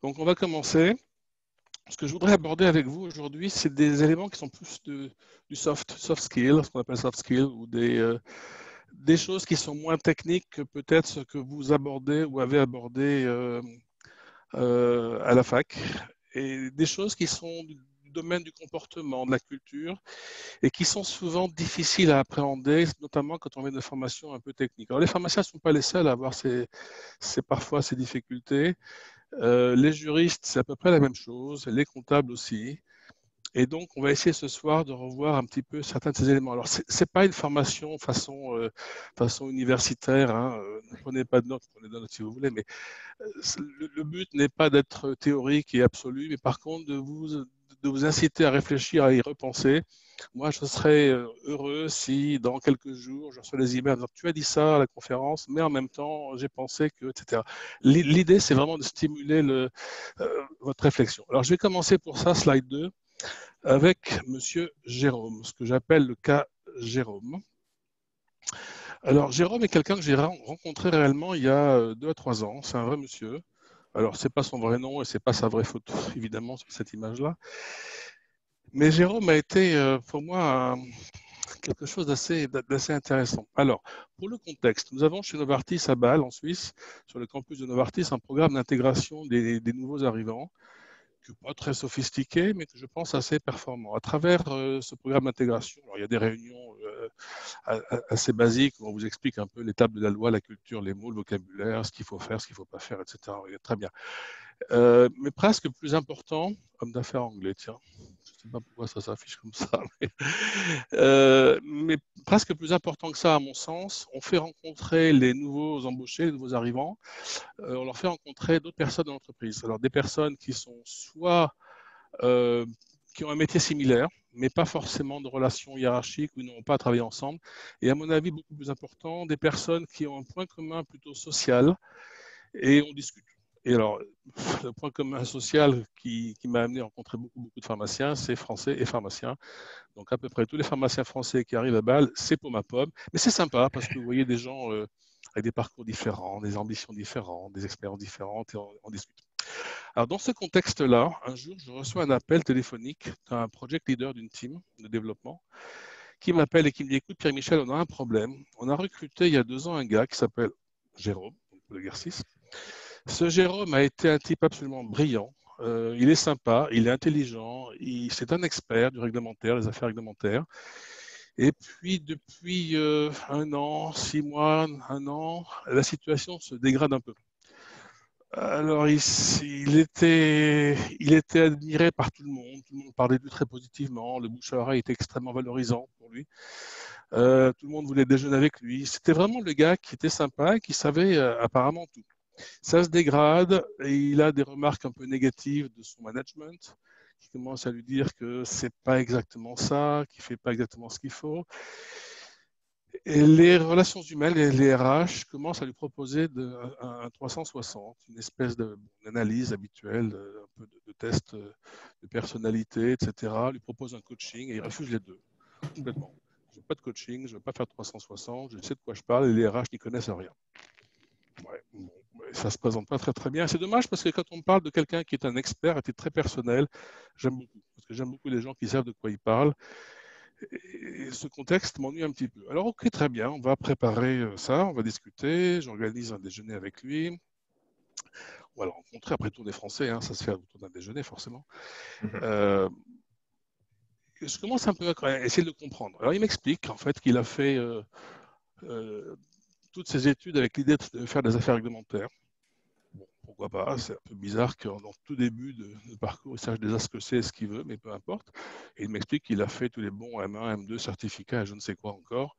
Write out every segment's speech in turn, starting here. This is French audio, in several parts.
Donc, on va commencer. Ce que je voudrais aborder avec vous aujourd'hui, c'est des éléments qui sont plus du soft skill, ce qu'on appelle soft skill, ou des choses qui sont moins techniques que peut-être ce que vous abordez ou avez abordé à la fac, et des choses qui sont du domaine du comportement, de la culture, et qui sont souvent difficiles à appréhender, notamment quand on vient de formations un peu techniques. Alors, les pharmaciens ne sont pas les seuls à avoir parfois ces difficultés. Les juristes, c'est à peu près la même chose, les comptables aussi. Et donc, on va essayer ce soir de revoir un petit peu certains de ces éléments. Alors, ce n'est pas une formation façon universitaire, hein. Ne prenez pas de notes, prenez des notes si vous voulez, mais le but n'est pas d'être théorique et absolu, mais par contre de vous inciter à réfléchir, à y repenser. Moi, je serais heureux si dans quelques jours, je reçois des emails en disant tu as dit ça à la conférence, mais en même temps, j'ai pensé que, etc. L'idée, c'est vraiment de stimuler votre réflexion. Alors, je vais commencer pour ça, slide 2, avec Monsieur Jérôme, ce que j'appelle le cas Jérôme. Alors, Jérôme est quelqu'un que j'ai rencontré réellement il y a 2 à 3 ans. C'est un vrai monsieur. Alors, ce n'est pas son vrai nom et ce n'est pas sa vraie photo, évidemment, sur cette image-là. Mais Jérôme a été, pour moi, quelque chose d'assez intéressant. Alors, pour le contexte, nous avons chez Novartis à Bâle, en Suisse, sur le campus de Novartis, un programme d'intégration des nouveaux arrivants, qui n'est pas très sophistiqué, mais que je pense assez performant. À travers ce programme d'intégration, il y a des réunions assez basiques où on vous explique un peu l'étape de la loi, la culture, les mots, le vocabulaire, ce qu'il faut faire, ce qu'il ne faut pas faire, etc. Très bien. Mais presque plus important, homme d'affaires anglais, tiens. Je ne sais pas pourquoi ça s'affiche comme ça. Mais presque plus important que ça, à mon sens, on fait rencontrer les nouveaux embauchés, les nouveaux arrivants, on leur fait rencontrer d'autres personnes dans l'entreprise. Alors, des personnes qui sont soit qui ont un métier similaire, mais pas forcément de relations hiérarchiques ou n'ont pas à travailler ensemble. Et à mon avis, beaucoup plus important, des personnes qui ont un point commun plutôt social et on discute. Et alors, le point commun social qui m'a amené à rencontrer beaucoup de pharmaciens, c'est français et pharmaciens. Donc, à peu près tous les pharmaciens français qui arrivent à Bâle, c'est pour ma pomme. Mais c'est sympa parce que vous voyez des gens avec des parcours différents, des ambitions différentes, des expériences différentes et on discute. Alors, dans ce contexte-là, un jour, je reçois un appel téléphonique d'un project leader d'une team de développement qui m'appelle et qui me dit écoute, Pierre-Michel, on a un problème. On a recruté il y a 2 ans un gars qui s'appelle Jérôme, pour l'exercice. Ce Jérôme a été un type absolument brillant. Il est sympa, il est intelligent, c'est un expert du réglementaire, des affaires réglementaires. Et puis, depuis 1 an, 6 mois, 1 an, la situation se dégrade un peu. Alors, il était admiré par tout le monde parlait de lui très positivement, le bouche à oreille était extrêmement valorisant pour lui. Tout le monde voulait déjeuner avec lui. C'était vraiment le gars qui était sympa et qui savait apparemment tout. Ça se dégrade et il a des remarques un peu négatives de son management qui commence à lui dire que c'est pas exactement ça, qu'il fait pas exactement ce qu'il faut. Et les relations humaines, les RH, commencent à lui proposer un 360, une espèce d'analyse habituelle, un peu de test de personnalité, etc. Lui propose un coaching et il refuse les deux, complètement. Je ne veux pas de coaching, je ne veux pas faire 360, je sais de quoi je parle et les RH n'y connaissent rien. Ouais, bon, ça ne se présente pas très bien. C'est dommage parce que quand on parle de quelqu'un qui est un expert, qui est très personnel, j'aime beaucoup. Parce que j'aime beaucoup les gens qui savent de quoi ils parlent. Et ce contexte m'ennuie un petit peu. Alors, ok, très bien, on va préparer ça, on va discuter, j'organise un déjeuner avec lui. On va le rencontrer, après tout, on est français, hein, ça se fait autour d'un déjeuner, forcément. Je commence un peu à essayer de le comprendre. Alors, il m'explique, en fait, qu'il a fait toutes ses études avec l'idée de faire des affaires réglementaires. Bon, pourquoi pas, c'est un peu bizarre qu'en tout début de parcours, il sache déjà ce que c'est, ce qu'il veut, mais peu importe. Et il m'explique qu'il a fait tous les bons M1, M2 certificats et je ne sais quoi encore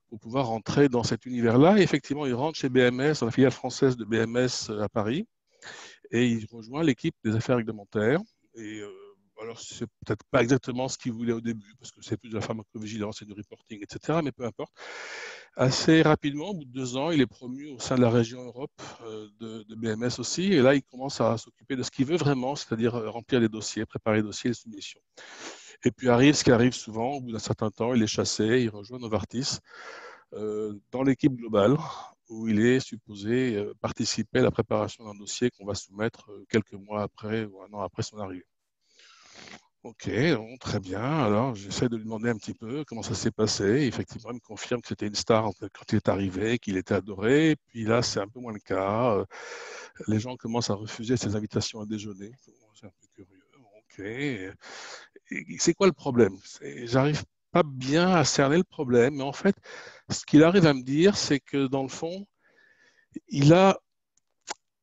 pour pouvoir rentrer dans cet univers-là. Et effectivement, il rentre chez BMS, dans la filiale française de BMS à Paris, et il rejoint l'équipe des affaires réglementaires. Et alors, c'est peut-être pas exactement ce qu'il voulait au début, parce que c'est plus de la pharmacovigilance et du reporting, etc., mais peu importe. Assez rapidement, au bout de 2 ans, il est promu au sein de la région Europe de BMS aussi. Et là, il commence à s'occuper de ce qu'il veut vraiment, c'est-à-dire remplir les dossiers, préparer les dossiers, les soumissions. Et puis arrive ce qui arrive souvent, au bout d'un certain temps, il est chassé, il rejoint Novartis dans l'équipe globale. où il est supposé participer à la préparation d'un dossier qu'on va soumettre quelques mois après ou un an après son arrivée. Ok, bon, très bien. Alors, j'essaie de lui demander un petit peu comment ça s'est passé. Effectivement, il me confirme que c'était une star quand il est arrivé, qu'il était adoré. Puis là, c'est un peu moins le cas. Les gens commencent à refuser ses invitations à déjeuner. C'est un peu curieux. Ok. Et c'est quoi le problème? J'arrive pas bien à cerner le problème, mais en fait, ce qu'il arrive à me dire, c'est que dans le fond, il a,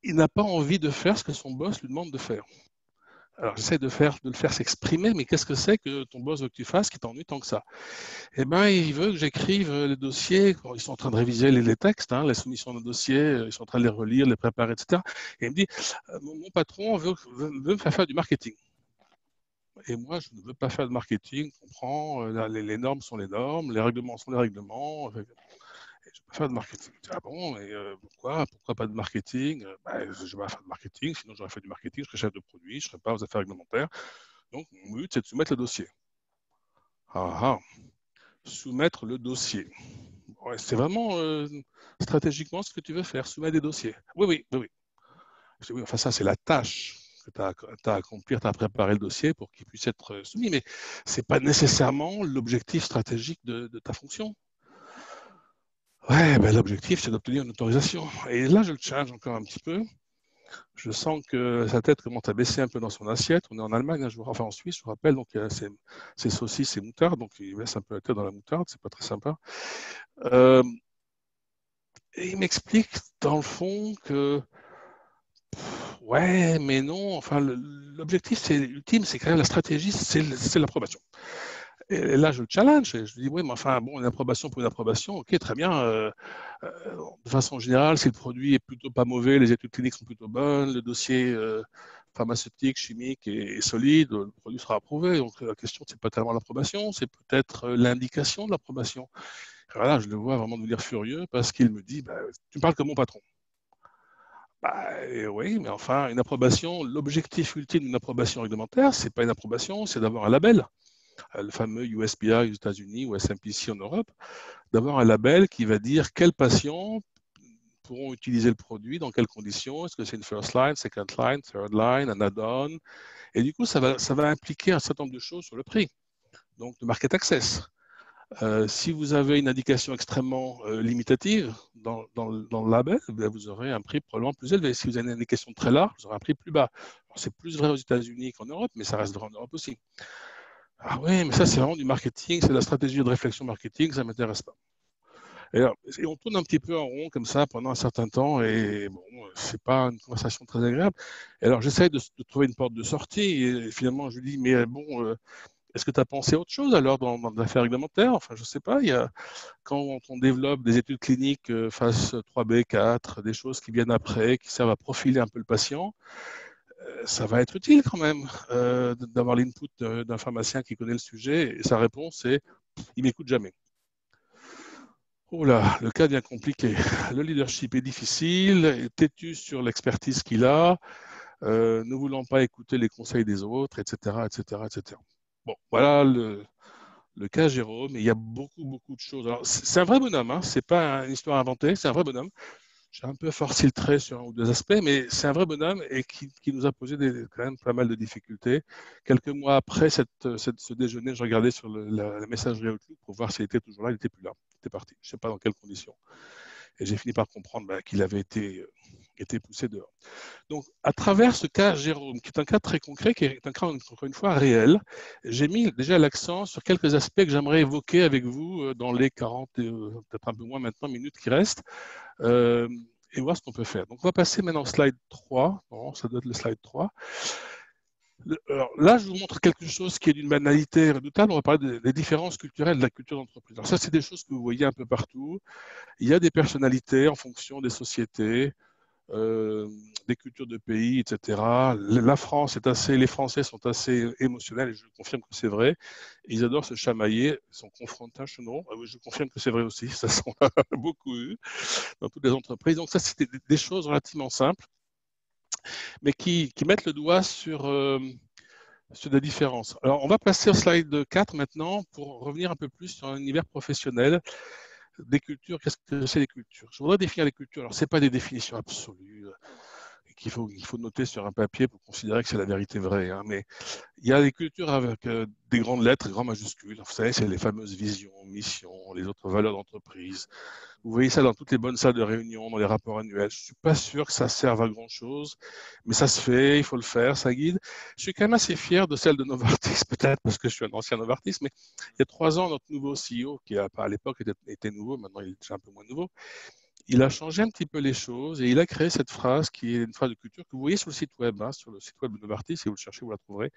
il n'a pas envie de faire ce que son boss lui demande de faire. Alors, j'essaie de le faire s'exprimer, mais qu'est-ce que c'est que ton boss veut que tu fasses qui t'ennuie tant que ça? Eh bien, il veut que j'écrive les dossiers. Ils sont en train de réviser les textes, hein, les soumissions de dossiers, ils sont en train de les relire, de les préparer, etc. Et il me dit, mon patron veut me faire du marketing. Et moi, je ne veux pas faire de marketing, comprends, les normes sont les normes, les règlements sont les règlements. Je ne veux pas faire de marketing. Ah bon, et pourquoi pas de marketing? Je ne vais pas faire de marketing, sinon j'aurais fait du marketing, je serais chef de produit, je ne serais pas aux affaires réglementaires. Donc, mon but, c'est de soumettre le dossier. Ah ah, soumettre le dossier. Ouais, c'est vraiment stratégiquement ce que tu veux faire, soumettre des dossiers. Oui, oui, oui, oui. Je dis, oui, enfin, ça, c'est la tâche que tu as à accomplir, tu as préparé le dossier pour qu'il puisse être soumis, mais ce n'est pas nécessairement l'objectif stratégique de ta fonction. Ouais, ben, l'objectif, c'est d'obtenir une autorisation. Et là, je le challenge encore un petit peu. Je sens que sa tête commence à baisser un peu dans son assiette. On est en Allemagne, enfin en Suisse, je vous rappelle, donc c'est saucisses et moutarde, donc il baisse un peu la tête dans la moutarde, c'est pas très sympa. Euh, et il m'explique, dans le fond, que ouais, mais non, enfin, l'objectif c'est ultime, c'est quand même la stratégie, c'est l'approbation. Et là, je le challenge, et je lui dis, oui, mais enfin, bon, une approbation pour une approbation, ok, très bien. De façon générale, si le produit est plutôt pas mauvais, les études cliniques sont plutôt bonnes, le dossier pharmaceutique, chimique est solide, le produit sera approuvé. Donc la question, c'est pas tellement l'approbation, c'est peut-être l'indication de l'approbation. Voilà, je le vois vraiment devenir furieux parce qu'il me dit, bah, tu me parles comme mon patron. Bah, oui, mais enfin, une approbation, l'objectif ultime d'une approbation réglementaire, c'est pas une approbation, c'est d'avoir un label. Le fameux USPI aux États-Unis ou SMPC en Europe, d'avoir un label qui va dire quels patients pourront utiliser le produit, dans quelles conditions, est-ce que c'est une first line, second line, third line, un add-on. Et du coup, ça va impliquer un certain nombre de choses sur le prix. Donc, le market access. Si vous avez une indication extrêmement limitative dans le label, vous aurez un prix probablement plus élevé. Si vous avez une indication très large, vous aurez un prix plus bas. C'est plus vrai aux États-Unis qu'en Europe, mais ça reste vrai en Europe aussi. Ah oui, mais ça, c'est vraiment du marketing, c'est de la stratégie de réflexion marketing, ça ne m'intéresse pas. Et on tourne un petit peu en rond comme ça pendant un certain temps, et bon, c'est pas une conversation très agréable. Et alors, j'essaie de trouver une porte de sortie, et finalement, je lui dis, mais bon, est-ce que tu as pensé à autre chose alors dans l'affaire réglementaire? Enfin, je ne sais pas, quand on développe des études cliniques phase 3B, 4, des choses qui viennent après, qui servent à profiler un peu le patient, ça va être utile quand même d'avoir l'input d'un pharmacien qui connaît le sujet. Et sa réponse est, il m'écoute jamais. Oh là, le cas devient compliqué. Le leadership est difficile, est têtu sur l'expertise qu'il a, ne voulant pas écouter les conseils des autres, etc., etc., etc. Bon, voilà le cas Jérôme. Et il y a beaucoup, beaucoup de choses. Alors, c'est un vrai bonhomme, hein, c'est pas une histoire inventée, c'est un vrai bonhomme. J'ai un peu forcé le trait sur un ou deux aspects, mais c'est un vrai bonhomme et qui nous a posé quand même pas mal de difficultés. Quelques mois après ce déjeuner, je regardais sur la messagerie Outlook pour voir s'il était toujours là. Il n'était plus là. Il était parti. Je ne sais pas dans quelles conditions. Et j'ai fini par comprendre qu'il avait été poussé dehors. Donc, à travers ce cas Jérôme, qui est un cas très concret, qui est un cas, encore une fois, réel, j'ai mis déjà l'accent sur quelques aspects que j'aimerais évoquer avec vous dans les 40, peut-être un peu moins maintenant, minutes qui restent. Et voir ce qu'on peut faire. Donc, on va passer maintenant au slide 3. Bon, ça doit être le slide 3. Alors, là, je vous montre quelque chose qui est d'une banalité redoutable. On va parler des différences culturelles de la culture d'entreprise. Alors, ça, c'est des choses que vous voyez un peu partout. Il y a des personnalités en fonction des sociétés, des cultures de pays, etc. La France est les Français sont assez émotionnels, et je confirme que c'est vrai. Ils adorent se chamailler, ils sont confrontationnels. Je confirme que c'est vrai aussi, ça s'en a beaucoup eu dans toutes les entreprises. Donc ça, c'est des choses relativement simples, mais qui mettent le doigt sur des différences. Alors, on va passer au slide 4 maintenant pour revenir un peu plus sur un univers professionnel. Des cultures, qu'est-ce que c'est les cultures? Je voudrais définir les cultures. Alors, ce n'est pas des définitions absolues qu'il faut noter sur un papier pour considérer que c'est la vérité vraie, hein, mais il y a des cultures avec des grandes lettres, grands majuscules. Vous savez, c'est les fameuses visions, missions, les autres valeurs d'entreprise. Vous voyez ça dans toutes les bonnes salles de réunion, dans les rapports annuels. Je ne suis pas sûr que ça serve à grand-chose, mais ça se fait, il faut le faire, ça guide. Je suis quand même assez fier de celle de Novartis, peut-être parce que je suis un ancien Novartis, mais il y a 3 ans, notre nouveau CEO, qui à l'époque était nouveau, maintenant il est déjà un peu moins nouveau, il a changé un petit peu les choses et il a créé cette phrase qui est une phrase de culture que vous voyez sur le site web, hein, sur le site web de Novartis, si vous le cherchez, vous la trouverez.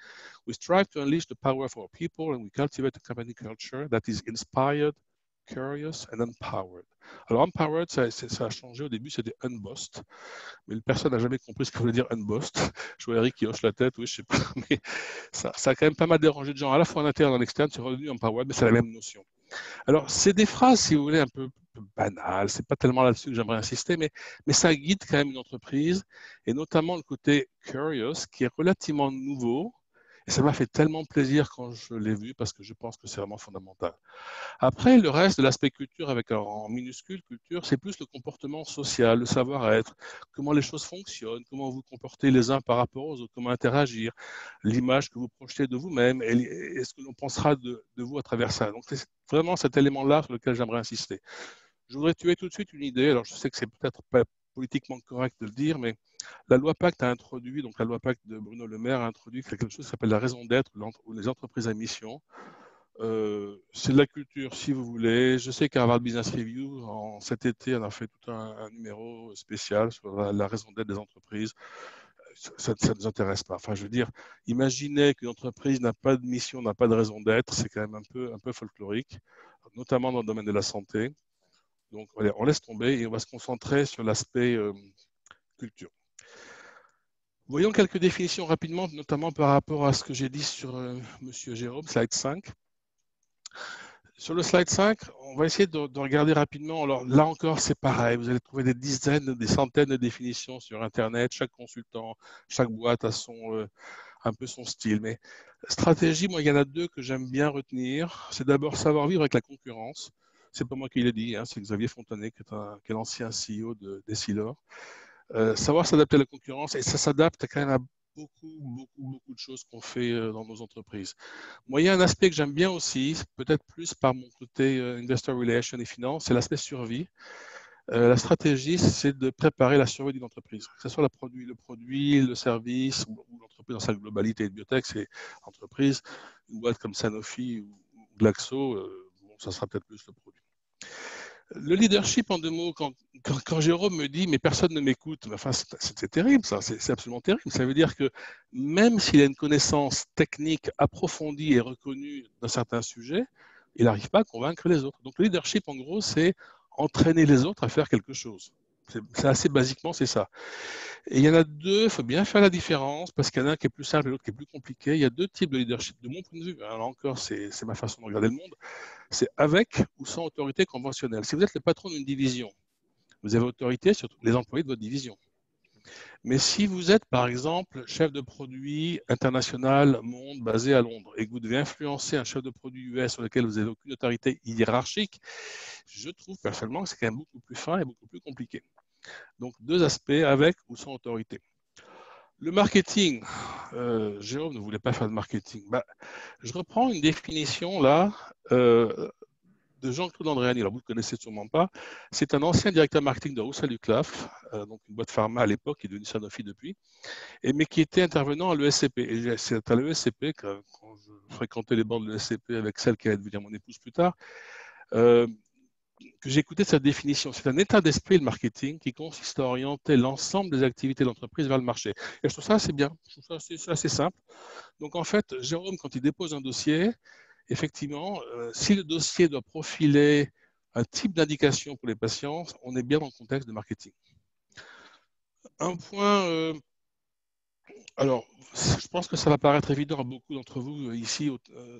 We strive to unleash the power of our people and we cultivate a company culture that is inspired, curious and empowered. Alors, empowered, ça a changé. Au début, c'était unbossed, mais personne n'a jamais compris ce que voulait dire unbossed. Je vois Eric qui hoche la tête, oui, je sais pas, mais ça a quand même pas mal dérangé de gens, à la fois en interne et en externe. C'est revenu empowered, mais c'est la même notion. Alors, c'est des phrases, si vous voulez, un peu banales. C'est pas tellement là-dessus que j'aimerais insister, mais ça guide quand même une entreprise, et notamment le côté curious, qui est relativement nouveau. Et ça m'a fait tellement plaisir quand je l'ai vu, parce que je pense que c'est vraiment fondamental. Après, le reste de l'aspect culture, avec en minuscule culture, c'est plus le comportement social, le savoir-être, comment les choses fonctionnent, comment vous comportez les uns par rapport aux autres, comment interagir, l'image que vous projetez de vous-même et ce que l'on pensera de vous à travers ça. Donc, c'est vraiment cet élément-là sur lequel j'aimerais insister. Je voudrais tuer tout de suite une idée. Alors, je sais que c'est peut-être pas politiquement correct de le dire, mais la loi Pacte a introduit, donc la loi Pacte de Bruno Le Maire a introduit quelque chose qui s'appelle la raison d'être ou les entreprises à mission. C'est de la culture, si vous voulez. Je sais qu'à Harvard Business Review, cet été, on a fait tout un numéro spécial sur la raison d'être des entreprises. Ça ne nous intéresse pas. Enfin, je veux dire, imaginez qu'une entreprise n'a pas de mission, n'a pas de raison d'être, c'est quand même un peu folklorique, notamment dans le domaine de la santé. Donc, allez, on laisse tomber et on va se concentrer sur l'aspect culture. Voyons quelques définitions rapidement, notamment par rapport à ce que j'ai dit sur Monsieur Jérôme, slide 5. Sur le slide 5, on va essayer de regarder rapidement. Alors là encore, c'est pareil. Vous allez trouver des dizaines, des centaines de définitions sur Internet. Chaque consultant, chaque boîte a un peu son style. Mais stratégie, moi, il y en a 2 que j'aime bien retenir. C'est d'abord savoir vivre avec la concurrence. C'est pas moi qui l'ai dit, hein, c'est Xavier Fontanet, qui est l'ancien CEO d'Essilor. Savoir s'adapter à la concurrence, et ça s'adapte quand même à beaucoup de choses qu'on fait dans nos entreprises. Moi, il y a un aspect que j'aime bien aussi, peut-être plus par mon côté investor relation et finance, c'est l'aspect survie. La stratégie, c'est de préparer la survie d'une entreprise, que ce soit le produit, le service ou l'entreprise dans sa globalité. De biotech, c'est entreprise, une boîte comme Sanofi ou Glaxo, bon, ça sera peut-être plus le produit. Le leadership, en 2 mots, quand Jérôme me dit « mais personne ne m'écoute », enfin, c'est terrible, ça, c'est absolument terrible. Ça veut dire que même s'il a une connaissance technique approfondie et reconnue d'un certain sujet, il n'arrive pas à convaincre les autres. Donc le leadership, en gros, c'est entraîner les autres à faire quelque chose. C'est assez basiquement, c'est ça. Et il y en a 2, il faut bien faire la différence, parce qu'il y en a un qui est plus simple et l'autre qui est plus compliqué. Il y a 2 types de leadership, de mon point de vue. Alors là encore, c'est ma façon de regarder le monde. C'est avec ou sans autorité conventionnelle. Si vous êtes le patron d'une division, vous avez autorité sur les employés de votre division. Mais si vous êtes, par exemple, chef de produit international monde basé à Londres et que vous devez influencer un chef de produit US sur lequel vous n'avez aucune autorité hiérarchique, je trouve personnellement que c'est quand même beaucoup plus fin et beaucoup plus compliqué. Donc, 2 aspects, avec ou sans autorité. Le marketing, Jérôme ne voulait pas faire de marketing. Je reprends une définition là de Jean-Claude Andréani. Alors, vous ne le connaissez sûrement pas. C'est un ancien directeur marketing de Roussel Duclaf, donc une boîte pharma à l'époque, qui est devenue Sanofi depuis, mais qui était intervenant à l'ESCP. Et c'est à l'ESCP, quand je fréquentais les bancs de l'ESCP avec celle qui allait devenir mon épouse plus tard, que j'ai écouté cette définition. C'est un état d'esprit, le marketing, qui consiste à orienter l'ensemble des activités de l'entreprise vers le marché. Et je trouve ça assez bien, je trouve ça assez simple. Donc en fait, Jérôme, quand il dépose un dossier, effectivement, si le dossier doit profiler un type d'indication pour les patients, on est bien dans le contexte de marketing. Un point, alors, je pense que ça va paraître évident à beaucoup d'entre vous ici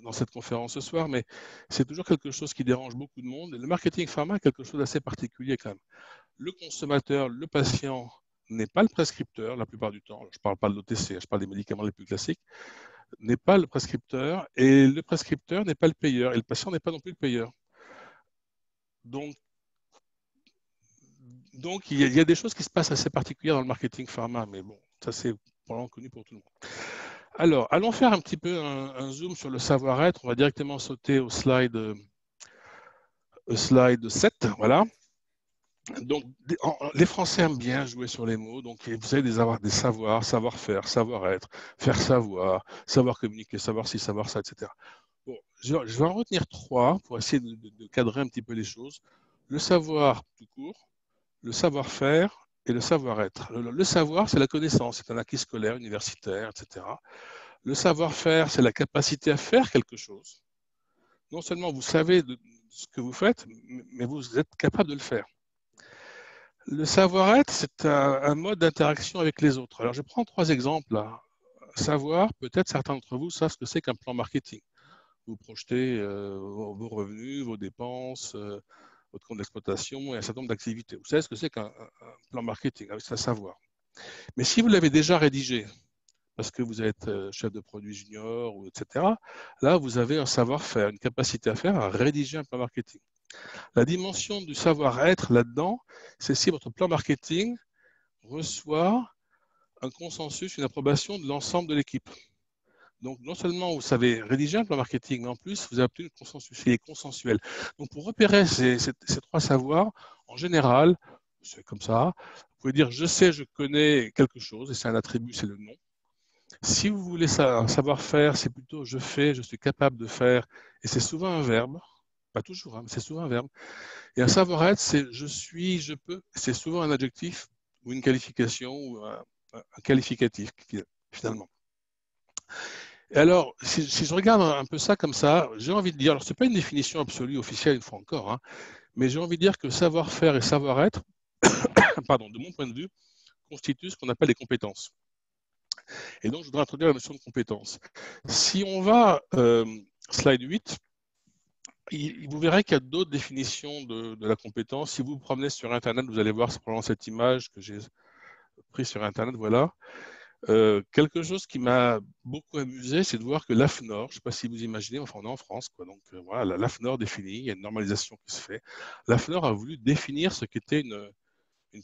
dans cette conférence ce soir, mais c'est toujours quelque chose qui dérange beaucoup de monde. Et le marketing pharma est quelque chose d'assez particulier quand même. Le consommateur, le patient n'est pas le prescripteur la plupart du temps. Je ne parle pas de l'OTC, je parle des médicaments les plus classiques, n'est pas le prescripteur et le prescripteur n'est pas le payeur et le patient n'est pas non plus le payeur. Donc, Donc, il y a des choses qui se passent assez particulières dans le marketing pharma, mais bon, ça c'est probablement connu pour tout le monde. Alors, allons faire un petit peu un zoom sur le savoir-être. On va directement sauter au slide 7, voilà. Donc, les Français aiment bien jouer sur les mots. Donc, vous avez des savoirs, savoir-faire, savoir-être, faire savoir, savoir communiquer, savoir ci, savoir ça, etc. Bon, je vais en retenir 3 pour essayer de cadrer un petit peu les choses. Le savoir tout court, le savoir-faire et le savoir-être. Le savoir, c'est la connaissance, c'est un acquis scolaire, universitaire, etc. Le savoir-faire, c'est la capacité à faire quelque chose. Non seulement vous savez ce que vous faites, mais vous êtes capable de le faire. Le savoir-être, c'est un mode d'interaction avec les autres. Alors, je prends 3 exemples là. Savoir, peut-être certains d'entre vous savent ce que c'est qu'un plan marketing. Vous projetez vos revenus, vos dépenses, votre compte d'exploitation et un certain nombre d'activités. Vous savez ce que c'est qu'un plan marketing, c'est à savoir. Mais si vous l'avez déjà rédigé, parce que vous êtes chef de produit junior, ou etc., là, vous avez un savoir-faire, une capacité à faire, à rédiger un plan marketing. La dimension du savoir-être là-dedans, c'est si votre plan marketing reçoit un consensus, une approbation de l'ensemble de l'équipe. Donc, non seulement vous savez rédiger un plan marketing, mais en plus, vous avez obtenu le consensus, il est consensuel. Donc, pour repérer ces 3 savoirs, en général, c'est comme ça, vous pouvez dire je sais, je connais quelque chose, et c'est un attribut, c'est le nom. Si vous voulez ça, un savoir-faire, c'est plutôt je fais, je suis capable de faire, et c'est souvent un verbe, pas toujours, hein, mais c'est souvent un verbe. Et un savoir-être, c'est je suis, je peux, c'est souvent un adjectif ou une qualification ou un qualificatif finalement. Et alors, si je regarde un peu ça comme ça, j'ai envie de dire, alors c'est pas une définition absolue officielle une fois encore, hein, mais j'ai envie de dire que savoir-faire et savoir-être, pardon, de mon point de vue, constituent ce qu'on appelle les compétences. Et donc, je voudrais introduire la notion de compétence. Si on va, slide 8, vous verrez qu'il y a d'autres définitions de la compétence. Si vous vous promenez sur Internet, vous allez voir probablement cette image que j'ai prise sur Internet, voilà. Quelque chose qui m'a beaucoup amusé, c'est de voir que l'AFNOR, je ne sais pas si vous imaginez, enfin on est en France, quoi, donc voilà, l'AFNOR définit, il y a une normalisation qui se fait. L'AFNOR a voulu définir ce qu'était une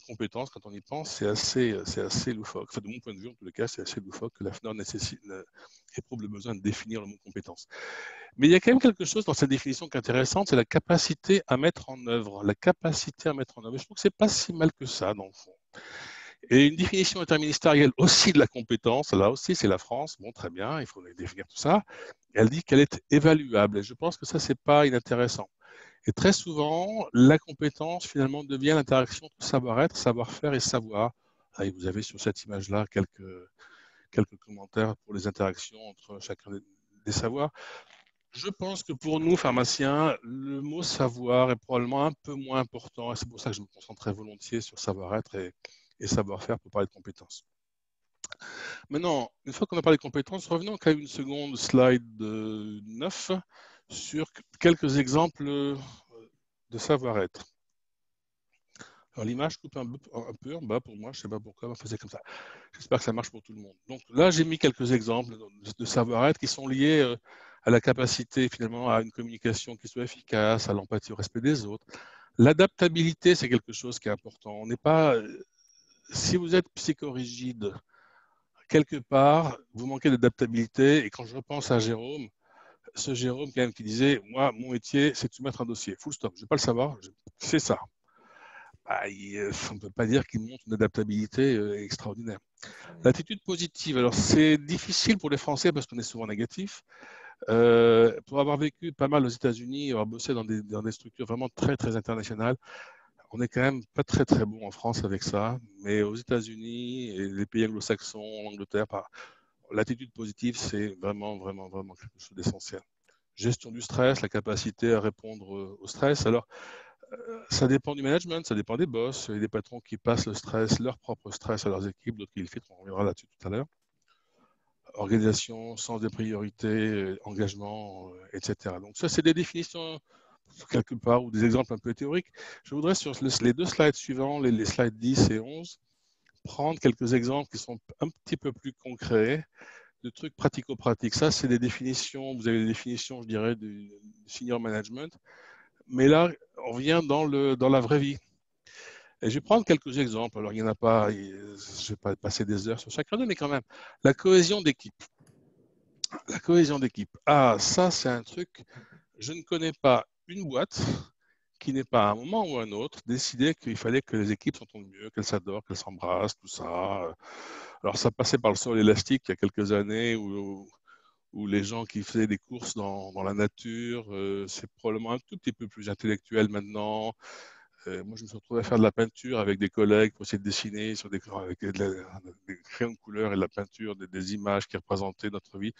compétence. Quand on y pense, c'est assez loufoque. Enfin, de mon point de vue, en tout cas, c'est assez loufoque que l'AFNOR éprouve le besoin de définir le mot compétence. Mais il y a quand même quelque chose dans cette définition qui est intéressante, c'est la capacité à mettre en œuvre. La capacité à mettre en œuvre. Et je trouve que ce n'est pas si mal que ça, dans le fond. Et une définition interministérielle aussi de la compétence, là aussi c'est la France, bon très bien, il faut définir tout ça, elle dit qu'elle est évaluable, et je pense que ça c'est pas inintéressant. Et très souvent, la compétence finalement devient l'interaction entre savoir-être, savoir-faire et savoir. Et vous avez sur cette image-là quelques commentaires pour les interactions entre chacun des savoirs. Je pense que pour nous, pharmaciens, le mot savoir est probablement un peu moins important, et c'est pour ça que je me concentrais volontiers sur savoir-être et savoir-faire pour parler de compétences. Maintenant, une fois qu'on a parlé de compétences, revenons quand même une seconde, slide 9, sur quelques exemples de savoir-être. Alors l'image coupe un peu en bas pour moi, je ne sais pas pourquoi, mais c'est comme ça. J'espère que ça marche pour tout le monde. Donc là, j'ai mis quelques exemples de savoir-être qui sont liés à la capacité finalement à une communication qui soit efficace, à l'empathie, au respect des autres. L'adaptabilité, c'est quelque chose qui est important. On n'est pas, si vous êtes psychorigide, quelque part, vous manquez d'adaptabilité. Et quand je repense à Jérôme, ce Jérôme quand même qui disait, moi, mon métier, c'est de soumettre un dossier. Full stop. Je ne vais pas le savoir. C'est ça. Bah, on ne peut pas dire qu'il montre une adaptabilité extraordinaire. L'attitude positive, alors c'est difficile pour les Français parce qu'on est souvent négatif. Pour avoir vécu pas mal aux États-Unis, avoir bossé dans des structures vraiment très très internationales, on n'est quand même pas très très bon en France avec ça. Mais aux États-Unis et les pays anglo-saxons, l'Angleterre, l'attitude positive, c'est vraiment vraiment vraiment quelque chose d'essentiel. Gestion du stress, la capacité à répondre au stress. Alors, ça dépend du management, ça dépend des boss. Il y a des patrons qui passent le stress, leur propre stress à leurs équipes, d'autres qui le filtrent. On reviendra là-dessus tout à l'heure. Organisation, sens des priorités, engagement, etc. Donc ça, c'est des définitions quelque part ou des exemples un peu théoriques. Je voudrais sur les 2 slides suivants, les slides 10 et 11, prendre quelques exemples qui sont un petit peu plus concrets, de trucs pratico-pratiques. Ça, c'est des définitions, vous avez des définitions, je dirais, du senior management. Mais là, on vient dans la vraie vie. Et je vais prendre quelques exemples. Alors, il n'y en a pas, je ne vais pas passer des heures sur chacun d'eux, mais quand même, la cohésion d'équipe. La cohésion d'équipe. Ah, ça, c'est un truc, je ne connais pas une boîte qui n'ait pas à un moment ou à un autre décidé qu'il fallait que les équipes s'entendent mieux, qu'elles s'adorent, qu'elles s'embrassent, tout ça. Alors, ça passait par le sol élastique il y a quelques années où les gens qui faisaient des courses dans la nature, c'est probablement un tout petit peu plus intellectuel maintenant. Moi, je me suis retrouvé à faire de la peinture avec des collègues pour essayer de dessiner sur avec des crayons de couleur et de la peinture, des images qui représentaient notre vie.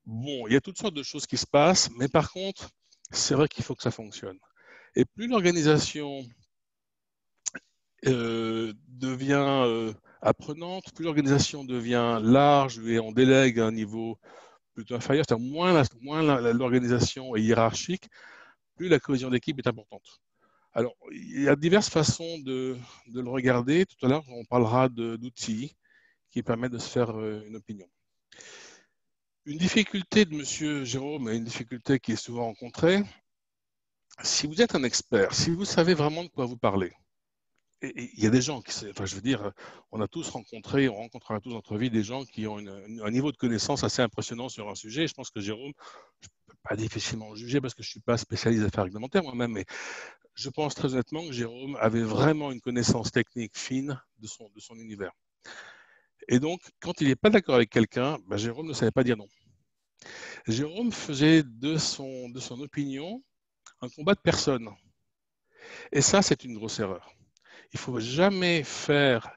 Bon, il y a toutes sortes de choses qui se passent, mais par contre, c'est vrai qu'il faut que ça fonctionne. Et plus l'organisation devient apprenante, plus l'organisation devient large et on délègue à un niveau plutôt inférieur, c'est-à-dire moins l'organisation est hiérarchique, plus la cohésion d'équipe est importante. Alors, il y a diverses façons de le regarder. Tout à l'heure, on parlera d'outils qui permettent de se faire une opinion. Une difficulté de M. Jérôme, et une difficulté qui est souvent rencontrée, si vous êtes un expert, si vous savez vraiment de quoi vous parlez, et il y a des gens enfin, je veux dire, on a tous rencontré, on rencontrera tous dans notre vie des gens qui ont un niveau de connaissance assez impressionnant sur un sujet. Je pense que Jérôme, je ne peux pas difficilement le juger parce que je ne suis pas spécialiste d'affaires réglementaires moi-même, mais je pense très honnêtement que Jérôme avait vraiment une connaissance technique fine de son univers. Et donc, quand il n'est pas d'accord avec quelqu'un, ben Jérôme ne savait pas dire non. Jérôme faisait de son opinion un combat de personne. Et ça, c'est une grosse erreur. Il ne faut jamais faire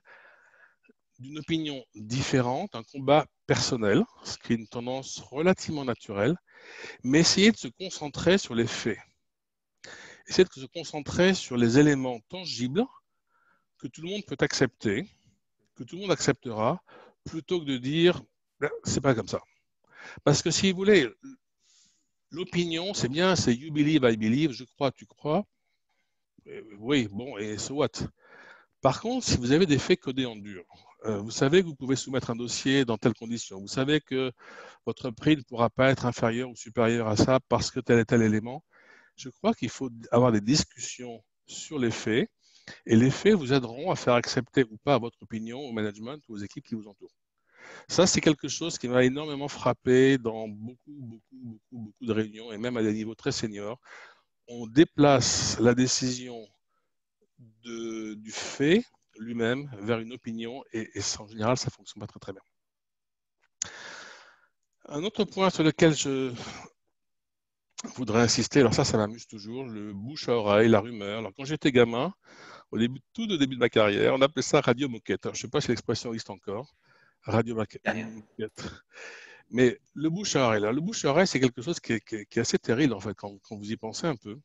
d'une opinion différente un combat personnel, ce qui est une tendance relativement naturelle, mais essayer de se concentrer sur les faits. Essayer de se concentrer sur les éléments tangibles que tout le monde peut accepter, que tout le monde acceptera, plutôt que de dire c'est pas comme ça. Parce que si vous voulez, l'opinion, c'est bien, c'est you believe, I believe, je crois, tu crois. Oui, bon, et so what? Par contre, si vous avez des faits codés en dur, vous savez que vous pouvez soumettre un dossier dans telles conditions, vous savez que votre prix ne pourra pas être inférieur ou supérieur à ça parce que tel et tel élément, je crois qu'il faut avoir des discussions sur les faits et les faits vous aideront à faire accepter ou pas votre opinion au management ou aux équipes qui vous entourent. Ça, c'est quelque chose qui m'a énormément frappé dans beaucoup de réunions et même à des niveaux très seniors. On déplace la décision du fait lui-même vers une opinion et en général, ça ne fonctionne pas très très bien. Un autre point sur lequel je voudrais insister, alors ça m'amuse toujours, le bouche à oreille, la rumeur. Alors quand j'étais gamin, tout au début de ma carrière, on appelait ça radio moquette. Alors, je ne sais pas si l'expression existe encore, radio moquette. Mais le bouche à oreille, le bouche à oreille, c'est quelque chose qui est assez terrible en fait quand vous y pensez un peu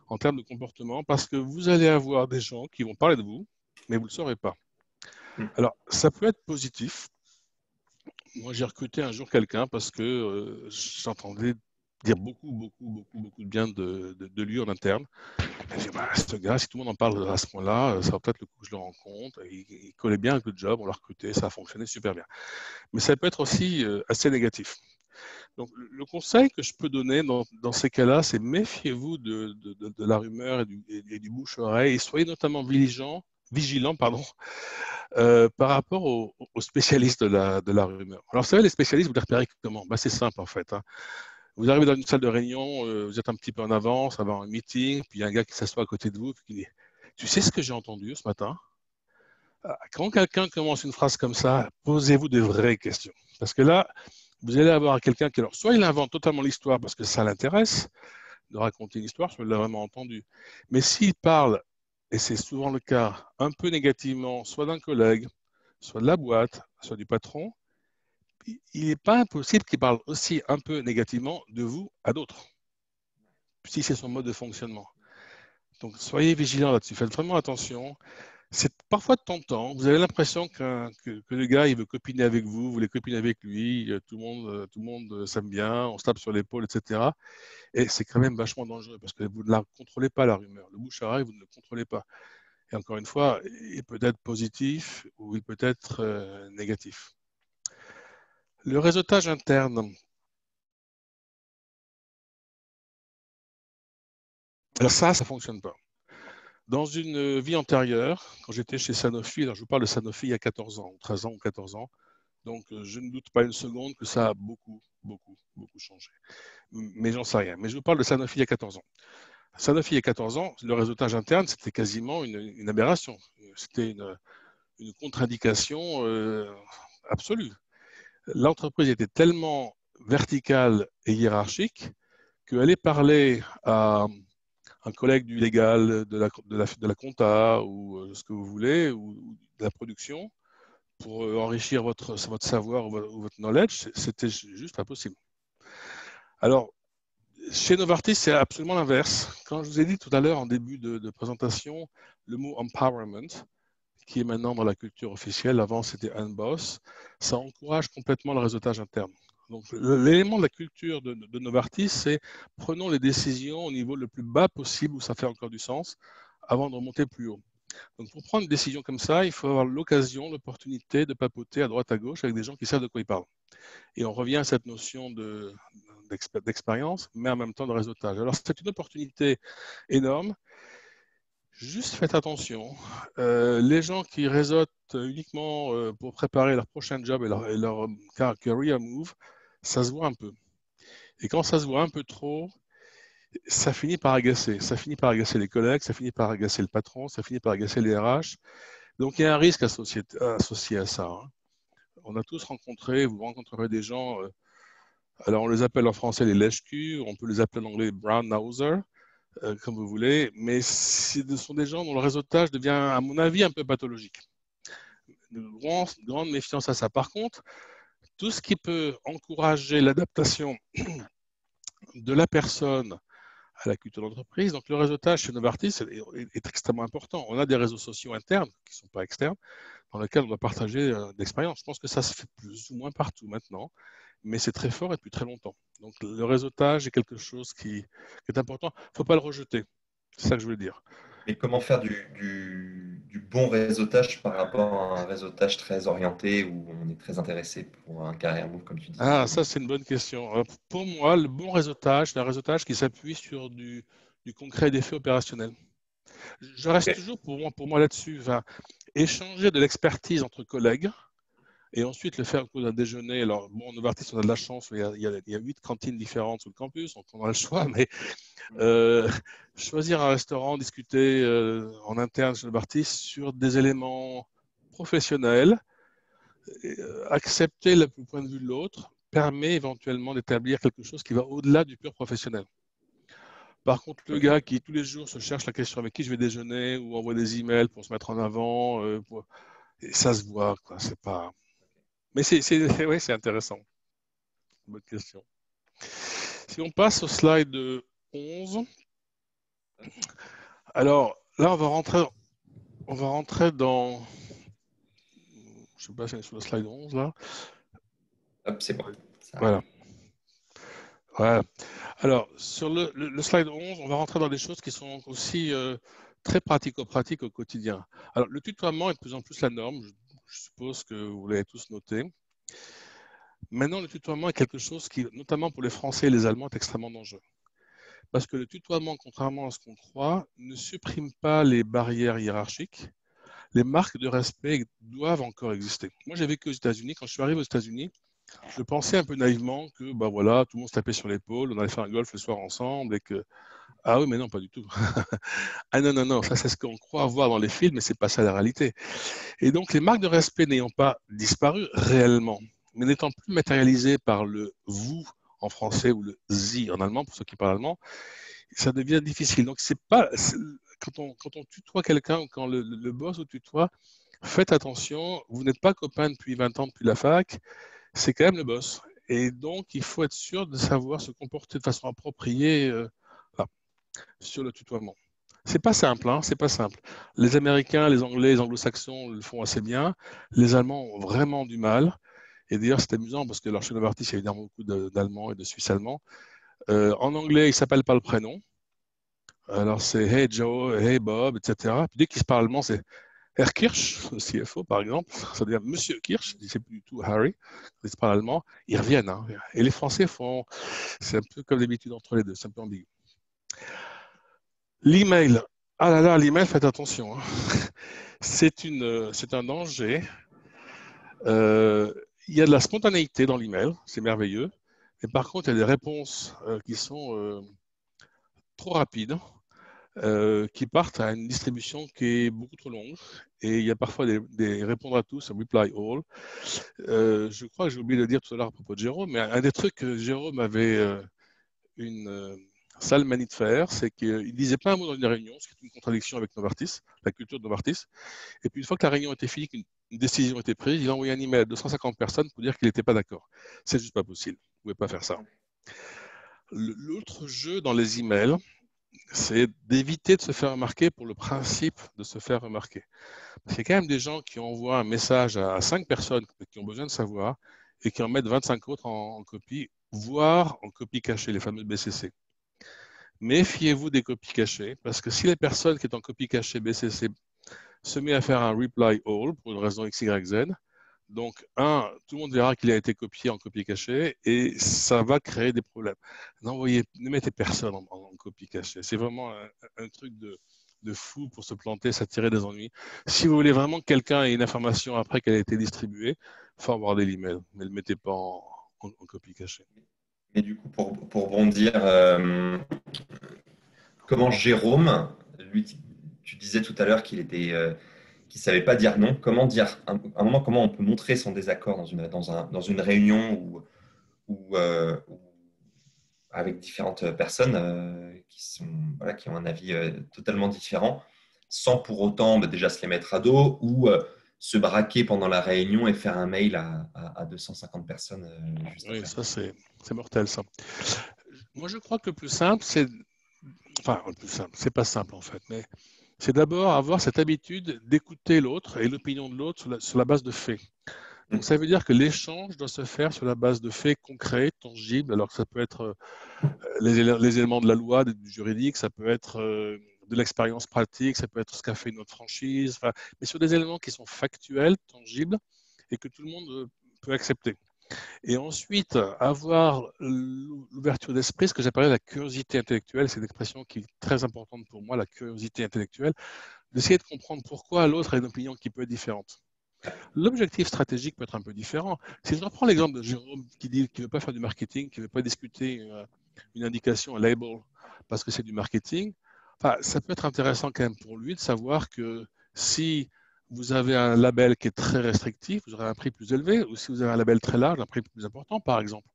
en termes de comportement, parce que vous allez avoir des gens qui vont parler de vous, mais vous ne le saurez pas. Alors, ça peut être positif. Moi, j'ai recruté un jour quelqu'un parce que j'entendais dire beaucoup de bien de lui en interne. Et j'ai dit, ce gars, si tout le monde en parle à ce point-là, ça va peut-être le coup que je le rencontre. Il collait bien avec le job, on l'a recruté, ça a fonctionné super bien. Mais ça peut être aussi assez négatif. Donc, le conseil que je peux donner dans ces cas-là, c'est méfiez-vous de la rumeur et du bouche-oreille et soyez notamment vigilants par rapport aux spécialistes de la rumeur. Alors, vous savez, les spécialistes, vous les repérez comment? C'est simple en fait. Hein. Vous arrivez dans une salle de réunion, vous êtes un petit peu en avance, avant un meeting, puis il y a un gars qui s'assoit à côté de vous qui dit tu sais ce que j'ai entendu ce matin? Quand quelqu'un commence une phrase comme ça, posez-vous de vraies questions. Parce que là, vous allez avoir quelqu'un qui, alors, soit il invente totalement l'histoire parce que ça l'intéresse de raconter une histoire, soit il l'a vraiment entendu. Mais s'il parle, et c'est souvent le cas, un peu négativement, soit d'un collègue, soit de la boîte, soit du patron, il n'est pas impossible qu'il parle aussi un peu négativement de vous à d'autres, si c'est son mode de fonctionnement. Donc soyez vigilants là-dessus, faites vraiment attention. C'est parfois tentant, vous avez l'impression que le gars il veut copiner avec vous, vous voulez copiner avec lui, tout le monde s'aime bien, on se tape sur l'épaule, etc. Et c'est quand même vachement dangereux parce que vous ne la contrôlez pas la rumeur. Le bouche à oreille, vous ne le contrôlez pas. Et encore une fois, il peut être positif ou il peut être négatif. Le réseautage interne. Alors ça ne fonctionne pas. Dans une vie antérieure, quand j'étais chez Sanofi, alors je vous parle de Sanofi il y a 14 ans, 13 ans ou 14 ans, donc je ne doute pas une seconde que ça a beaucoup, beaucoup, beaucoup changé. Mais j'en sais rien. Mais je vous parle de Sanofi il y a 14 ans. Sanofi il y a 14 ans, le réseautage interne, c'était quasiment une aberration. C'était une contre-indication absolue. L'entreprise était tellement verticale et hiérarchique qu'aller parler à un collègue du légal, de la compta ou ce que vous voulez, ou de la production, pour enrichir votre savoir ou votre knowledge, c'était juste impossible. Alors, chez Novartis, c'est absolument l'inverse. Quand je vous ai dit tout à l'heure en début de présentation, le mot empowerment, qui est maintenant dans la culture officielle, avant c'était unboss, ça encourage complètement le réseautage interne. Donc l'élément de la culture de Novartis, c'est prenons les décisions au niveau le plus bas possible où ça fait encore du sens, avant de remonter plus haut. Donc pour prendre une décision comme ça, il faut avoir l'occasion, l'opportunité de papoter à droite à gauche avec des gens qui savent de quoi ils parlent. Et on revient à cette notion d'expérience, mais en même temps de réseautage. Alors c'est une opportunité énorme. Juste faites attention. Les gens qui réseautent uniquement pour préparer leur prochain job et leur career move, ça se voit un peu. Et quand ça se voit un peu trop, ça finit par agacer. Ça finit par agacer les collègues, ça finit par agacer le patron, ça finit par agacer les RH. Donc il y a un risque associé à ça. Hein. On a tous rencontré, vous rencontrerez des gens, alors on les appelle en français les lèche-culs, on peut les appeler en anglais brown-nosers. Comme vous voulez, mais ce sont des gens dont le réseautage devient, à mon avis, un peu pathologique. Une grande méfiance à ça. Par contre, tout ce qui peut encourager l'adaptation de la personne à la culture d'entreprise, donc le réseautage chez Novartis est extrêmement important. On a des réseaux sociaux internes, qui ne sont pas externes, dans lesquels on doit partager l'expérience. Je pense que ça se fait plus ou moins partout maintenant, mais c'est très fort et depuis très longtemps. Donc le réseautage est quelque chose qui est important. Il ne faut pas le rejeter. C'est ça que je veux dire. Mais comment faire du bon réseautage par rapport à un réseautage très orienté où on est très intéressé pour un carrière move, comme tu disais? Ah, ça, c'est une bonne question. Pour moi, le bon réseautage, c'est un réseautage qui s'appuie sur du concret et des faits opérationnels. Je reste Ok. toujours pour moi là-dessus. Enfin, échanger de l'expertise entre collègues et ensuite le faire au cours d'un déjeuner. Alors, bon, Novartis, on a de la chance, il y a 8 cantines différentes sur le campus, donc on a le choix, mais euh, choisir un restaurant, discuter en interne chez Novartis sur des éléments professionnels, accepter le point de vue de l'autre permet éventuellement d'établir quelque chose qui va au-delà du pur professionnel. Par contre, le Ok. gars qui tous les jours se cherche la question avec qui je vais déjeuner ou envoie des emails pour se mettre en avant, ça se voit, quoi. C'est pas. Mais ouais, c'est intéressant. Bonne question. Si on passe au slide 11, alors là, on va rentrer dans. Je sais pas si on est sur le slide 11 là. Hop, c'est bon. Ça Voilà. arrive. Voilà. Alors, sur le slide 11, on va rentrer dans des choses qui sont aussi très pratico-pratiques au quotidien. Alors, le tutoiement est de plus en plus la norme. Je suppose que vous l'avez tous noté. Maintenant, le tutoiement est quelque chose qui, notamment pour les Français et les Allemands, est extrêmement dangereux. Parce que le tutoiement, contrairement à ce qu'on croit, ne supprime pas les barrières hiérarchiques. Les marques de respect doivent encore exister. Moi, j'ai vécu aux États-Unis. Quand je suis arrivé aux États-Unis, je pensais un peu naïvement que bah voilà, tout le monde se tapait sur l'épaule, on allait faire un golf le soir ensemble et que ah oui, mais non, pas du tout. Ah non, non, non, ça c'est ce qu'on croit voir dans les films, mais c'est pas ça la réalité. Et donc les marques de respect n'ayant pas disparu réellement, mais n'étant plus matérialisées par le vous en français ou le sie en allemand, pour ceux qui parlent allemand, ça devient difficile. Donc c'est pas quand on tutoie quelqu'un ou quand le boss vous tutoie, faites attention, vous n'êtes pas copains depuis 20 ans depuis la fac, c'est quand même le boss. Et donc il faut être sûr de savoir se comporter de façon appropriée voilà, sur le tutoiement. C'est pas simple, hein, c'est pas simple. Les Américains, les Anglais, les Anglo-Saxons le font assez bien. Les Allemands ont vraiment du mal. Et d'ailleurs, c'est amusant parce que leur chez Novartis, il y a évidemment beaucoup d'Allemands et de Suisses allemands. En anglais, ils ne s'appellent pas le prénom. Alors, c'est Hey Joe, Hey Bob, etc. Puis dès qu'ils se parlent allemand, c'est Herr Kirsch, le CFO par exemple. Ça veut dire Monsieur Kirsch, c'est plus du tout Harry. Ils se parlent allemand, ils reviennent. Hein. Et les Français font. C'est un peu comme d'habitude entre les deux, c'est un peu ambigu. L'email. Ah là là, l'email, faites attention, hein. C'est un danger. Euh, il y a de la spontanéité dans l'email, c'est merveilleux. Mais par contre, il y a des réponses qui sont trop rapides, qui partent à une distribution qui est beaucoup trop longue. Et il y a parfois des répondre à tous, un reply all. Je crois que j'ai oublié de dire tout à l'heure à propos de Jérôme, mais un des trucs que Jérôme avait une sale manie de faire, c'est qu'il ne disait pas un mot dans une réunion, ce qui est une contradiction avec Novartis, la culture de Novartis. Et puis une fois que la réunion était finie, qu'une décision était prise, il a envoyé un email à 250 personnes pour dire qu'il n'était pas d'accord. C'est juste pas possible. Vous ne pouvez pas faire ça. L'autre jeu dans les emails, c'est d'éviter de se faire remarquer pour le principe de se faire remarquer. Parce qu'il y a quand même des gens qui envoient un message à 5 personnes qui ont besoin de savoir et qui en mettent 25 autres en copie, voire en copie cachée, les fameux BCC. Méfiez-vous des copies cachées, parce que si la personne qui est en copie cachée BCC se met à faire un reply all pour une raison X, Y, Z, donc, tout le monde verra qu'il a été copié en copie cachée et ça va créer des problèmes. Ne mettez personne en copie cachée. C'est vraiment un truc de fou pour se planter, s'attirer des ennuis. Si vous voulez vraiment que quelqu'un ait une information après qu'elle a été distribuée, forwardez l'email, mais ne le mettez pas en copie cachée. Mais du coup, pour bondir, comment Jérôme, lui, tu disais tout à l'heure qu'il savait pas dire non. Comment dire, à un moment, comment on peut montrer son désaccord dans une réunion ou avec différentes personnes voilà, qui ont un avis totalement différent, sans pour autant déjà se les mettre à dos ou se braquer pendant la réunion et faire un mail à 250 personnes juste Oui, après. ça c'est mortel ça. Moi je crois que le plus simple, enfin le plus simple, c'est pas simple en fait, mais c'est d'abord avoir cette habitude d'écouter l'autre et l'opinion de l'autre sur la base de faits. Donc ça veut dire que l'échange doit se faire sur la base de faits concrets, tangibles. Alors que ça peut être les éléments de la loi, du juridique, ça peut être de l'expérience pratique, ça peut être ce qu'a fait notre franchise, enfin, mais sur des éléments qui sont factuels, tangibles et que tout le monde peut accepter. Et ensuite, avoir l'ouverture d'esprit, ce que j'appelle la curiosité intellectuelle, c'est une expression qui est très importante pour moi, la curiosité intellectuelle, d'essayer de comprendre pourquoi l'autre a une opinion qui peut être différente. L'objectif stratégique peut être un peu différent. Si je reprends l'exemple de Jérôme qui dit qu'il ne veut pas faire du marketing, qui ne veut pas discuter une indication, un label, parce que c'est du marketing, enfin, ça peut être intéressant quand même pour lui de savoir que si vous avez un label qui est très restrictif, vous aurez un prix plus élevé, ou si vous avez un label très large, un prix plus important, par exemple.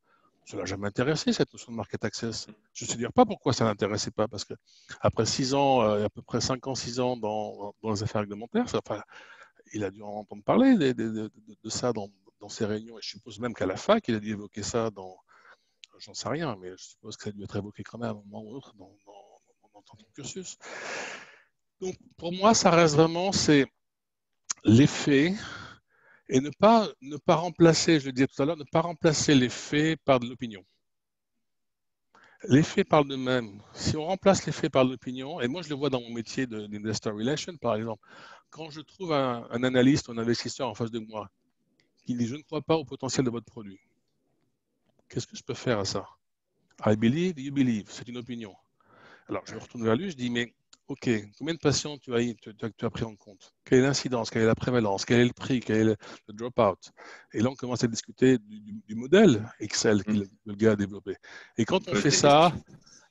Ça n'a jamais intéressé, cette notion de market access. Je ne sais dire pas pourquoi ça ne l'intéressait pas, parce que après 6 ans, à peu près 5 ans, 6 ans dans les affaires réglementaires, enfin, il a dû en entendre parler de ça dans ses réunions. Et je suppose même qu'à la fac, il a dû évoquer ça dans, j'en sais rien, mais je suppose que ça a dû être évoqué quand même à un moment ou autre dans ton cursus. Donc pour moi, ça reste vraiment, c'est les faits et ne pas remplacer, je le disais tout à l'heure, ne pas remplacer les faits par de l'opinion. Les faits parlent d'eux-mêmes. Si on remplace les faits par l'opinion, et moi je le vois dans mon métier d'investor relation, par exemple, quand je trouve un analyste ou un investisseur en face de moi qui dit je ne crois pas au potentiel de votre produit, qu'est-ce que je peux faire à ça? I believe, you believe, c'est une opinion. Alors je me retourne vers lui, je dis mais ok, combien de patients tu as pris en compte? Quelle est l'incidence? Quelle est la prévalence? Quel est le prix? Quel est le drop-out? Et là on commence à discuter du modèle Excel que le gars a développé. Et quand On on pose fait des ça,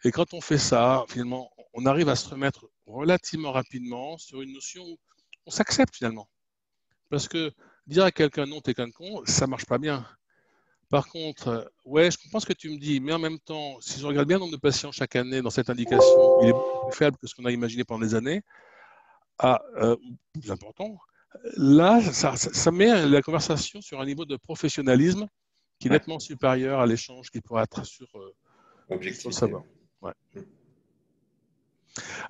questions. finalement, on arrive à se remettre relativement rapidement sur une notion où on s'accepte finalement. Parce que dire à quelqu'un non, t'es qu'un con, ça marche pas bien. Par contre, ouais, je comprends ce que tu me dis, mais en même temps, si je regarde bien le nombre de patients chaque année dans cette indication, il est beaucoup plus faible que ce qu'on a imaginé pendant des années. Ah, plus important, là, ça met la conversation sur un niveau de professionnalisme qui est Ouais, nettement supérieur à l'échange qui pourrait être sur le objectivité. savoir. Ouais.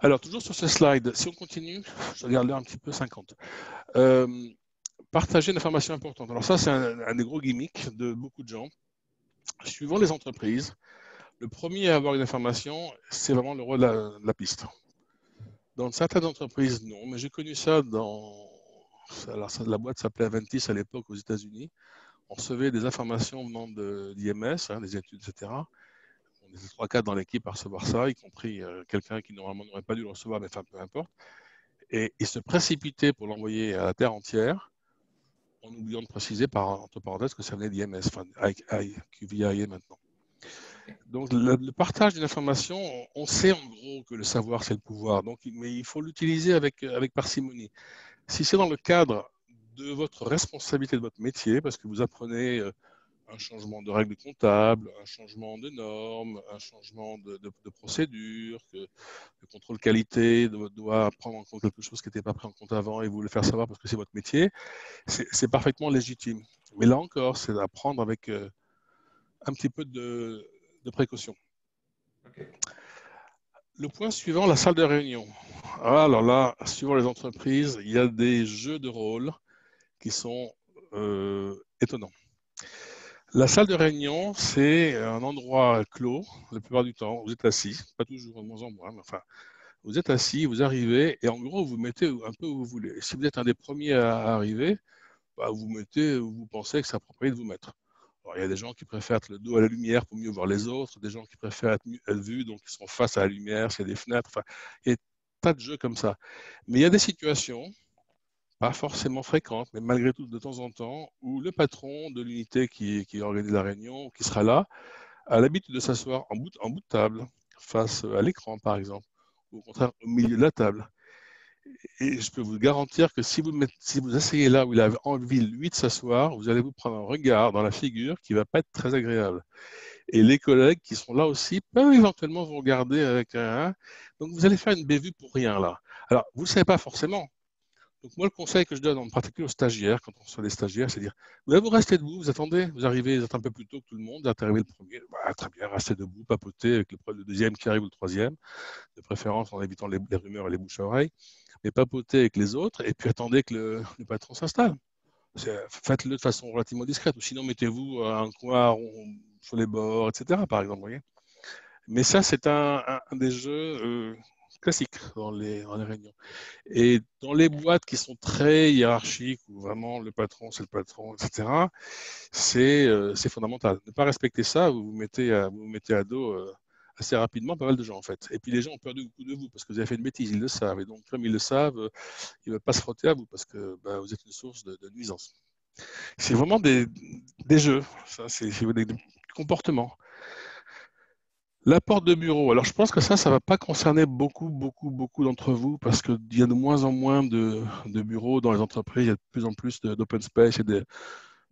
Alors, toujours sur ce slide, si on continue, je regarde l'heure un petit peu 50. Euh, partager une information importante. Alors ça, c'est un des gros gimmicks de beaucoup de gens. Suivant les entreprises, le premier à avoir une information, c'est vraiment le roi de la piste. Dans certaines entreprises, non, mais j'ai connu ça alors la boîte s'appelait Aventis à l'époque aux États-Unis. On recevait des informations venant d'IMS, des études, etc. était 3-4 dans l'équipe à recevoir ça, y compris quelqu'un qui normalement n'aurait pas dû le recevoir, mais enfin, peu importe. Et il se précipitait pour l'envoyer à la Terre entière, en oubliant de préciser, entre parenthèses, que ça venait d'IMS, enfin, QVIA maintenant. Donc, le partage d'une information, on sait en gros que le savoir, c'est le pouvoir, donc, mais il faut l'utiliser avec parcimonie. Si c'est dans le cadre de votre responsabilité, de votre métier, parce que vous apprenez un changement de règles comptables, un changement de normes, un changement de procédure, que le contrôle qualité doit prendre en compte quelque chose qui n'était pas pris en compte avant et vous le faire savoir parce que c'est votre métier, c'est parfaitement légitime. Mais là encore, c'est à prendre avec un petit peu de précaution. Okay. Le point suivant, la salle de réunion. Alors là, suivant les entreprises, il y a des jeux de rôle qui sont étonnants. La salle de réunion, c'est un endroit clos, la plupart du temps. Vous êtes assis, pas toujours, de moins en moins, mais enfin, vous êtes assis, vous arrivez, et en gros, vous mettez un peu où vous voulez. Et si vous êtes un des premiers à arriver, bah, vous mettez où vous pensez que c'est approprié de vous mettre. Alors, il y a des gens qui préfèrent être le dos à la lumière pour mieux voir les autres, des gens qui préfèrent être vus, donc ils sont face à la lumière, s'il y a des fenêtres. Enfin, il y a des tas de jeux comme ça. Mais il y a des situations, pas forcément fréquentes, mais malgré tout de temps en temps, où le patron de l'unité qui organise la réunion, qui sera là, a l'habitude de s'asseoir en bout de table, face à l'écran par exemple, ou au contraire au milieu de la table. Et je peux vous garantir que si vous asseyez là où il a envie, lui, de s'asseoir, vous allez vous prendre un regard dans la figure qui ne va pas être très agréable. Et les collègues qui sont là aussi peuvent éventuellement vous regarder avec un. Donc vous allez faire une bévue pour rien là. Alors, vous ne le savez pas forcément. Donc moi, le conseil que je donne en particulier aux stagiaires, quand on reçoit des stagiaires, c'est de dire, vous restez debout, vous attendez, vous arrivez, vous êtes un peu plus tôt que tout le monde, vous êtes arrivé le premier, bah, très bien, restez debout, papotez avec le deuxième qui arrive ou le troisième, de préférence en évitant les rumeurs et les bouches-oreilles, mais papotez avec les autres, et puis attendez que le patron s'installe. Faites-le de façon relativement discrète, ou sinon mettez-vous à un coin sur les bords, etc., par exemple, voyez. Mais ça, c'est un des jeux classiques dans les réunions. Et dans les boîtes qui sont très hiérarchiques, où vraiment le patron, c'est le patron, etc., c'est fondamental. Ne pas respecter ça, vous vous mettez à dos assez rapidement pas mal de gens, en fait. Et puis les gens ont peur de vous, parce que vous avez fait une bêtise, ils le savent. Et donc, comme ils le savent, ils ne veulent pas se frotter à vous, parce que bah, vous êtes une source de nuisance. C'est vraiment des jeux, ça, c'est des comportements. La porte de bureau. Alors, je pense que ça va pas concerner beaucoup d'entre vous parce qu'il y a de moins en moins de bureaux dans les entreprises. Il y a de plus en plus d'open space et de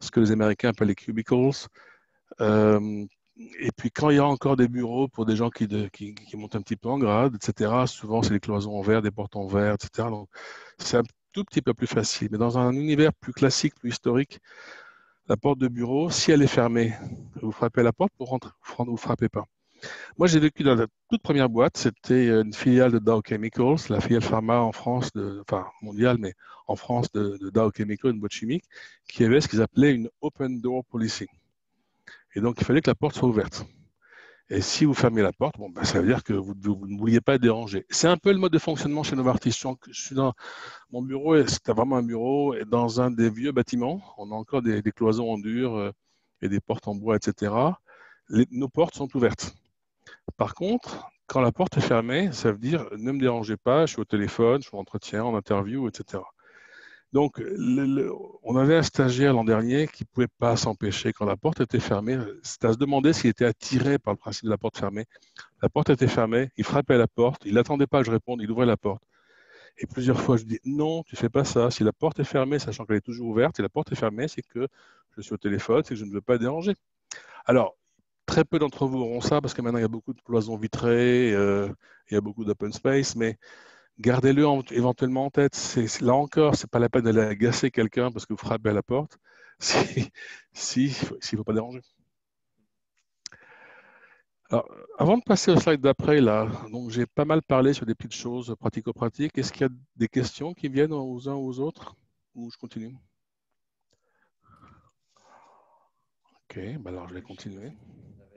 ce que les Américains appellent les cubicles. Euh, et puis, quand il y a encore des bureaux pour des gens qui montent un petit peu en grade, etc., souvent, c'est des cloisons en verre, des portes en verre, etc. Donc, c'est un tout petit peu plus facile. Mais dans un univers plus classique, plus historique, la porte de bureau, si elle est fermée, vous frappez à la porte pour rentrer, vous ne frappez pas. Moi, j'ai vécu dans la toute première boîte. C'était une filiale de Dow Chemicals, la filiale pharma en France, enfin mondiale, mais en France de Dow Chemicals, une boîte chimique, qui avait ce qu'ils appelaient une open door policy. Et donc, il fallait que la porte soit ouverte. Et si vous fermez la porte, bon, ben, ça veut dire que vous ne vouliez pas être dérangé. C'est un peu le mode de fonctionnement chez Novartis. Je suis dans mon bureau, c'était vraiment un bureau, et dans un des vieux bâtiments. On a encore des cloisons en dur et des portes en bois, etc. Nos portes sont ouvertes. Par contre, quand la porte est fermée, ça veut dire ne me dérangez pas, je suis au téléphone, je suis en entretien, en interview, etc. Donc, on avait un stagiaire l'an dernier qui ne pouvait pas s'empêcher, quand la porte était fermée, c'était à se demander s'il était attiré par le principe de la porte fermée. La porte était fermée, il frappait à la porte, il n'attendait pas que je réponde, il ouvrait la porte. Et plusieurs fois, je lui dis non, tu ne fais pas ça. Si la porte est fermée, sachant qu'elle est toujours ouverte, et la porte est fermée, c'est que je suis au téléphone, c'est que je ne veux pas déranger. Alors, très peu d'entre vous auront ça parce que maintenant il y a beaucoup de cloisons vitrées, il y a beaucoup d'open space, mais gardez-le éventuellement en tête. Là encore, c'est pas la peine d'aller agacer quelqu'un parce que vous frappez à la porte s'il ne faut pas déranger. Alors, avant de passer au slide d'après, là, donc j'ai pas mal parlé sur des petites choses pratico-pratiques. Est-ce qu'il y a des questions qui viennent aux uns ou aux autres ou je continue? Ok, bah alors je vais continuer.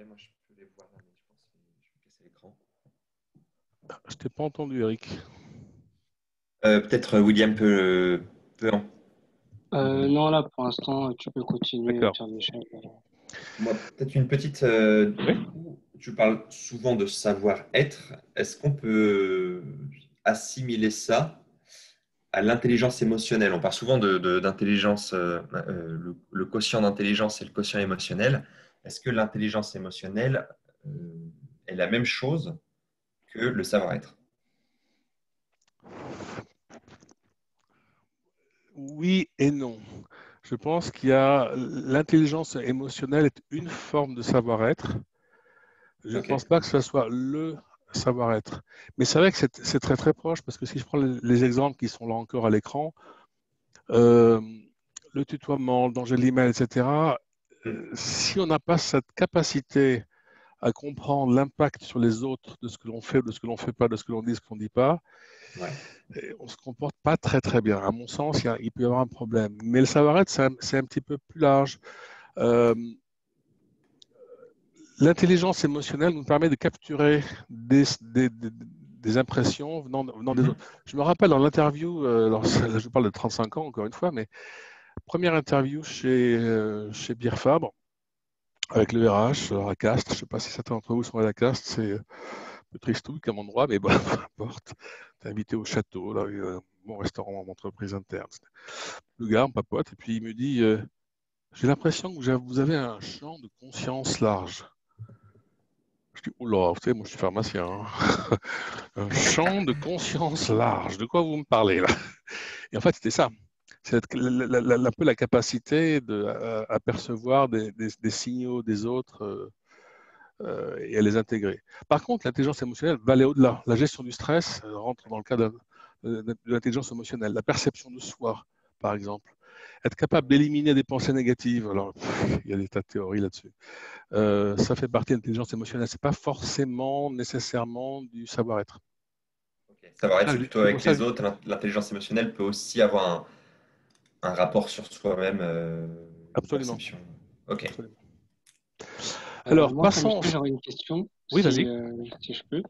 Moi, je peux les voir, mais je pense que je vais casser l'écran. Je t'ai pas entendu, Eric. Peut-être William peut en. Non, là, pour l'instant, tu peux continuer, D'accord. Pierre-Michel. Moi, peut-être une petite. Oui. tu parles souvent de savoir-être. Est-ce qu'on peut assimiler ça à l'intelligence émotionnelle? On parle souvent d'intelligence, le quotient d'intelligence et le quotient émotionnel. Est-ce que l'intelligence émotionnelle est la même chose que le savoir-être? Oui et non. Je pense qu'il y a l'intelligence émotionnelle est une forme de savoir-être. Je ne Ok. pense pas que ce soit le savoir-être. Mais c'est vrai que c'est très très proche parce que si je prends les exemples qui sont là encore à l'écran, euh, le tutoiement, le danger de l'email, etc., Hmm. si on n'a pas cette capacité à comprendre l'impact sur les autres de ce que l'on fait, de ce que l'on ne fait pas, de ce que l'on dit, de ce qu'on ne dit pas, Ouais. on ne se comporte pas très très bien. À mon sens, il peut y avoir un problème. Mais le savoir-être, c'est un petit peu plus large. Euh, L'intelligence émotionnelle nous permet de capturer des impressions venant des Mhm. autres. Je me rappelle dans l'interview, alors là, je parle de 35 ans encore une fois, mais première interview chez Pierre Fabre avec le RH à Castres. Je ne sais pas si certains d'entre vous sont allés à Castres, c'est un peu tristouille comme endroit, mais bon, peu importe. T'es invité au château, là, un bon restaurant d'entreprise interne. Le gars, on papote, et puis il me dit j'ai l'impression que vous avez un champ de conscience large. Je dis, oula, vous savez, moi je suis pharmacien, hein. Un champ de conscience large. De quoi vous me parlez là? Et en fait, c'était ça. C'est un peu la capacité à percevoir des signaux des autres et à les intégrer. Par contre, l'intelligence émotionnelle va aller au-delà. La gestion du stress rentre dans le cadre de l'intelligence émotionnelle. La perception de soi, par exemple. Être capable d'éliminer des pensées négatives. Alors, il y a des tas de théories là-dessus. Ça fait partie de l'intelligence émotionnelle. C'est pas forcément nécessairement du savoir-être. Ok. Savoir-être, c'est plutôt C'est pour avec ça les que autres. L'intelligence émotionnelle peut aussi avoir un rapport sur soi-même, une absolument, perception. Ok. absolument. Alors, Moi, passons. Jean-Michel, j'aurais une question, Oui, vas-y. si je peux.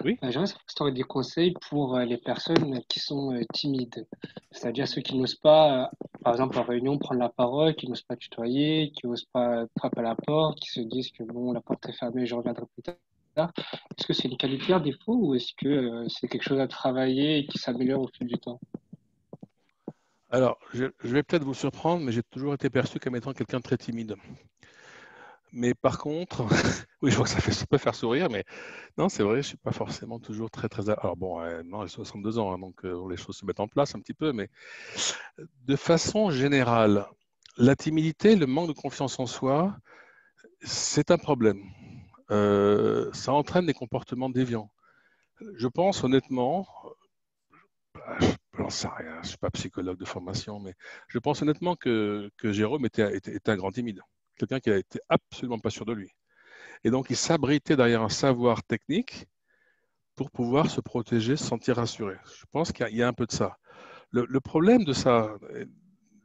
Oui. J'aimerais savoir si tu aurais des conseils pour les personnes qui sont timides, c'est-à-dire ceux qui n'osent pas, par exemple, en réunion, prendre la parole, qui n'osent pas tutoyer, qui n'osent pas frapper à la porte, qui se disent que bon, la porte est fermée, je reviendrai plus tard. Est-ce que c'est une qualité, un défaut, ou est-ce que c'est quelque chose à travailler et qui s'améliore au fil du temps? Alors, je vais peut-être vous surprendre, mais j'ai toujours été perçu comme étant quelqu'un de très timide. Mais par contre, oui, je vois que ça peut faire sourire, mais non, c'est vrai, je suis pas forcément toujours très, très. Alors bon, non, j'ai 62 ans, hein, donc les choses se mettent en place un petit peu, mais de façon générale, la timidité, le manque de confiance en soi, c'est un problème. Ça entraîne des comportements déviants. Je pense honnêtement, je n'en sais rien, je ne suis pas psychologue de formation, mais je pense honnêtement que Jérôme était un grand timide. Quelqu'un qui n'était absolument pas sûr de lui. Et donc, il s'abritait derrière un savoir technique pour pouvoir se protéger, se sentir rassuré. Je pense qu'il y a un peu de ça. Le problème de ça,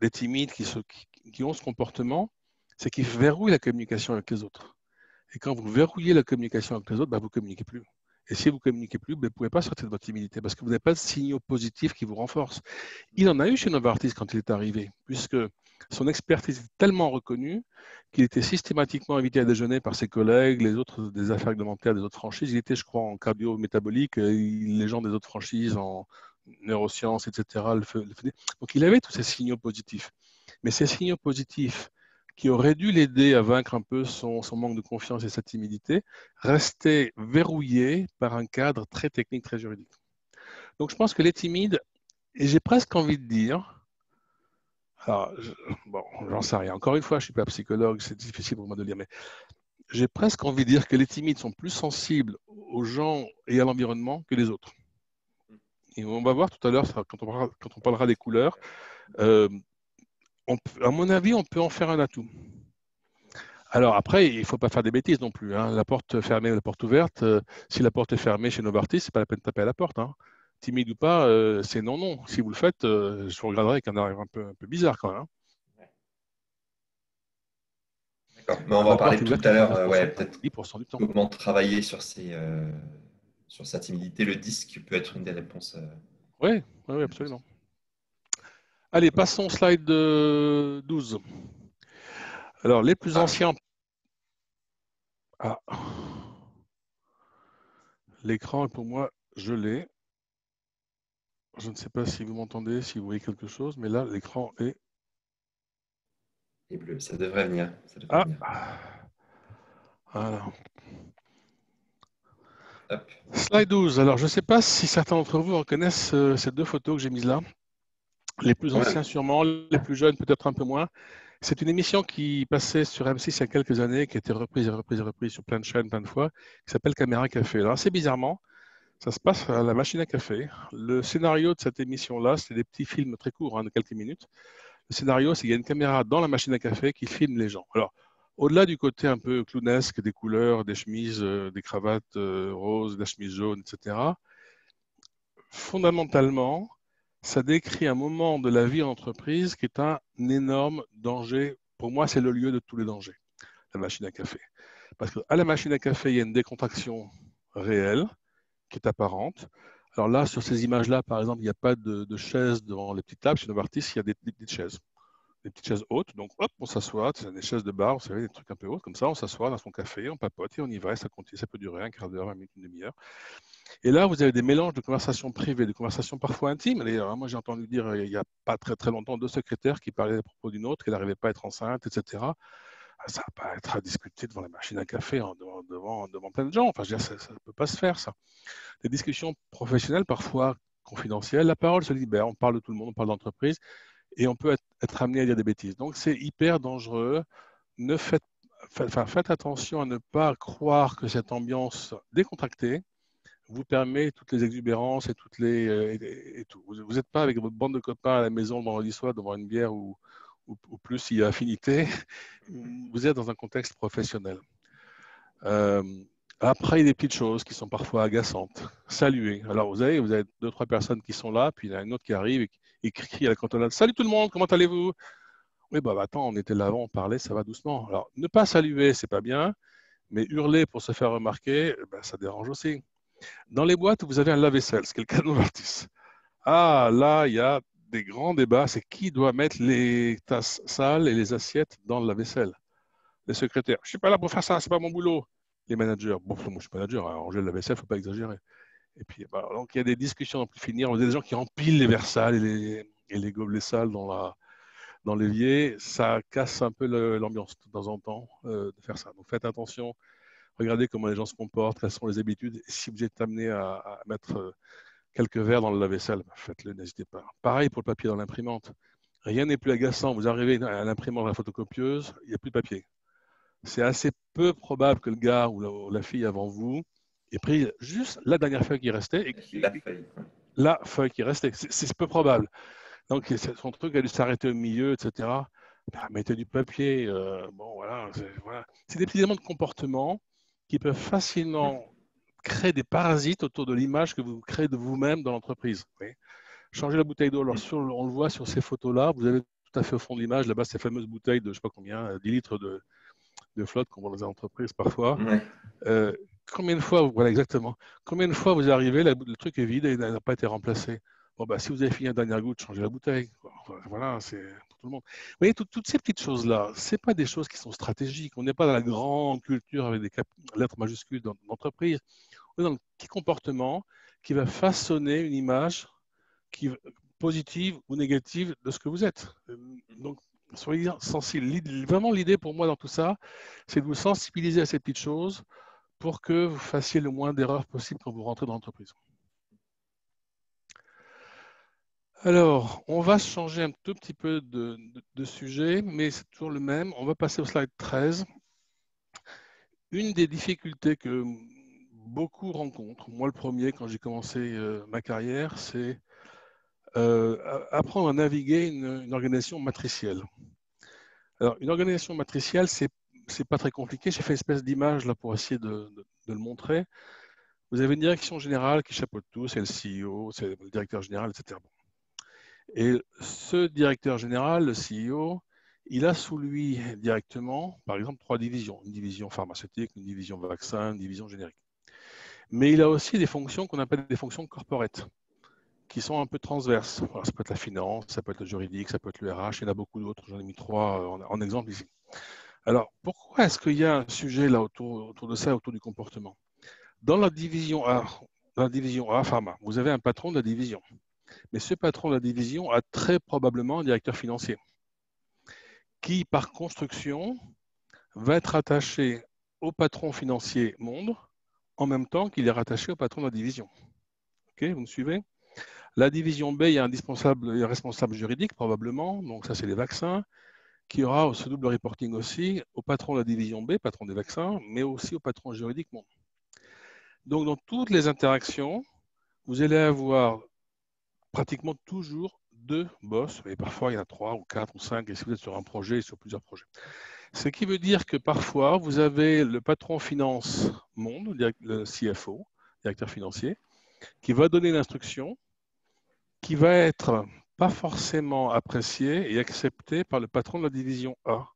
des timides qui ont ce comportement, c'est qu'ils verrouillent la communication avec les autres. Et quand vous verrouillez la communication avec les autres, bah, vous ne communiquez plus. Et si vous ne communiquez plus, vous ne pouvez pas sortir de votre timidité parce que vous n'avez pas de signaux positifs qui vous renforcent. Il en a eu chez Novartis quand il est arrivé, puisque son expertise est tellement reconnue qu'il était systématiquement invité à déjeuner par ses collègues, les autres des affaires réglementaires des autres franchises. Il était, je crois, en cardio-métabolique, les gens des autres franchises en neurosciences, etc. le faisaient. Donc il avait tous ces signaux positifs. Mais ces signaux positifs qui auraient dû l'aider à vaincre un peu son manque de confiance et sa timidité, restaient verrouillés par un cadre très technique, très juridique. Donc je pense que les timides, et j'ai presque envie de dire, alors, bon, j'en sais rien. Encore une fois, je ne suis pas psychologue, c'est difficile pour moi de le dire, mais j'ai presque envie de dire que les timides sont plus sensibles aux gens et à l'environnement que les autres. Et on va voir tout à l'heure, quand on parlera des couleurs, euh, à mon avis, on peut en faire un atout. Alors après, il ne faut pas faire des bêtises non plus, hein. La porte fermée, la porte ouverte. Si la porte est fermée chez Novartis, c'est pas la peine de taper à la porte, hein. Timide ou pas, c'est non, non. Si vous le faites, je vous regarderai avec un air un peu bizarre quand même, hein. D'accord. Mais on va La en parler porte est tout ouverte à l'heure. Ouais, 99%, peut-être 10% du temps. comment travailler sur sur sa timidité. Le disque peut être une des réponses. Oui, oui, oui, absolument. Allez, passons au slide 12. Alors, les plus Ah, anciens. Ah. L'écran, pour moi, je l'ai. Je ne sais pas si vous m'entendez, si vous voyez quelque chose, mais là, l'écran est... Et bleu, ça devrait venir. Ça devrait Ah! venir. Voilà. Hop. Slide 12. Alors, je ne sais pas si certains d'entre vous reconnaissent ces deux photos que j'ai mises là. Les plus Quand même. anciens sûrement, les plus jeunes peut-être un peu moins. C'est une émission qui passait sur M6 il y a quelques années, qui a été reprise et reprise et reprise sur plein de chaînes, plein de fois, qui s'appelle Caméra Café. Alors, assez bizarrement, ça se passe à la machine à café. Le scénario de cette émission-là, c'est des petits films très courts, hein, de quelques minutes. Le scénario, c'est qu'il y a une caméra dans la machine à café qui filme les gens. Alors, au-delà du côté un peu clownesque, des couleurs, des chemises, des cravates roses, des chemises jaunes, etc., fondamentalement, ça décrit un moment de la vie en entreprise qui est un énorme danger. Pour moi, c'est le lieu de tous les dangers, la machine à café. Parce qu'à la machine à café, il y a une décontraction réelle qui est apparente. Alors là, sur ces images-là, par exemple, il n'y a pas de chaises devant les petites tables. Chez Novartis, il y a des petites chaises. Des petites chaises hautes. Donc, hop, on s'assoit. C'est des chaises de bar, vous savez, des trucs un peu hauts. Comme ça, on s'assoit dans son café, on papote et on y va. Et ça continue. Ça peut durer un quart d'heure, 20 minutes, une demi-heure. Et là, vous avez des mélanges de conversations privées, de conversations parfois intimes. D'ailleurs, moi, j'ai entendu dire il n'y a pas très très longtemps deux secrétaires qui parlaient à propos d'une autre, qu'elle n'arrivait pas à être enceinte, etc. Ça va pas être à discuter devant la machine à café, devant plein de gens. Enfin, je veux dire, ça ne peut pas se faire, ça. Des discussions professionnelles, parfois confidentielles, la parole se libère. On parle de tout le monde, on parle d'entreprise, et on peut être amené à dire des bêtises. Donc, c'est hyper dangereux. Ne faites, enfin, faites attention à ne pas croire que cette ambiance décontractée vous permet toutes les exubérances et toutes et tout. Vous n'êtes pas avec votre bande de copains à la maison le vendredi soir devant une bière ou plus s'il y a affinité. Vous êtes dans un contexte professionnel. Euh, Après, il y a des petites choses qui sont parfois agaçantes. Saluer. Alors, vous avez deux, trois personnes qui sont là, puis il y en a une autre qui arrive et qui crie à la cantonade: Salut tout le monde, comment allez-vous? Oui, bah attends, on était là avant, on parlait, ça va doucement. Alors, ne pas saluer, c'est pas bien, mais hurler pour se faire remarquer, ben, ça dérange aussi. Dans les boîtes, vous avez un lave-vaisselle, ce qui est le cas de Novartis. Ah, là, il y a des grands débats, c'est qui doit mettre les tasses sales et les assiettes dans le lave-vaisselle. Les secrétaires: je ne suis pas là pour faire ça, c'est pas mon boulot. Les managers: bon, moi je suis manager, hein, ranger le lave-vaisselle, il ne faut pas exagérer. Et puis, bah, donc il y a des discussions à plus finir. Vous avez des gens qui empilent les verres sales et les gobelets sales dans l'évier. Ça casse un peu l'ambiance de temps en temps de faire ça. Donc faites attention, regardez comment les gens se comportent, quelles sont les habitudes. Et si vous êtes amené à mettre quelques verres dans le lave-vaisselle, faites-le, n'hésitez pas. Pareil pour le papier dans l'imprimante. Rien n'est plus agaçant. Vous arrivez à l'imprimante, à la photocopieuse, il n'y a plus de papier. C'est assez peu probable que le gars ou la fille avant vous ait pris juste la dernière feuille qui restait La feuille. la feuille qui restait. C'est peu probable. Donc, son truc a dû s'arrêter au milieu, etc. Ben, mettez du papier. Bon, voilà. C'est des petits éléments de comportement qui peuvent facilement créer des parasites autour de l'image que vous créez de vous-même dans l'entreprise. Oui. Changez la bouteille d'eau. Alors, on le voit sur ces photos-là. Vous avez tout à fait au fond de l'image, là-bas, ces fameuses bouteilles de, je ne sais pas combien, 10 litres de flotte qu'on voit dans les entreprises parfois. Ouais. Combien de fois, voilà exactement, combien de fois vous arrivez, le truc est vide et il n'a pas été remplacé. Bon, bah, si vous avez fini la dernière goutte, changez la bouteille. Voilà, c'est pour tout le monde. Vous voyez, toutes ces petites choses-là, ce pas des choses qui sont stratégiques. On n'est pas dans la grande culture avec des lettres majuscules d'entreprise. On est dans le petit comportement qui va façonner une image positive ou négative de ce que vous êtes. Donc, soyez sensibles. Vraiment, l'idée pour moi dans tout ça, c'est de vous sensibiliser à ces petites choses pour que vous fassiez le moins d'erreurs possible quand vous rentrez dans l'entreprise. Alors, on va changer un tout petit peu de sujet, mais c'est toujours le même. On va passer au slide 13. Une des difficultés que beaucoup rencontrent, moi le premier quand j'ai commencé ma carrière, c'est apprendre à naviguer une organisation matricielle. Alors, une organisation matricielle, c'est pas très compliqué. J'ai fait une espèce d'image là pour essayer de le montrer. Vous avez une direction générale qui chapeaute tout, c'est le CEO, c'est le directeur général, etc. Et ce directeur général, le CEO, il a sous lui directement, par exemple, 3 divisions. Une division pharmaceutique, une division vaccin, une division générique. Mais il a aussi des fonctions qu'on appelle des fonctions corporate, qui sont un peu transverses. Alors, ça peut être la finance, ça peut être le juridique, ça peut être le RH, il y en a beaucoup d'autres, j'en ai mis 3 en exemple ici. Alors, pourquoi est-ce qu'il y a un sujet là autour de ça, autour du comportement? Dans la division A Pharma, vous avez un patron de la division. Mais ce patron de la division a très probablement un directeur financier qui, par construction, va être attaché au patron financier monde en même temps qu'il est rattaché au patron de la division. Ok, vous me suivez? La division B, il y a un responsable juridique probablement, donc ça c'est les vaccins, qui aura ce double reporting aussi au patron de la division B, patron des vaccins, mais aussi au patron juridique monde. Donc dans toutes les interactions, vous allez avoir pratiquement toujours 2 boss, et parfois il y en a 3 ou 4 ou 5, et si vous êtes sur un projet et sur plusieurs projets. Ce qui veut dire que parfois, vous avez le patron finance monde, le CFO, directeur financier, qui va donner l'instruction, qui va être pas forcément appréciée et acceptée par le patron de la division A,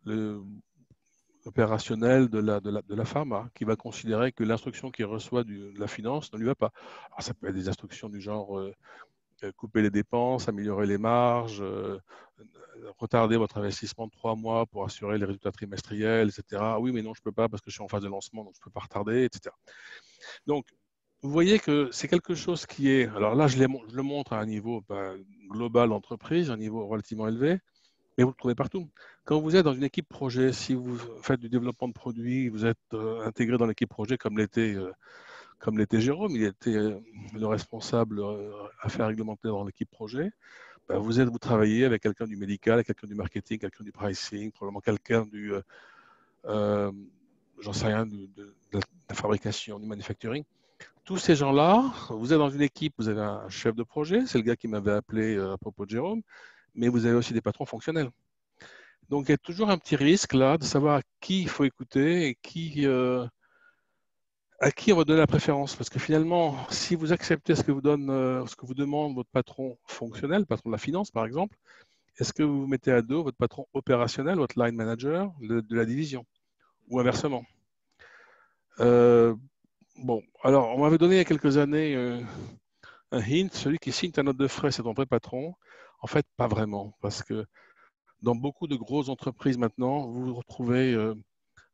l'opérationnel de la pharma, qui va considérer que l'instruction qu'il reçoit de la finance ne lui va pas. Alors, ça peut être des instructions du genre couper les dépenses, améliorer les marges, retarder votre investissement de 3 mois pour assurer les résultats trimestriels, etc. Oui, mais non, je ne peux pas parce que je suis en phase de lancement, donc je ne peux pas retarder, etc. Donc, vous voyez que c'est quelque chose qui est... Alors là, je le montre à un niveau global d'entreprise, un niveau relativement élevé, mais vous le trouvez partout. Quand vous êtes dans une équipe projet, si vous faites du développement de produits, vous êtes intégré dans l'équipe projet comme l'était Jérôme, il était le responsable affaires réglementaires dans l'équipe projet. Ben, vous travaillez avec quelqu'un du médical, quelqu'un du marketing, quelqu'un du pricing, probablement quelqu'un j'en sais rien, de la fabrication, du manufacturing. Tous ces gens-là, vous êtes dans une équipe, vous avez un chef de projet, c'est le gars qui m'avait appelé à propos de Jérôme, mais vous avez aussi des patrons fonctionnels. Donc il y a toujours un petit risque là de savoir à qui il faut écouter et à qui on va donner la préférence. Parce que finalement, si vous acceptez ce que vous demande votre patron fonctionnel, patron de la finance par exemple, est-ce que vous mettez à dos votre patron opérationnel, votre line manager de la division, ou inversement? Bon, alors on m'avait donné il y a quelques années un hint, celui qui signe ta note de frais, c'est ton vrai patron. En fait, pas vraiment, parce que dans beaucoup de grosses entreprises maintenant, vous vous retrouvez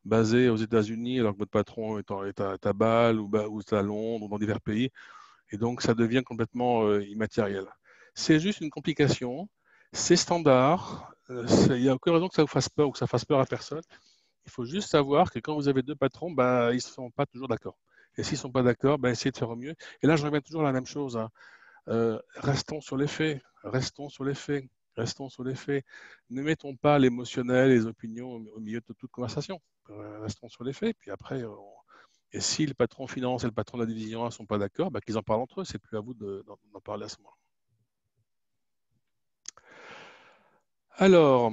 basé aux États-Unis, alors que votre patron est à Bâle ou à Londres ou dans divers pays, et donc ça devient complètement immatériel. C'est juste une complication, c'est standard, il n'y a aucune raison que ça vous fasse peur ou que ça fasse peur à personne. Il faut juste savoir que quand vous avez 2 patrons, bah, ils ne sont pas toujours d'accord. Et s'ils ne sont pas d'accord, bah, essayez de faire au mieux. Et là, je reviens toujours à la même chose, hein. Restons sur les faits, restons sur les faits, restons sur les faits. Ne mettons pas l'émotionnel, les opinions au milieu de toute conversation. Restons sur les faits. Puis après, et si le patron finance et le patron de la division A ne sont pas d'accord, bah, qu'ils en parlent entre eux. C'est plus à vous d'en parler à ce moment-là. Alors,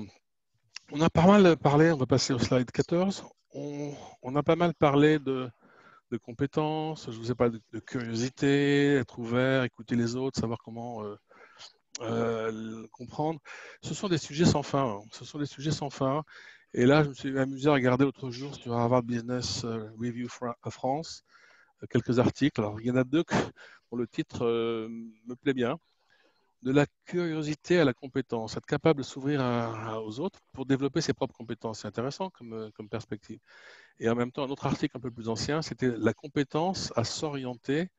on a pas mal parlé, on va passer au slide 14. On a pas mal parlé de compétences, je vous ai parlé de curiosité, être ouvert, écouter les autres, savoir comment comprendre. Ce sont des sujets sans fin. Hein. Ce sont des sujets sans fin. Et là, je me suis amusé à regarder l'autre jour sur Harvard Business Review France quelques articles. Alors, il y en a 2 dont le titre me plaît bien. De la curiosité à la compétence, être capable de s'ouvrir aux autres pour développer ses propres compétences. C'est intéressant comme perspective. Et en même temps, un autre article un peu plus ancien, c'était la compétence à s'orienter,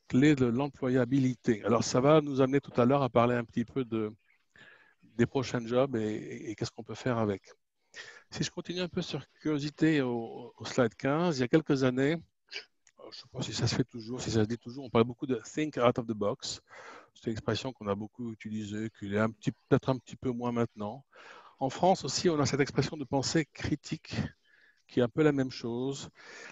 clé de l'employabilité. Alors, ça va nous amener tout à l'heure à parler un petit peu des prochains jobs et qu'est-ce qu'on peut faire avec. Si je continue un peu sur curiosité au slide 15, il y a quelques années, je ne sais pas si ça se fait toujours, si ça se dit toujours, on parle beaucoup de think out of the box. C'est une expression qu'on a beaucoup utilisée, qui est peut-être un petit peu moins maintenant. En France aussi, on a cette expression de pensée critique, qui est un peu la même chose.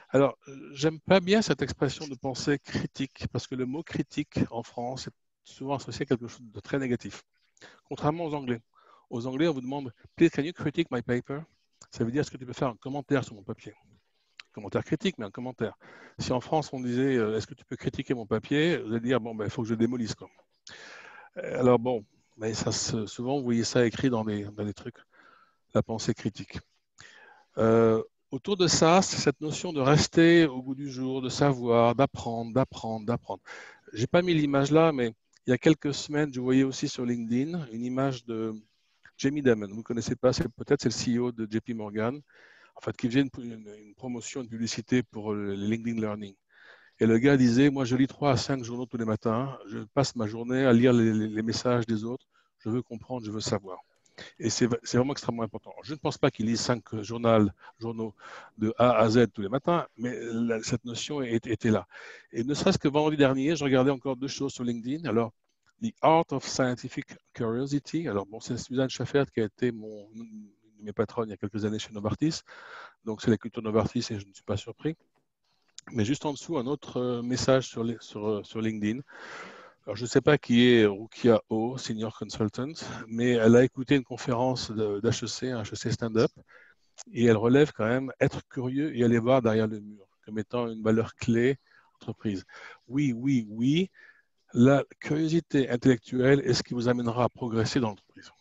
Alors, j'aime pas bien cette expression de pensée critique, parce que le mot critique en France est souvent associé à quelque chose de très négatif, contrairement aux Anglais. Aux Anglais, on vous demande « Please, can you critique my paper ?» Ça veut dire « Est-ce que tu peux faire un commentaire sur mon papier ?» Commentaire critique, mais un commentaire. Si en France, on disait « Est-ce que tu peux critiquer mon papier ?» Vous allez dire « Bon, il faut que je le démolisse. » Quoi. Alors bon, mais souvent, vous voyez ça écrit dans des trucs, la pensée critique. Autour de ça, c'est cette notion de rester au goût du jour, de savoir, d'apprendre. Je n'ai pas mis l'image là, mais il y a quelques semaines, je voyais aussi sur LinkedIn une image de Jamie Dimon. Vous ne connaissez pas, peut-être c'est le CEO de JP Morgan. en fait, qui faisait une promotion, une publicité pour le LinkedIn Learning. Et le gars disait, moi, je lis 3 à 5 journaux tous les matins. Je passe ma journée à lire les messages des autres. Je veux comprendre, je veux savoir. Et c'est vraiment extrêmement important. Je ne pense pas qu'il lise 5 journaux de A à Z tous les matins, mais cette notion était là. Et ne serait-ce que vendredi dernier, je regardais encore 2 choses sur LinkedIn. Alors, The Art of Scientific Curiosity. Alors, bon, c'est Suzanne Schaffert qui a été une de mes patronnes il y a quelques années chez Novartis. Donc, c'est la culture Novartis et je ne suis pas surpris. Mais juste en dessous, un autre message sur LinkedIn. Alors, je ne sais pas qui est Rukia O, Senior Consultant, mais elle a écouté une conférence d'HEC, un HEC Stand-up, et elle relève quand même être curieux et aller voir derrière le mur, comme étant une valeur clé entreprise. Oui, oui, oui, la curiosité intellectuelle est ce qui vous amènera à progresser dans l'entreprise.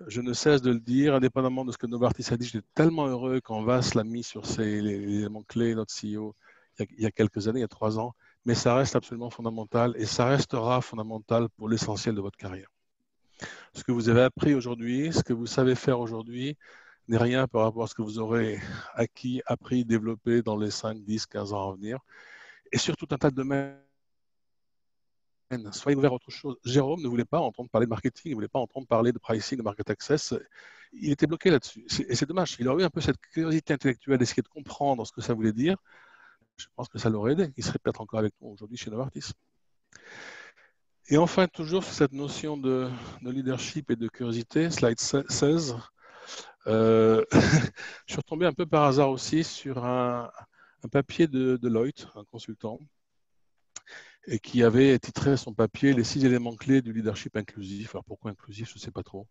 Je ne cesse de le dire, indépendamment de ce que Novartis a dit, j'étais tellement heureux quand Vas l'a mis sur les éléments clés, notre CEO, il y a quelques années, il y a 3 ans, mais ça reste absolument fondamental et ça restera fondamental pour l'essentiel de votre carrière. Ce que vous avez appris aujourd'hui, ce que vous savez faire aujourd'hui, n'est rien par rapport à ce que vous aurez acquis, appris, développé dans les 5, 10, 15 ans à venir. Et sur tout un tas de domaines. Soyez ouvert à autre chose. Jérôme ne voulait pas entendre parler de marketing, il ne voulait pas entendre parler de pricing, de market access. Il était bloqué là-dessus. Et c'est dommage. Il aurait eu un peu cette curiosité intellectuelle d'essayer de comprendre ce que ça voulait dire. Je pense que ça l'aurait aidé. Il serait peut-être encore avec nous aujourd'hui chez Novartis. Et enfin, toujours sur cette notion de leadership et de curiosité, slide 16, je suis retombé un peu par hasard aussi sur un papier de Deloitte, un consultant, et qui avait titré son papier Les 6 éléments clés du leadership inclusif. Alors pourquoi inclusif, je ne sais pas trop.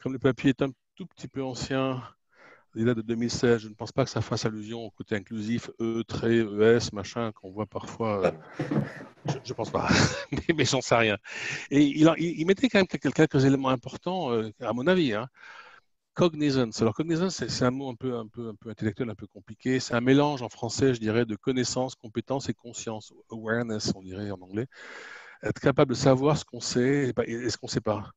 Comme le papier est un tout petit peu ancien, il date de 2016, je ne pense pas que ça fasse allusion au côté inclusif, ES, machin, qu'on voit parfois. Je ne pense pas, mais j'en sais rien. Et il mettait quand même quelques éléments importants, à mon avis. Hein. Cognizance. Alors, cognizance, c'est un mot un peu intellectuel, un peu compliqué. C'est un mélange en français, je dirais, de connaissance, compétence et conscience. Awareness, on dirait en anglais. Être capable de savoir ce qu'on sait et ce qu'on ne sait pas.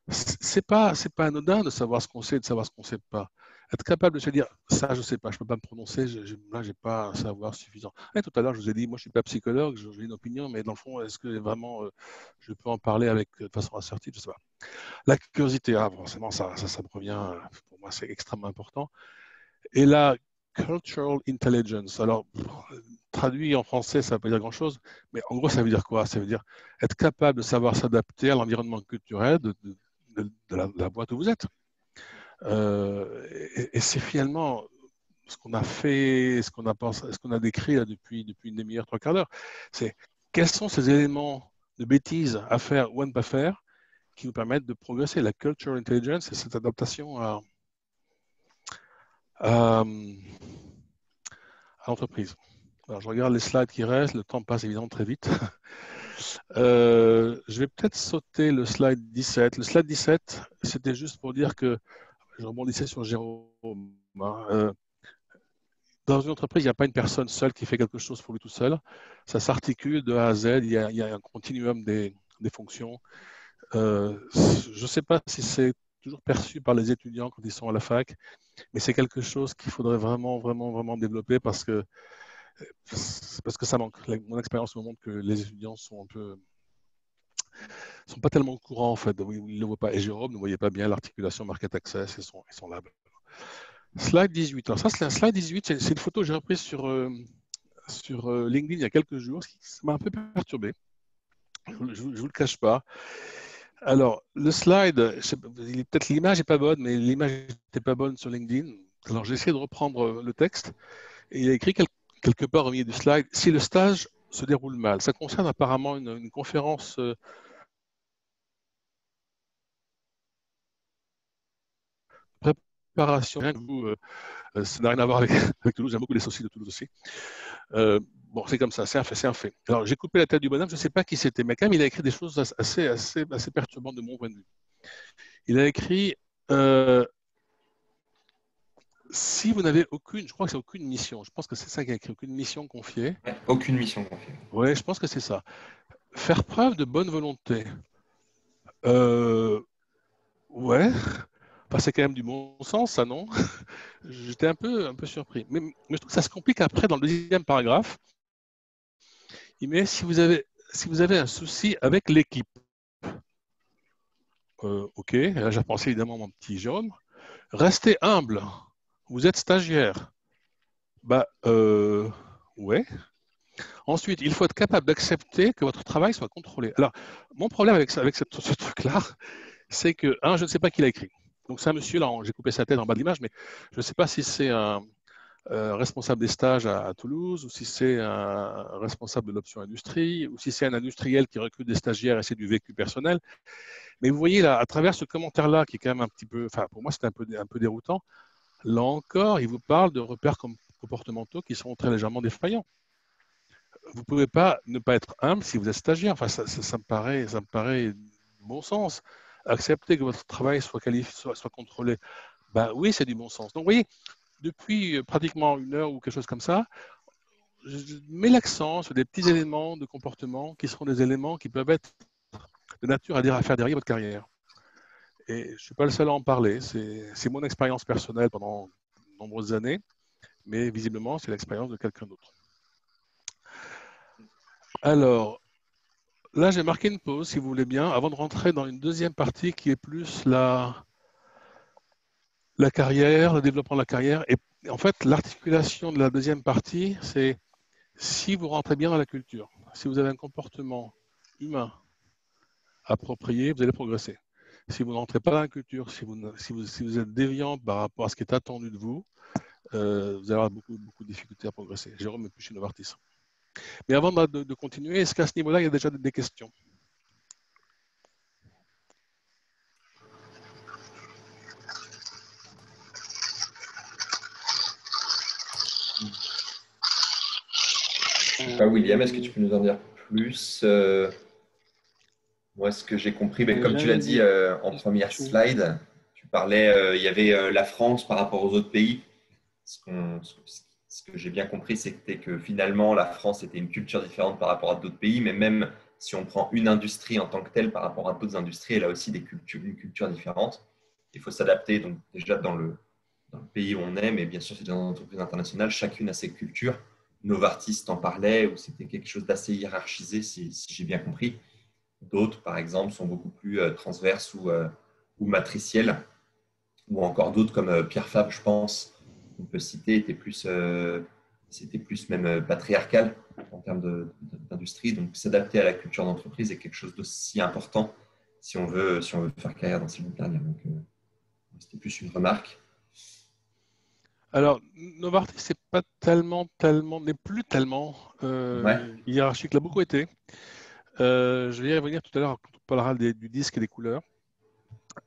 C'est pas anodin de savoir ce qu'on sait et de savoir ce qu'on ne sait pas. Être capable de se dire, ça, je ne sais pas, je ne peux pas me prononcer, là, je n'ai pas un savoir suffisant. Et tout à l'heure, je vous ai dit, moi, je ne suis pas psychologue, j'ai une opinion, mais dans le fond, est-ce que vraiment je peux en parler de façon assertive? Je ne sais pas. La curiosité, forcément, ça me revient, pour moi, c'est extrêmement important. Et la cultural intelligence, alors, traduit en français, ça ne veut pas dire grand-chose, mais en gros, ça veut dire quoi? Ça veut dire être capable de savoir s'adapter à l'environnement culturel de la boîte où vous êtes. Et c'est finalement ce qu'on a fait, ce qu'on a décrit là, depuis une demi-heure, 3/4 d'heure. C'est quels sont ces éléments de bêtises à faire ou à ne pas faire qui nous permettent de progresser. La cultural intelligence, c'est cette adaptation à l'entreprise. Alors, je regarde les slides qui restent, le temps passe évidemment très vite. Je vais peut-être sauter le slide 17. Le slide 17, c'était juste pour dire que je rebondissais sur Jérôme. Dans une entreprise, il n'y a pas une personne seule qui fait quelque chose pour lui tout seul. Ça s'articule de A à Z. Il y a un continuum des fonctions. Je ne sais pas si c'est toujours perçu par les étudiants quand ils sont à la fac, mais c'est quelque chose qu'il faudrait vraiment, vraiment, vraiment développer parce que ça manque. Mon expérience me montre que les étudiants sont pas tellement au courant en fait. Ils ne le voient pas. Et Jérôme ne voyait pas bien l'articulation market access et son lab. Slide 18. Alors ça, c'est un slide 18. C'est une photo que j'ai reprise sur LinkedIn il y a quelques jours. Ça m'a un peu perturbé. Je ne vous le cache pas. Alors, le slide, peut-être l'image n'est pas bonne, mais l'image n'était pas bonne sur LinkedIn. Alors, j'ai essayé de reprendre le texte et il y a écrit quelque part au milieu du slide, si le stage se déroule mal. Ça concerne apparemment une conférence préparation. Ça n'a rien à voir avec Toulouse, j'aime beaucoup les saucisses de Toulouse aussi. Bon, c'est comme ça, c'est un fait. Alors, j'ai coupé la tête du bonhomme, je ne sais pas qui c'était, mais quand même, il a écrit des choses assez perturbantes de mon point de vue. Il a écrit si vous n'avez je crois que c'est aucune mission, je pense que c'est ça qu'il a écrit, aucune mission confiée. Ouais, aucune mission confiée. Oui, je pense que c'est ça. Faire preuve de bonne volonté. Ouais. Enfin, c'est quand même du bon sens, ça, non? J'étais un peu surpris. Mais je trouve que ça se complique après dans le deuxième paragraphe. Il met si vous avez un souci avec l'équipe. Ok, là j'ai pensé évidemment à mon petit Jérôme. Restez humble. Vous êtes stagiaire. Bah, ouais. Ensuite, il faut être capable d'accepter que votre travail soit contrôlé. Alors, mon problème avec, ça, avec ce truc-là, c'est que, je ne sais pas qui l'a écrit. Donc, c'est un monsieur, là, j'ai coupé sa tête en bas de l'image, mais je ne sais pas si c'est un responsable des stages à Toulouse, ou si c'est un responsable de l'option industrie, ou si c'est un industriel qui recrute des stagiaires et c'est du vécu personnel. Mais vous voyez, là, à travers ce commentaire-là, qui est quand même un petit peu, enfin, pour moi, c'est un peu déroutant, là encore, il vous parle de repères comportementaux qui sont très légèrement défaillants. Vous ne pouvez pas ne pas être humble si vous êtes stagiaire. Enfin, ça me paraît bon sens. Accepter que votre travail soit qualifié, soit contrôlé. Ben oui, c'est du bon sens. Donc, vous voyez, depuis pratiquement une heure ou quelque chose comme ça, je mets l'accent sur des petits éléments de comportement qui seront des éléments qui peuvent être de nature à faire dérailler votre carrière. Et je ne suis pas le seul à en parler. C'est mon expérience personnelle pendant de nombreuses années, mais visiblement, c'est l'expérience de quelqu'un d'autre. Alors, là, j'ai marqué une pause, si vous voulez bien, avant de rentrer dans une deuxième partie qui est plus la carrière, le développement de la carrière. Et en fait, l'articulation de la deuxième partie, c'est si vous rentrez bien dans la culture, si vous avez un comportement humain approprié, vous allez progresser. Si vous ne rentrez pas dans la culture, si vous êtes déviant par rapport à ce qui est attendu de vous, vous allez avoir beaucoup de difficultés à progresser. Jérôme est plus chez Novartis. Mais avant de continuer, est-ce qu'à ce niveau-là, il y a déjà des questions? Je sais pas, William, est-ce que tu peux nous en dire plus? Moi, ce que j'ai compris, mais comme tu l'as J'avais dit des en première questions. slide, tu parlais, il y avait la France par rapport aux autres pays. Ce que j'ai bien compris, c'était que finalement, la France était une culture différente par rapport à d'autres pays, mais même si on prend une industrie en tant que telle par rapport à d'autres industries, elle a aussi une culture différente. Il faut s'adapter, donc déjà dans le pays où on est, mais bien sûr, c'est dans une entreprise internationale, chacune a ses cultures. Novartis t'en parlait, où c'était quelque chose d'assez hiérarchisé, si j'ai bien compris. D'autres, par exemple, sont beaucoup plus transverses ou matricielles, ou encore d'autres comme Pierre Fabre, je pense, on peut citer, c'était plus même patriarcal en termes d'industrie. Donc, s'adapter à la culture d'entreprise est quelque chose d'aussi important si on veut faire carrière dans ces dernières. Donc, c'était plus une remarque. Alors, Novartis, c'est pas n'est plus tellement Ouais, hiérarchique. Il a beaucoup été. Je vais y revenir tout à l'heure quand on parlera du disque et des couleurs.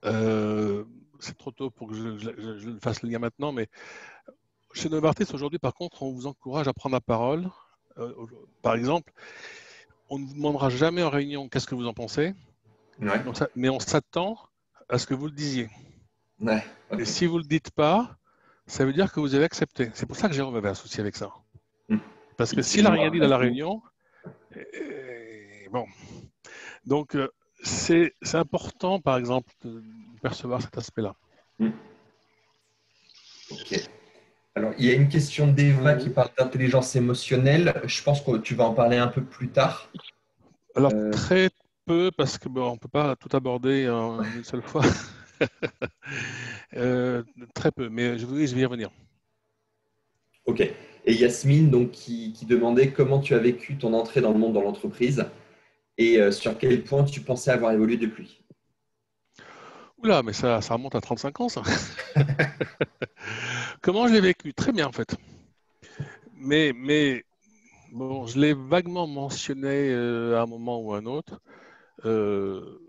C'est trop tôt pour que je fasse le lien maintenant, mais chez Novartis, aujourd'hui, par contre, on vous encourage à prendre la parole. Euh, Par exemple, on ne vous demandera jamais en réunion qu'est-ce que vous en pensez, ouais, mais on s'attend à ce que vous le disiez. ouais, Et ok. si vous ne le dites pas, ça veut dire que vous avez accepté. C'est pour ça que Jérôme avait un souci avec ça. Hmm. Parce que s'il n'a Excuse-moi, rien dit dans la vas-y. réunion, bon. Donc, c'est important, par exemple, de percevoir cet aspect-là. Hmm. Ok. Alors, il y a une question d'Eva qui Oui. parle d'intelligence émotionnelle. Je pense que tu vas en parler un peu plus tard. Alors, Euh, très peu, parce que bon, on ne peut pas tout aborder en une seule fois. Euh, Très peu, mais oui, je vais y revenir. ok. Et Yasmine, donc, qui demandait comment tu as vécu ton entrée dans le monde dans l'entreprise et sur quel point tu pensais avoir évolué depuis. Oula, mais ça remonte à 35 ans, ça. Comment je l'ai vécu? Très bien, en fait. Mais bon, je l'ai vaguement mentionné à un moment ou à un autre. Euh,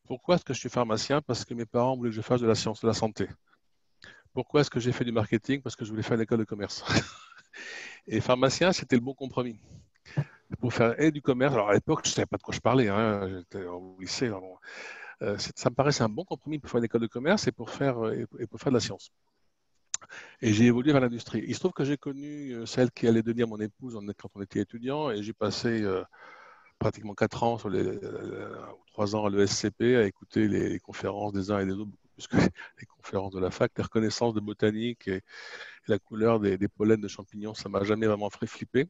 Pourquoi est-ce que je suis pharmacien? Parce que mes parents voulaient que je fasse de la science, de la santé. Pourquoi est-ce que j'ai fait du marketing? Parce que je voulais faire une école de commerce. Et pharmacien, c'était le bon compromis. Pour faire et du commerce, alors à l'époque, je ne savais pas de quoi je parlais, hein, j'étais au lycée. Bon. Ça me paraissait un bon compromis pour faire une école de commerce et pour faire de la science. Et j'ai évolué vers l'industrie. Il se trouve que j'ai connu celle qui allait devenir mon épouse quand on était étudiant, et j'ai passé pratiquement 4 ans, 3 ans à l'ESCP, à écouter les conférences des uns et des autres beaucoup plus plus que les conférences de la fac, les reconnaissances de botanique et la couleur des pollens de champignons, ça m'a jamais vraiment fait flipper.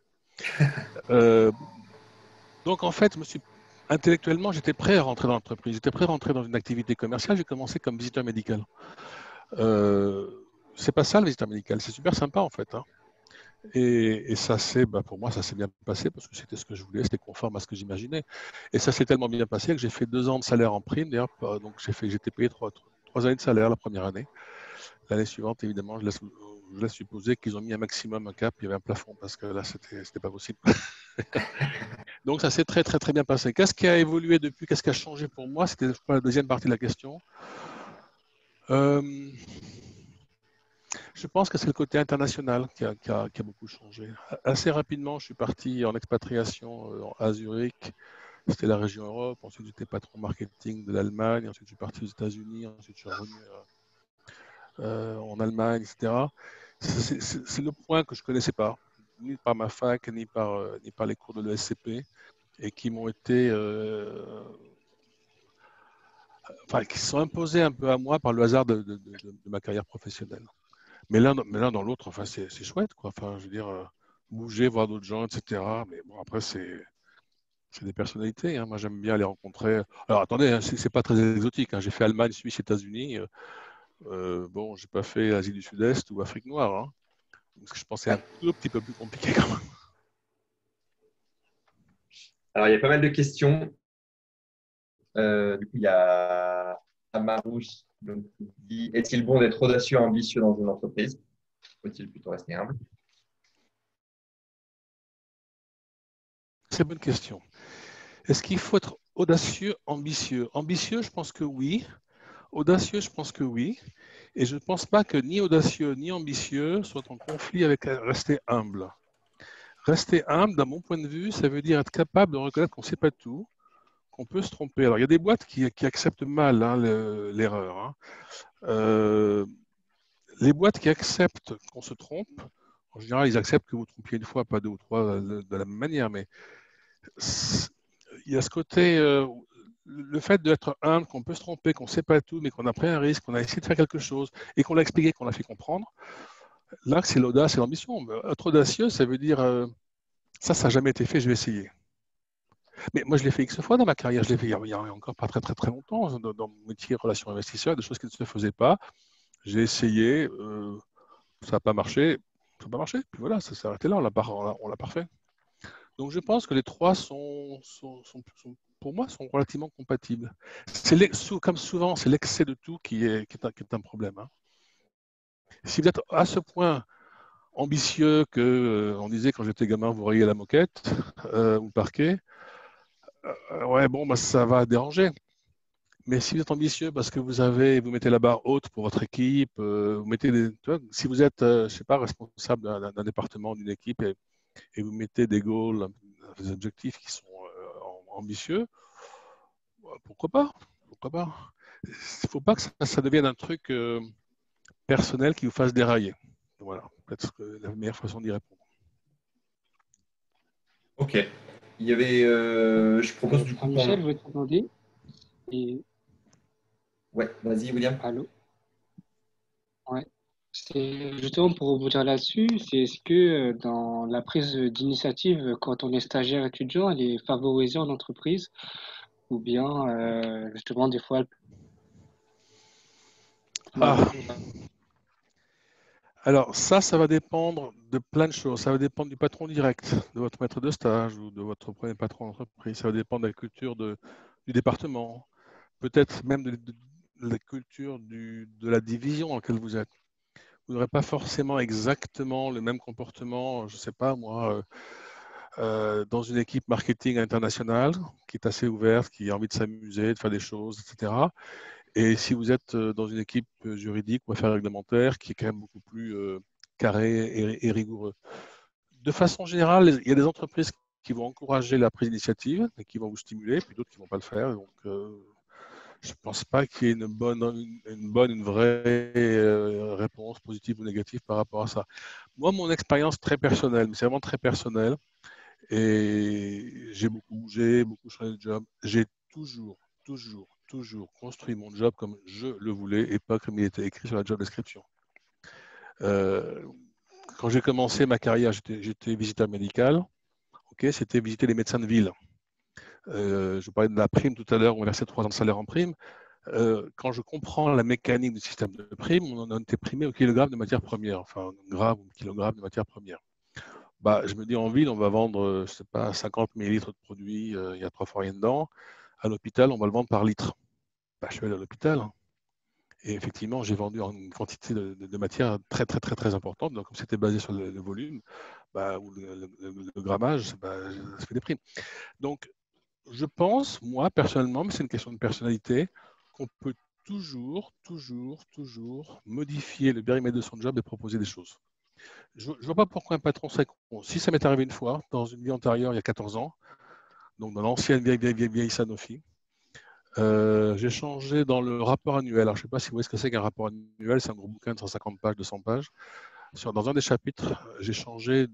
Donc en fait, intellectuellement, j'étais prêt à rentrer dans l'entreprise, j'étais prêt à rentrer dans une activité commerciale. J'ai commencé comme visiteur médical. C'est pas ça le visiteur médical, c'est super sympa en fait, hein. Et ça pour moi, ça s'est bien passé parce que c'était ce que je voulais, c'était conforme à ce que j'imaginais. Et ça s'est tellement bien passé que j'ai fait 2 ans de salaire en prime. D'ailleurs, donc j'étais payé 3 années de salaire la première année. L'année suivante, évidemment, je laisse supposer qu'ils ont mis un maximum, un cap, il y avait un plafond parce que là, c'était pas possible. Donc ça s'est très très très bien passé. Qu'est-ce qui a évolué depuis? Qu'est-ce qui a changé pour moi? C'était la deuxième partie de la question. Je pense que c'est le côté international qui a beaucoup changé. Assez rapidement, je suis parti en expatriation à Zurich. C'était la région Europe. Ensuite, j'étais patron marketing de l'Allemagne. Ensuite, je suis parti aux États-Unis. Ensuite, je suis revenu en Allemagne, etc. C'est le point que je ne connaissais pas, ni par ma fac, ni par les cours de l'ESCP, et qui m'ont été, qui se sont imposés un peu à moi par le hasard de ma carrière professionnelle. Mais l'un dans l'autre, enfin, c'est chouette, quoi. Enfin, je veux dire, bouger, voir d'autres gens, etc. Mais bon, après, c'est des personnalités, hein. Moi, j'aime bien les rencontrer. Alors, attendez, hein, c'est pas très exotique, hein. J'ai fait Allemagne, Suisse, États-Unis. Bon, j'ai pas fait Asie du Sud-Est ou Afrique noire, hein. Parce que je pensais un tout petit peu plus compliqué quand même. Alors, il y a pas mal de questions. Du coup, il y a Amarouche donc, qui dit est-il bon d'être audacieux et ambitieux dans une entreprise? Faut-il plutôt rester humble? Très bonne question. Est-ce qu'il faut être audacieux, ambitieux? Ambitieux, je pense que oui. Audacieux, je pense que oui. Et je ne pense pas que ni audacieux ni ambitieux soient en conflit avec rester humble. Rester humble, d'un mon point de vue, ça veut dire être capable de reconnaître qu'on ne sait pas tout, qu'on peut se tromper. Alors, il y a des boîtes qui acceptent mal, hein, l'erreur, hein. Les boîtes qui acceptent qu'on se trompe, en général, ils acceptent que vous trompiez une fois, pas deux ou trois de la même manière, mais il y a ce côté, le fait d'être humble, qu'on peut se tromper, qu'on ne sait pas tout, mais qu'on a pris un risque, qu'on a essayé de faire quelque chose et qu'on l'a expliqué, qu'on l'a fait comprendre. Là, c'est l'audace et l'ambition. Être audacieux, ça veut dire ça n'a jamais été fait, je vais essayer. Mais moi, je l'ai fait X fois dans ma carrière. Je l'ai fait il y a encore pas très très très longtemps dans mon métier relations investisseurs, des choses qui ne se faisaient pas. J'ai essayé, ça n'a pas marché, ça n'a pas marché. Puis voilà, ça s'est arrêté là, on l'a pas fait. Donc je pense que les trois pour moi, sont relativement compatibles. Comme souvent, c'est l'excès de tout qui est un problème, hein. Si vous êtes à ce point ambitieux que on disait quand j'étais gamin, vous rayez la moquette ou le parquet, ouais, bon, bah, ça va déranger. Mais si vous êtes ambitieux parce que vous mettez la barre haute pour votre équipe, vous mettez si vous êtes, je sais pas, responsable d'un département, d'une équipe et vous mettez des goals, des objectifs qui sont ambitieux, pourquoi pas? Pourquoi pas? Il ne faut pas que ça devienne un truc personnel qui vous fasse dérailler. Voilà, peut-être que la meilleure façon d'y répondre. Ok. Il y avait, je propose du coup Michel, je vais te demander. Ouais, vas-y, William. Allô? Ouais. C'est justement pour rebondir là-dessus, c'est est-ce que dans la prise d'initiative, quand on est stagiaire étudiant, elle est favorisée en entreprise ou bien justement des fois Ah, alors ça va dépendre de plein de choses. Ça va dépendre du patron direct, de votre maître de stage ou de votre premier patron d'entreprise. Ça va dépendre de la culture du département, peut-être même de la culture de la division dans laquelle vous êtes. Vous n'aurez pas forcément exactement le même comportement, je ne sais pas moi, dans une équipe marketing internationale qui est assez ouverte, qui a envie de s'amuser, de faire des choses, etc. Et si vous êtes dans une équipe juridique ou affaires réglementaires qui est quand même beaucoup plus carré et rigoureux. De façon générale, il y a des entreprises qui vont encourager la prise d'initiative et qui vont vous stimuler, puis d'autres qui ne vont pas le faire. Donc, je ne pense pas qu'il y ait une vraie réponse positive ou négative par rapport à ça. Moi, mon expérience très personnelle, mais c'est vraiment très personnel, et j'ai beaucoup bougé, beaucoup changé de job, j'ai toujours toujours construit mon job comme je le voulais et pas comme il était écrit sur la job description. Euh, Quand j'ai commencé ma carrière, j'étais visiteur médical. Ok, c'était visiter les médecins de ville. Je parlais de la prime tout à l'heure, on versait 3 ans de salaire en prime. Quand je comprends la mécanique du système de prime, on en était primé au kilogramme de matière première, enfin gramme ou kilogramme de matière première. Bah, je me dis en ville, on va vendre, je sais pas, 50 millilitres de produit, il y a 3 fois rien dedans. À l'hôpital, on va le vendre par litre. Bah, je suis allé à l'hôpital, hein. Et effectivement, j'ai vendu en une quantité de matière très, très, très, très importante. Donc, comme c'était basé sur le volume bah, ou le grammage, bah, ça fait des primes. Donc, je pense, moi, personnellement, mais c'est une question de personnalité, qu'on peut toujours, toujours, toujours modifier le périmètre de son job et proposer des choses. Je ne vois pas pourquoi un patron serait con. Si ça m'est arrivé une fois, dans une vie antérieure, il y a 14 ans, donc dans l'ancienne vieille Sanofi, j'ai changé dans le rapport annuel. Alors, je ne sais pas si vous voyez ce que c'est qu'un rapport annuel, c'est un gros bouquin de 150 pages, 200 pages. Dans un des chapitres, j'ai changé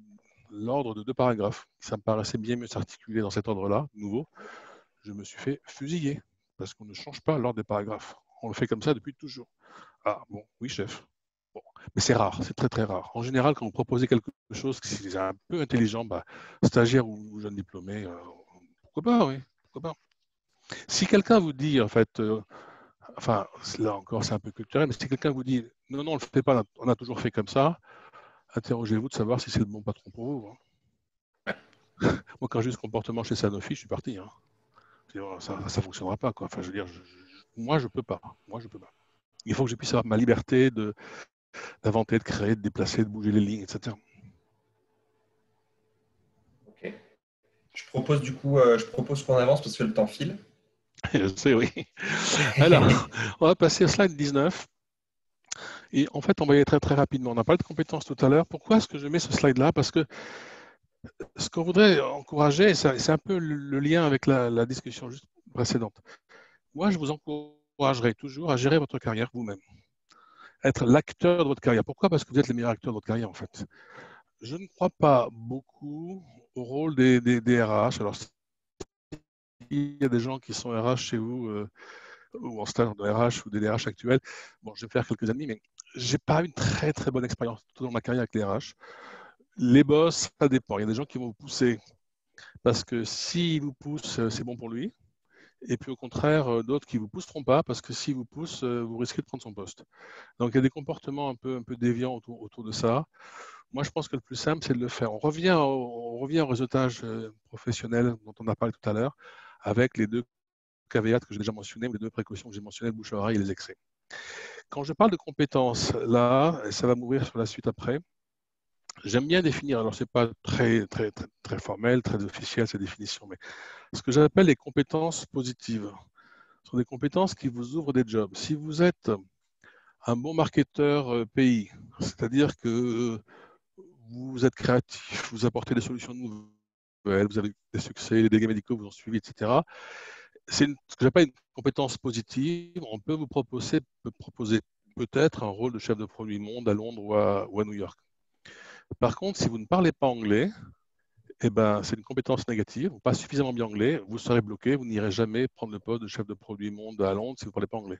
l'ordre de 2 paragraphes. Ça me paraissait bien mieux s'articuler dans cet ordre-là, nouveau. Je me suis fait fusiller parce qu'on ne change pas l'ordre des paragraphes. On le fait comme ça depuis toujours. Ah bon, oui chef. Bon. Mais c'est rare, c'est très très rare. En général, quand vous proposez quelque chose qui est un peu intelligent, bah, stagiaire ou jeune diplômé, pourquoi pas, oui, pourquoi pas. Si quelqu'un vous dit, en fait, enfin, là encore, c'est un peu culturel, mais si quelqu'un vous dit, non, non, on ne le fait pas, on a toujours fait comme ça, interrogez-vous de savoir si c'est le bon patron pour vous, hein. Moi, quand j'ai eu ce comportement chez Sanofi, je suis parti, hein. Ça ne fonctionnera pas, quoi. Enfin, je veux dire, moi, je peux pas. Moi, je peux pas. Il faut que je puisse avoir ma liberté d'inventer, de créer, de déplacer, de bouger les lignes, etc. Ok. Je propose qu'on avance parce que le temps file. Je sais, oui. Alors, on va passer au slide 19. Et en fait, on va y aller très, très rapidement. On a parlé de compétences tout à l'heure. Pourquoi est-ce que je mets ce slide-là? Parce que ce qu'on voudrait encourager, c'est un peu le lien avec la discussion juste précédente. Moi, je vous encouragerai toujours à gérer votre carrière vous-même. Être l'acteur de votre carrière. Pourquoi? Parce que vous êtes le meilleur acteur de votre carrière, en fait. Je ne crois pas beaucoup au rôle des RH. Alors, il y a des gens qui sont RH chez vous ou en stage de RH ou des DRH actuels. Bon, je vais faire quelques années, mais j'ai pas eu une très très bonne expérience tout au long de ma carrière avec les RH. Les boss, ça dépend. Il y a des gens qui vont vous pousser parce que s'ils vous poussent, c'est bon pour lui. Et puis au contraire, d'autres qui ne vous pousseront pas parce que s'ils vous poussent, vous risquez de prendre son poste. Donc il y a des comportements un peu déviants autour de ça. Moi, je pense que le plus simple, c'est de le faire. On revient au réseautage professionnel dont on a parlé tout à l'heure, avec les 2 caveats que j'ai déjà mentionnés, ou les 2 précautions que j'ai mentionnées, le bouche-oreille et les excès. Quand je parle de compétences, là, et ça va m'ouvrir sur la suite après, j'aime bien définir, alors c'est pas très formel, très officiel ces définitions, mais ce que j'appelle les compétences positives. Ce sont des compétences qui vous ouvrent des jobs. Si vous êtes un bon marketeur pays, c'est-à-dire que vous êtes créatif, vous apportez des solutions nouvelles, vous avez des succès, les délégués médicaux vous ont suivi, etc. C'est ce que j'appelle une compétence positive. On peut vous proposer peut-être un rôle de chef de produit monde à Londres ou à New York. Par contre, si vous ne parlez pas anglais, eh ben, c'est une compétence négative. Vous ne parlez pas suffisamment bien anglais, vous serez bloqué, vous n'irez jamais prendre le poste de chef de produit monde à Londres si vous ne parlez pas anglais.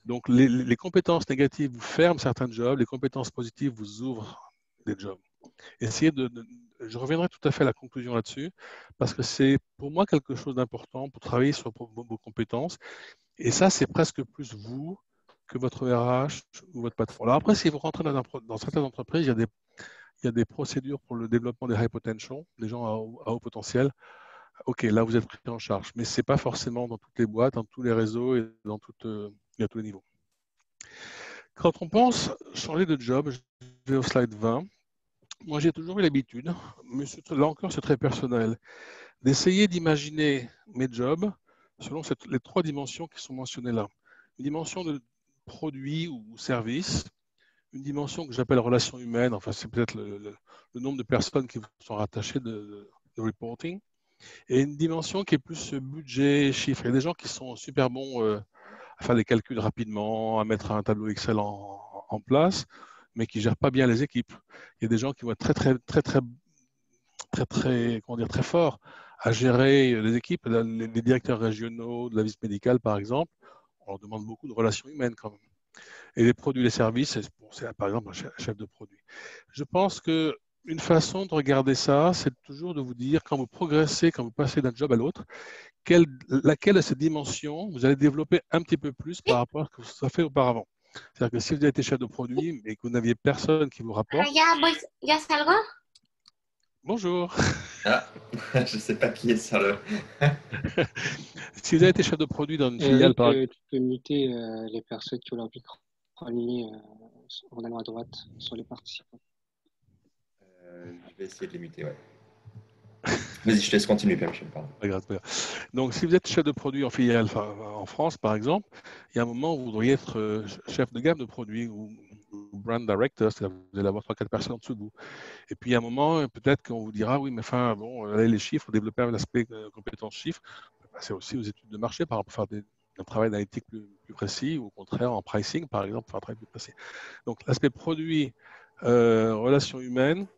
Donc, les compétences négatives vous ferment certains jobs, les compétences positives vous ouvrent des jobs. Je reviendrai tout à fait à la conclusion là-dessus, parce que c'est pour moi quelque chose d'important pour travailler sur vos compétences. Et ça, c'est presque plus vous que votre RH ou votre patron. Alors après, si vous rentrez dans certaines entreprises, il y a des procédures pour le développement des high potential, des gens à haut potentiel. OK, là, vous êtes pris en charge. Mais ce n'est pas forcément dans toutes les boîtes, dans tous les réseaux et à tous les niveaux. Quand on pense changer de job, je vais au slide 20. Moi, j'ai toujours eu l'habitude, mais là encore, c'est très personnel, d'essayer d'imaginer mes jobs selon les 3 dimensions qui sont mentionnées là. Une dimension de produit ou service, une dimension que j'appelle relation humaine, enfin c'est peut-être le nombre de personnes qui vous sont rattachées de reporting, et une dimension qui est plus budget, chiffre. Il y a des gens qui sont super bons à faire des calculs rapidement, à mettre un tableau Excel en place, mais qui ne gèrent pas bien les équipes. Il y a des gens qui vont être très forts à gérer les équipes, les directeurs régionaux de la visite médicale, par exemple, on leur demande beaucoup de relations humaines quand même. Et les produits et les services, c'est par exemple un chef de produit. Je pense qu'une façon de regarder ça, c'est toujours de vous dire, quand vous progressez, quand vous passez d'un job à l'autre, laquelle de ces dimensions vous allez développer un petit peu plus par rapport à ce que ça fait auparavant. C'est-à-dire que si vous avez été chef de produit et que vous n'aviez personne qui vous rapporte, Ya salgo. bonjour. Ah, je ne sais pas qui est sur le. Si vous avez été chef de produit dans une filiale, Eric, tu peux muter les personnes qui ont leur micro allumé en allant à droite sur les participants. Je vais essayer de les muter, ouais. Vas-y, je te laisse continuer, Pierre-Michel, pardon. Pas grave, pas grave. Donc, si vous êtes chef de produit en filiale en France, par exemple, il y a un moment où vous devriez être chef de gamme de produit ou brand director, c'est-à-dire que vous allez avoir 3-4 personnes en dessous de vous. Et puis, il y a un moment, peut-être qu'on vous dira, oui, mais enfin, bon, allez, les chiffres, développer l'aspect compétences chiffres, passer aussi aux études de marché, par exemple, faire un travail d'analytique plus précis, ou au contraire, en pricing, par exemple, faire un travail plus précis. Donc, l'aspect produit, relations humaines,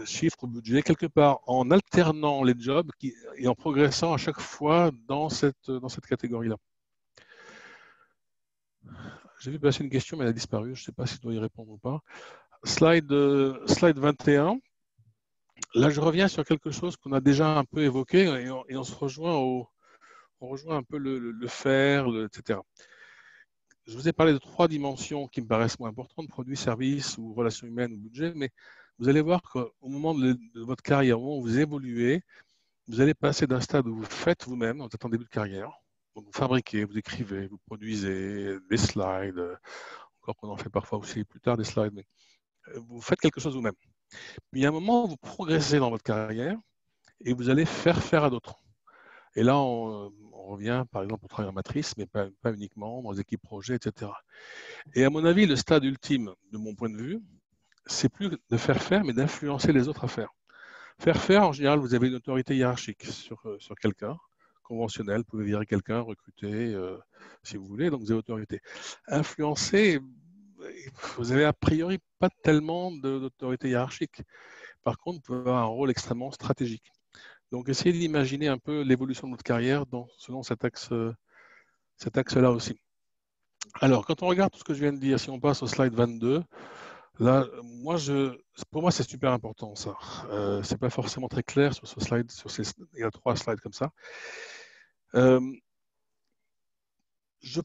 chiffre, budget, quelque part en alternant les jobs et en progressant à chaque fois dans cette catégorie-là. J'ai vu passer une question, mais elle a disparu. Je ne sais pas si je dois y répondre ou pas. Slide 21. Là, je reviens sur quelque chose qu'on a déjà un peu évoqué et on se rejoint on rejoint un peu le faire, etc. Je vous ai parlé de 3 dimensions qui me paraissent moins importantes, produits, services ou relations humaines ou budget, mais vous allez voir qu'au moment de votre carrière, au moment où vous évoluez, vous allez passer d'un stade où vous faites vous-même, vous êtes en début de carrière, donc vous fabriquez, vous écrivez, vous produisez des slides, encore qu'on en fait parfois aussi plus tard des slides, mais vous faites quelque chose vous-même. Puis il y a un moment où vous progressez dans votre carrière et vous allez faire à d'autres. Et là, on revient par exemple au travail en matrice, mais pas uniquement, dans les équipes projets, etc. Et à mon avis, le stade ultime, de mon point de vue, c'est plus de faire, mais d'influencer les autres à faire. Faire, en général, vous avez une autorité hiérarchique sur quelqu'un, conventionnel, vous pouvez virer quelqu'un, recruter, si vous voulez, donc vous avez autorité. Influencer, vous avez a priori pas tellement d'autorité hiérarchique. Par contre, vous pouvez avoir un rôle extrêmement stratégique. Donc, essayez d'imaginer un peu l'évolution de votre carrière selon cet axe-là aussi. Alors, quand on regarde tout ce que je viens de dire, si on passe au slide 22, là, pour moi, c'est super important, ça. C'est pas forcément très clair sur ce slide, il y a 3 slides comme ça. Je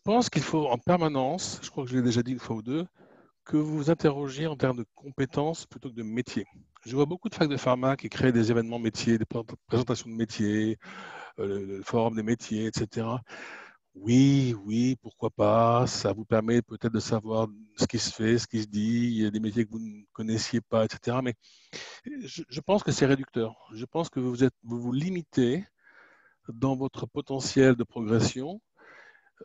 pense qu'il faut en permanence, je crois que je l'ai déjà dit une fois ou deux, que vous vous interrogiez en termes de compétences plutôt que de métiers. Je vois beaucoup de facs de pharma qui créent des événements métiers, des présentations de métiers, le forum des métiers, etc. Oui, pourquoi pas. Ça vous permet peut-être de savoir ce qui se fait, ce qui se dit. Il y a des métiers que vous ne connaissiez pas, etc. Mais je pense que c'est réducteur. Je pense que vous vous limitez dans votre potentiel de progression.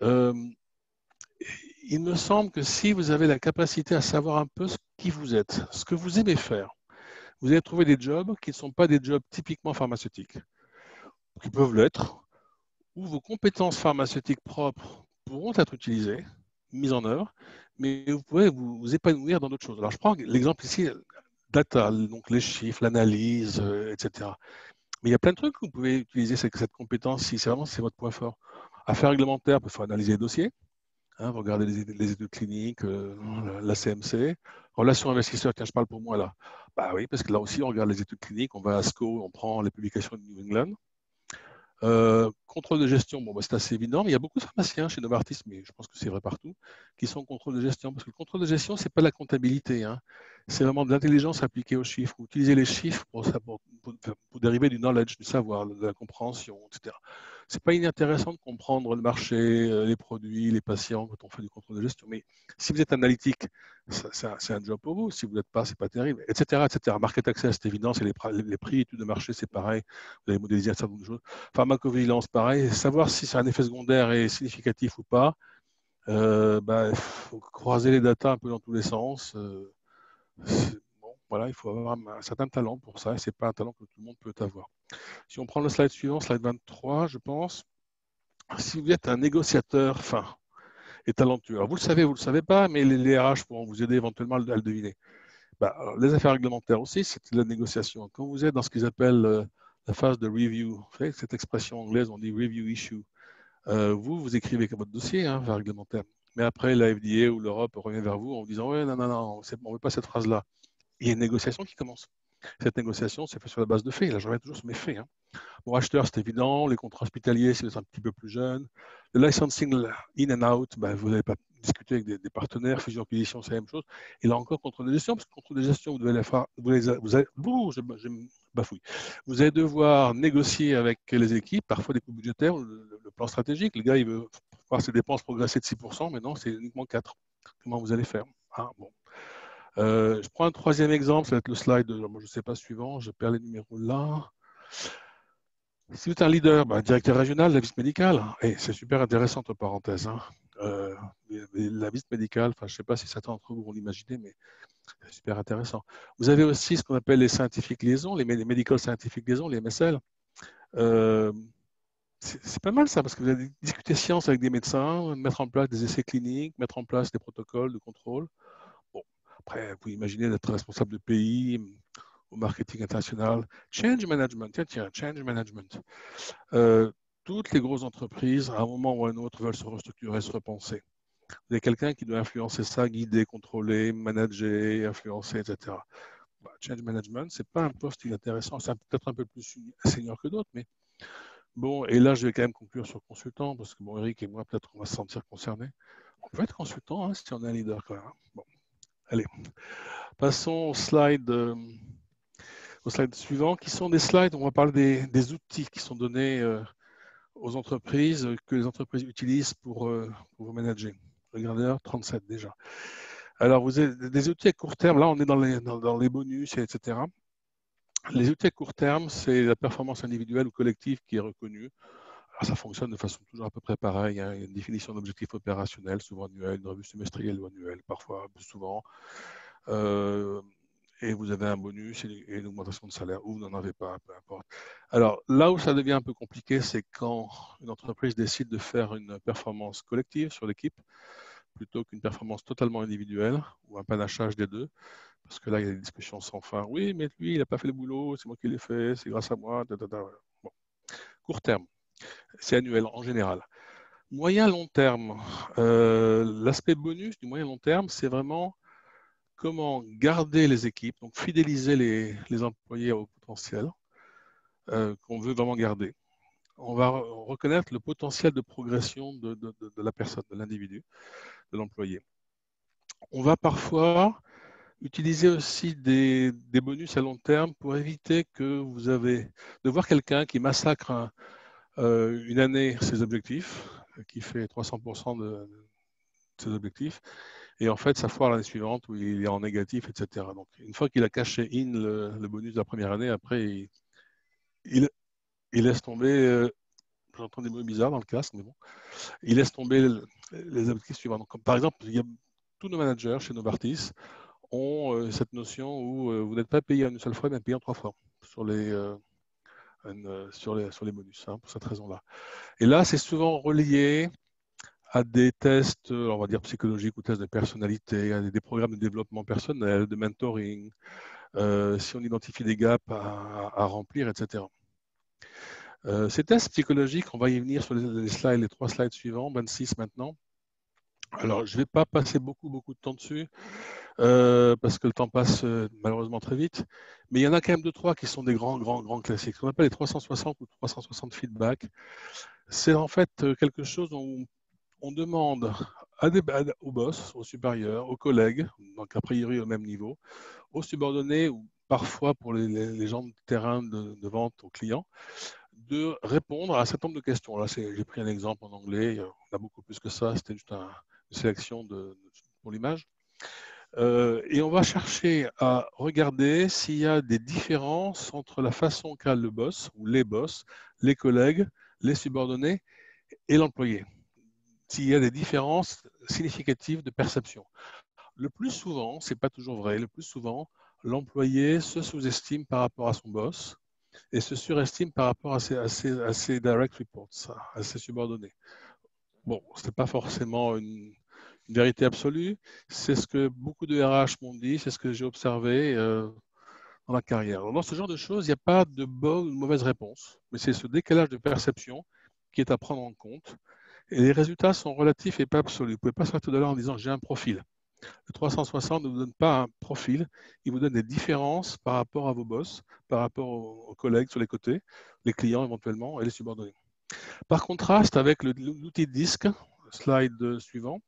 Il me semble que si vous avez la capacité à savoir un peu qui vous êtes, ce que vous aimez faire, vous allez trouver des jobs qui ne sont pas des jobs typiquement pharmaceutiques, qui peuvent l'être, où vos compétences pharmaceutiques propres pourront être utilisées, mises en œuvre, mais vous pouvez vous épanouir dans d'autres choses. Alors, je prends l'exemple ici, data, donc les chiffres, l'analyse, etc. Mais il y a plein de trucs où vous pouvez utiliser cette compétence si c'est votre point fort. Affaires réglementaires, il faut analyser les dossiers. Vous regardez les études cliniques, la CMC. Relations investisseurs, tiens, je parle pour moi là. Bah oui, parce que là aussi, on regarde les études cliniques, on va à SCO, on prend les publications de New England. Contrôle de gestion, bon, bah, c'est assez évident, mais il y a beaucoup de pharmaciens chez Novartis, mais je pense que c'est vrai partout, qui sont en contrôle de gestion. Parce que le contrôle de gestion, ce n'est pas de la comptabilité, hein. C'est vraiment de l'intelligence appliquée aux chiffres. Utiliser les chiffres pour dériver du knowledge, du savoir, de la compréhension, etc. Ce n'est pas inintéressant de comprendre le marché, les produits, les patients quand on fait du contrôle de gestion. Mais si vous êtes analytique, c'est un job pour vous. Si vous n'êtes pas, ce n'est pas terrible, etc., etc. Market access, c'est évident, c'est les prix, études de marché, c'est pareil. Vous allez modéliser un certain nombre de choses. Pharmacovigilance, pareil. Savoir si c'est un effet secondaire est significatif ou pas. Faut croiser les datas un peu dans tous les sens. Bon, voilà, il faut avoir un certain talent pour ça, et ce n'est pas un talent que tout le monde peut avoir. Si on prend le slide suivant, slide 23, je pense, si vous êtes un négociateur fin et talentueux, alors vous le savez pas, mais les RH pourront vous aider éventuellement à le deviner. Alors, les affaires réglementaires aussi, c'est de la négociation. Quand vous êtes dans ce qu'ils appellent la phase de review. Vous savez, cette expression anglaise, on dit review issue. Vous écrivez votre dossier réglementaire. Mais après, la FDA ou l'Europe revient vers vous en vous disant ouais, non, on ne veut pas cette phrase-là. Il y a une négociation qui commence. Cette négociation, c'est fait sur la base de faits. Là, je reviens toujours sur mes faits. Pour acheteur, c'est évident. Les contrats hospitaliers, si vous êtes un petit peu plus jeune. Le licensing in and out, vous n'allez pas discuter avec des partenaires. Fusion-acquisition, c'est la même chose. Et là encore, contrôle de gestion, parce que contrôle de gestion, vous devez les faire. Vous allez devoir négocier avec les équipes, parfois des coûts budgétaires, le plan stratégique. Le gars, il veut voir ses dépenses progresser de 6%, mais non, c'est uniquement 4%. Comment vous allez faire? Bon. Je prends un troisième exemple, ça va être le slide, je ne sais pas, suivant, je perds les numéros là. Si vous êtes un leader, directeur régional de la visite médicale, et c'est super intéressant entre parenthèses, la visite médicale, je ne sais pas si certains d'entre vous vont l'imaginer, mais c'est super intéressant. Vous avez aussi ce qu'on appelle les scientifiques liaisons, les medical scientific liaisons, les MSL. C'est pas mal ça, parce que vous allez discuter science avec des médecins, mettre en place des essais cliniques, mettre en place des protocoles de contrôle. Bon, après, vous imaginez d'être responsable de pays, au marketing international. Change management, tiens, change management. Toutes les grosses entreprises, à un moment ou à un autre, veulent se restructurer, se repenser. Vous avez quelqu'un qui doit influencer ça, guider, contrôler, manager, influencer, etc. Change management, ce n'est pas un poste inintéressant. C'est peut-être un peu plus senior que d'autres, mais bon, et là, je vais quand même conclure sur consultant, parce que bon, Eric et moi, peut-être on va se sentir concernés. On peut être consultant si on est un leader quand même. Bon, allez. Passons au slide suivant, qui sont des slides, on va parler des outils qui sont donnés aux entreprises, que les entreprises utilisent pour vous manager. Regardez, 37 déjà. Alors, vous avez des outils à court terme, là on est dans les bonus, etc. Les outils à court terme, c'est la performance individuelle ou collective qui est reconnue. Alors, ça fonctionne de façon toujours à peu près pareille. Il y a une définition d'objectif opérationnel, souvent annuel, une revue semestrielle ou annuelle, parfois plus souvent. Et vous avez un bonus et une augmentation de salaire, ou vous n'en avez pas, peu importe. Alors, là où ça devient un peu compliqué, c'est quand une entreprise décide de faire une performance collective sur l'équipe, plutôt qu'une performance totalement individuelle, ou un panachage des deux, parce que là, il y a des discussions sans fin. Oui, mais lui, il n'a pas fait le boulot, c'est moi qui l'ai fait, c'est grâce à moi. Bon. Court terme, c'est annuel en général. Moyen-long terme, l'aspect bonus du moyen-long terme, c'est vraiment comment garder les équipes, donc fidéliser les employés au potentiel qu'on veut vraiment garder. On va reconnaître le potentiel de progression de la personne, de l'individu, de l'employé. On va parfois utiliser aussi des bonus à long terme pour éviter que vous avez de voir quelqu'un qui massacre une année ses objectifs, qui fait 300% de ses objectifs, et en fait, ça foire l'année suivante où il est en négatif, etc. Donc, une fois qu'il a caché in le bonus de la première année, après, il laisse tomber, j'entends des mots bizarres dans le casque, mais bon, il laisse tomber les objectifs suivants. Donc, par exemple, tous nos managers chez Novartis ont cette notion où vous n'êtes pas payé en une seule fois, mais payé en 3 fois sur les bonus, pour cette raison-là. Et là, c'est souvent relié à des tests, on va dire psychologiques ou tests de personnalité, à des programmes de développement personnel, de mentoring, si on identifie des gaps à remplir, etc. Ces tests psychologiques, on va y venir sur les slides, les 3 slides suivants, 26 maintenant. Alors, je ne vais pas passer beaucoup de temps dessus, parce que le temps passe malheureusement très vite, mais il y en a quand même 2-3 qui sont des grands classiques. Ce qu'on appelle les 360 ou 360 feedback. C'est en fait quelque chose dont on demande au boss, aux supérieurs, aux collègues, donc a priori au même niveau, aux subordonnés ou parfois pour les gens de terrain de vente aux clients, de répondre à un certain nombre de questions. Là, j'ai pris un exemple en anglais, on a beaucoup plus que ça, c'était juste une sélection pour l'image. Et on va chercher à regarder s'il y a des différences entre la façon qu'a le boss ou les boss, les collègues, les subordonnés et l'employé. S'il y a des différences significatives de perception. Le plus souvent, ce n'est pas toujours vrai, le plus souvent, l'employé se sous-estime par rapport à son boss et se surestime par rapport à ses direct reports, à ses subordonnés. Bon, ce n'est pas forcément une vérité absolue, c'est ce que beaucoup de RH m'ont dit, c'est ce que j'ai observé dans la carrière. Alors, dans ce genre de choses, il n'y a pas de bonne ou de mauvaise réponse, mais c'est ce décalage de perception qui est à prendre en compte. Et les résultats sont relatifs et pas absolus. Vous ne pouvez pas sortir de là en disant j'ai un profil. Le 360 ne vous donne pas un profil, il vous donne des différences par rapport à vos boss, par rapport aux collègues sur les côtés, les clients éventuellement et les subordonnés. Par contraste avec l'outil DISC, slide suivant,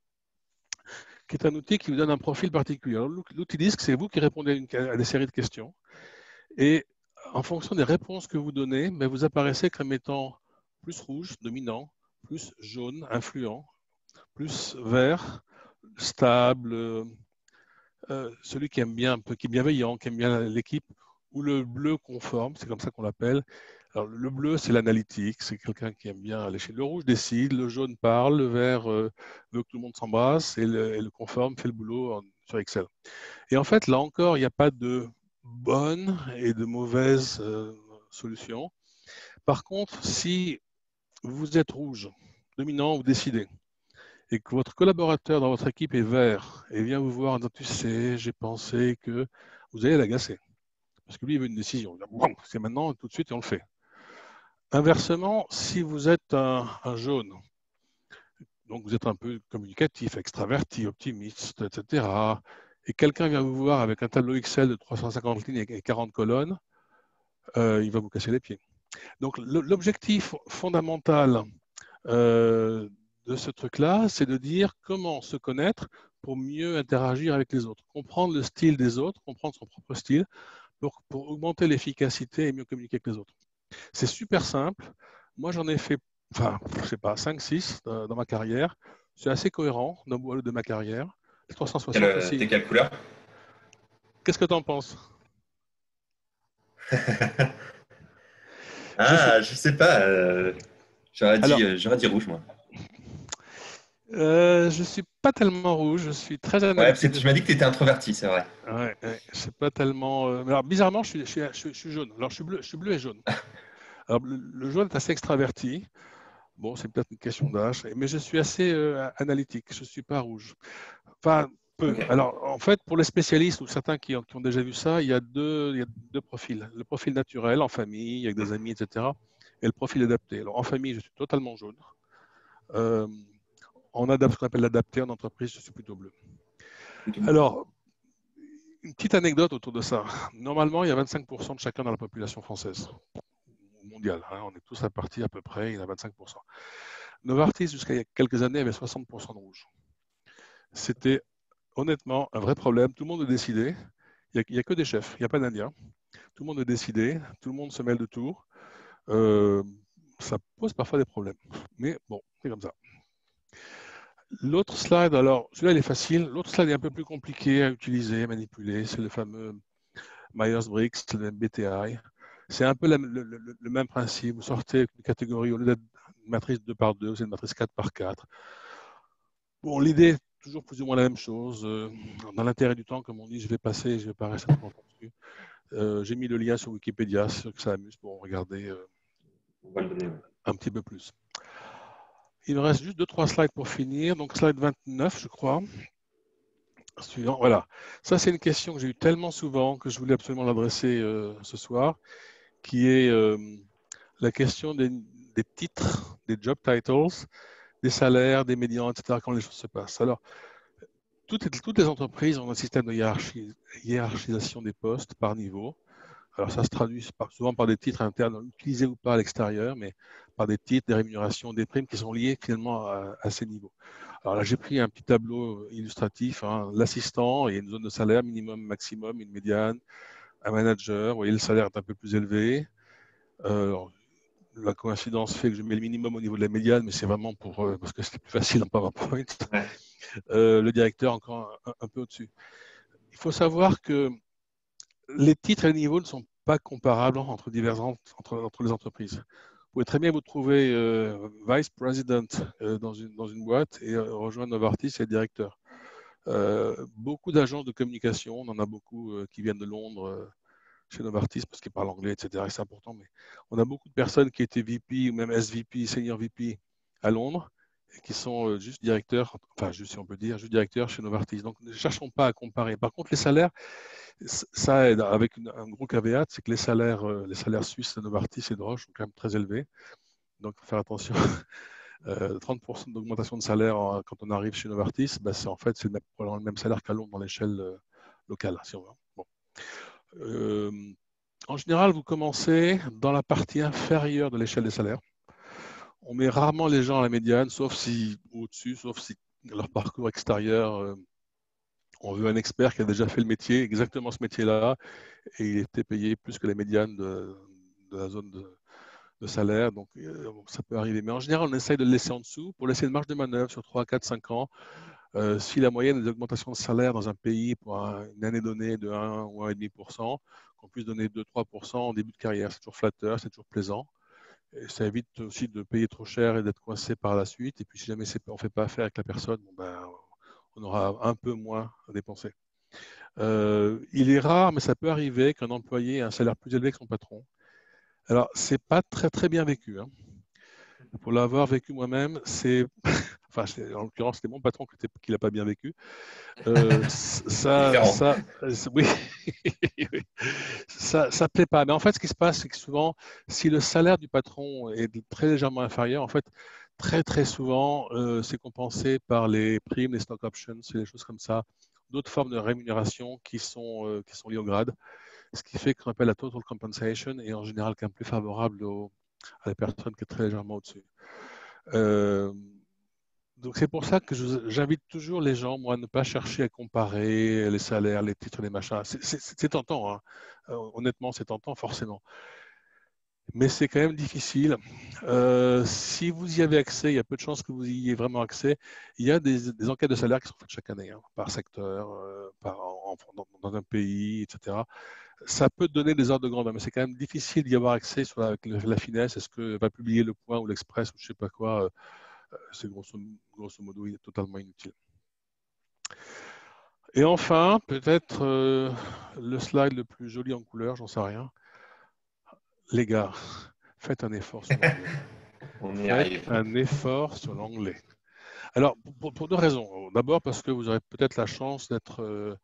qui est un outil qui vous donne un profil particulier. L'outil DISC, c'est vous qui répondez à des séries de questions. Et en fonction des réponses que vous donnez, mais vous apparaissez comme étant plus rouge, dominant, plus jaune, influent, plus vert, stable, celui qui aime bien, un peu, qui est bienveillant, qui aime bien l'équipe, ou le bleu conforme, c'est comme ça qu'on l'appelle. Alors, le bleu, c'est l'analytique, c'est quelqu'un qui aime bien aller chez le rouge, décide, le jaune parle, le vert veut que tout le monde s'embrasse, et le conforme fait le boulot sur Excel. Et en fait, là encore, il n'y a pas de bonne et de mauvaise solution. Par contre, si vous êtes rouge, dominant ou décidé, et que votre collaborateur dans votre équipe est vert et vient vous voir en disant tu sais, j'ai pensé que vous allez l'agacer. Parce que lui, il veut une décision. Bon, c'est maintenant, tout de suite, et on le fait. Inversement, si vous êtes un jaune, donc vous êtes un peu communicatif, extraverti, optimiste, etc., et quelqu'un vient vous voir avec un tableau Excel de 350 lignes et 40 colonnes, il va vous casser les pieds. Donc l'objectif fondamental de ce truc-là, c'est de dire comment se connaître pour mieux interagir avec les autres, comprendre le style des autres, comprendre son propre style, pour augmenter l'efficacité et mieux communiquer avec les autres. C'est super simple. Moi, j'en ai fait, enfin, je sais pas, 5-6 dans ma carrière. C'est assez cohérent de ma carrière. Les 360 aussi. T'es quelle couleur? Qu'est-ce que tu en penses? Je suis. Ah, je sais pas. Alors, J'aurais dit rouge, moi. je suis pas tellement rouge. Je suis très Ouais, parce que analytique. tu m'as dit que tu étais introverti, c'est vrai. Ouais, ouais, c'est pas tellement. Alors, bizarrement, je suis jaune. Alors, je suis bleu et jaune. Alors, le jaune est assez extraverti. Bon, c'est peut-être une question d'âge, mais je suis assez analytique. Je ne suis pas rouge. Enfin, peu. Ok. Alors, en fait, pour les spécialistes ou certains qui ont déjà vu ça, il y a deux profils. Le profil naturel, en famille, avec des amis, etc. Et le profil adapté. Alors, en famille, je suis totalement jaune. Euh, ce qu'on appelle l'adapté, en entreprise, je suis plutôt bleu. Plutôt bleu. Alors, une petite anecdote autour de ça. Normalement, il y a 25% de chacun dans la population française, mondiale. On est tous répartis à peu près, il y en a 25%. Novartis, jusqu'à il y a quelques années, avait 60% de rouge. C'était honnêtement un vrai problème. Tout le monde est décidé. Il n'y a que des chefs, il n'y a pas d'Indiens. Tout le monde est décidé, tout le monde se mêle de tout. Euh, Ça pose parfois des problèmes. Mais bon, c'est comme ça. L'autre slide, alors celui-là il est facile. L'autre slide est un peu plus compliqué à utiliser, à manipuler. C'est le fameux Myers-Briggs, le MBTI. C'est un peu le même principe. Vous sortez une catégorie, au lieu d'être une matrice 2 par 2, c'est une matrice 4 par 4. Bon, l'idée est toujours plus ou moins la même chose. Dans l'intérêt du temps, comme on dit, je vais passer, je vais pas rester trop longtemps dessus. J'ai mis le lien sur Wikipédia, c'est sûr que ça amuse pour regarder On va le donner, ouais. un petit peu plus. Il me reste juste 2-3 slides pour finir. Donc, slide 29, je crois. Suivant, voilà. Ça, c'est une question que j'ai eue tellement souvent que je voulais absolument l'adresser ce soir, qui est la question des titres, des job titles, des salaires, des médians, etc., quand les choses se passent. Alors, toutes les entreprises ont un système de hiérarchisation des postes par niveau. Alors, ça se traduit souvent par des titres internes, utilisés ou pas à l'extérieur, mais par des titres, des rémunérations, des primes qui sont liées finalement à ces niveaux. Alors là, j'ai pris un petit tableau illustratif, l'assistant, il y a une zone de salaire minimum, maximum, une médiane, un manager, vous voyez, le salaire est un peu plus élevé. Alors, la coïncidence fait que je mets le minimum au niveau de la médiane, mais c'est vraiment parce que c'est plus facile en PowerPoint. Ouais. Le directeur encore un peu au-dessus. Il faut savoir que les titres et les niveaux ne sont pas comparables entre les entreprises. Vous pouvez très bien vous trouver vice president dans une boîte et rejoindre Novartis et être directeur. Beaucoup d'agences de communication, on en a beaucoup qui viennent de Londres chez Novartis parce qu'ils parlent anglais, etc. Et c'est important, mais on a beaucoup de personnes qui étaient VP ou même SVP, senior VP à Londres qui sont juste directeurs, enfin, juste si on peut dire, juste directeurs chez Novartis. Donc, ne cherchons pas à comparer. Par contre, les salaires, ça aide avec un gros caveat, c'est que les salaires suisses de Novartis et de Roche sont quand même très élevés. Donc, il faut faire attention. 30% d'augmentation de salaire quand on arrive chez Novartis, ben, c'est probablement le même salaire qu'à Londres dans l'échelle locale, si on veut. Bon. En général, vous commencez dans la partie inférieure de l'échelle des salaires. On met rarement les gens à la médiane, sauf si au-dessus, sauf si leur parcours extérieur, on veut un expert qui a déjà fait le métier, exactement ce métier-là, et il était payé plus que la médiane de la zone de salaire. Donc, ça peut arriver. Mais en général, on essaye de le laisser en dessous pour laisser une marge de manœuvre sur 3, 4, 5 ans. Si la moyenne des augmentations de salaire dans un pays pour une année donnée de 1 ou 1,5%, qu'on puisse donner 2-3% en début de carrière, c'est toujours flatteur, c'est toujours plaisant. Et ça évite aussi de payer trop cher et d'être coincé par la suite. Et puis, si jamais on ne fait pas affaire avec la personne, bon ben, on aura un peu moins à dépenser. Il est rare, mais ça peut arriver qu'un employé ait un salaire plus élevé que son patron. Alors, c'est pas très très bien vécu, hein. Pour l'avoir vécu moi-même, enfin, en l'occurrence, c'était mon patron qui l'a pas bien vécu. Différent. Oui, oui. Ça plaît pas. Mais en fait, ce qui se passe, c'est que souvent, si le salaire du patron est très légèrement inférieur, en fait, très très souvent, c'est compensé par les primes, les stock options, les choses comme ça, d'autres formes de rémunération qui sont liées au grade, ce qui fait qu'on appelle la total compensation et en général quand même plus favorable à la personne qui est très légèrement au-dessus. Euh, donc c'est pour ça que j'invite toujours les gens, moi, à ne pas chercher à comparer les salaires, les titres, les machins. C'est tentant, hein. Honnêtement, c'est tentant forcément. Mais c'est quand même difficile. Si vous y avez accès, il y a peu de chances que vous y ayez vraiment accès. Il y a des enquêtes de salaire qui sont faites chaque année, hein, par secteur, dans un pays, etc. Ça peut donner des ordres de grandeur, mais c'est quand même difficile d'y avoir accès avec la finesse. Est-ce que va publier le Point ou l'Express ou je ne sais pas quoi, c'est grosso modo totalement inutile. Et enfin, peut-être le slide le plus joli en couleur, j'en sais rien. Les gars, faites un effort sur l'anglais. On y Faites arrive. un effort sur l'anglais. Alors, pour deux raisons. D'abord, parce que vous aurez peut-être la chance d'être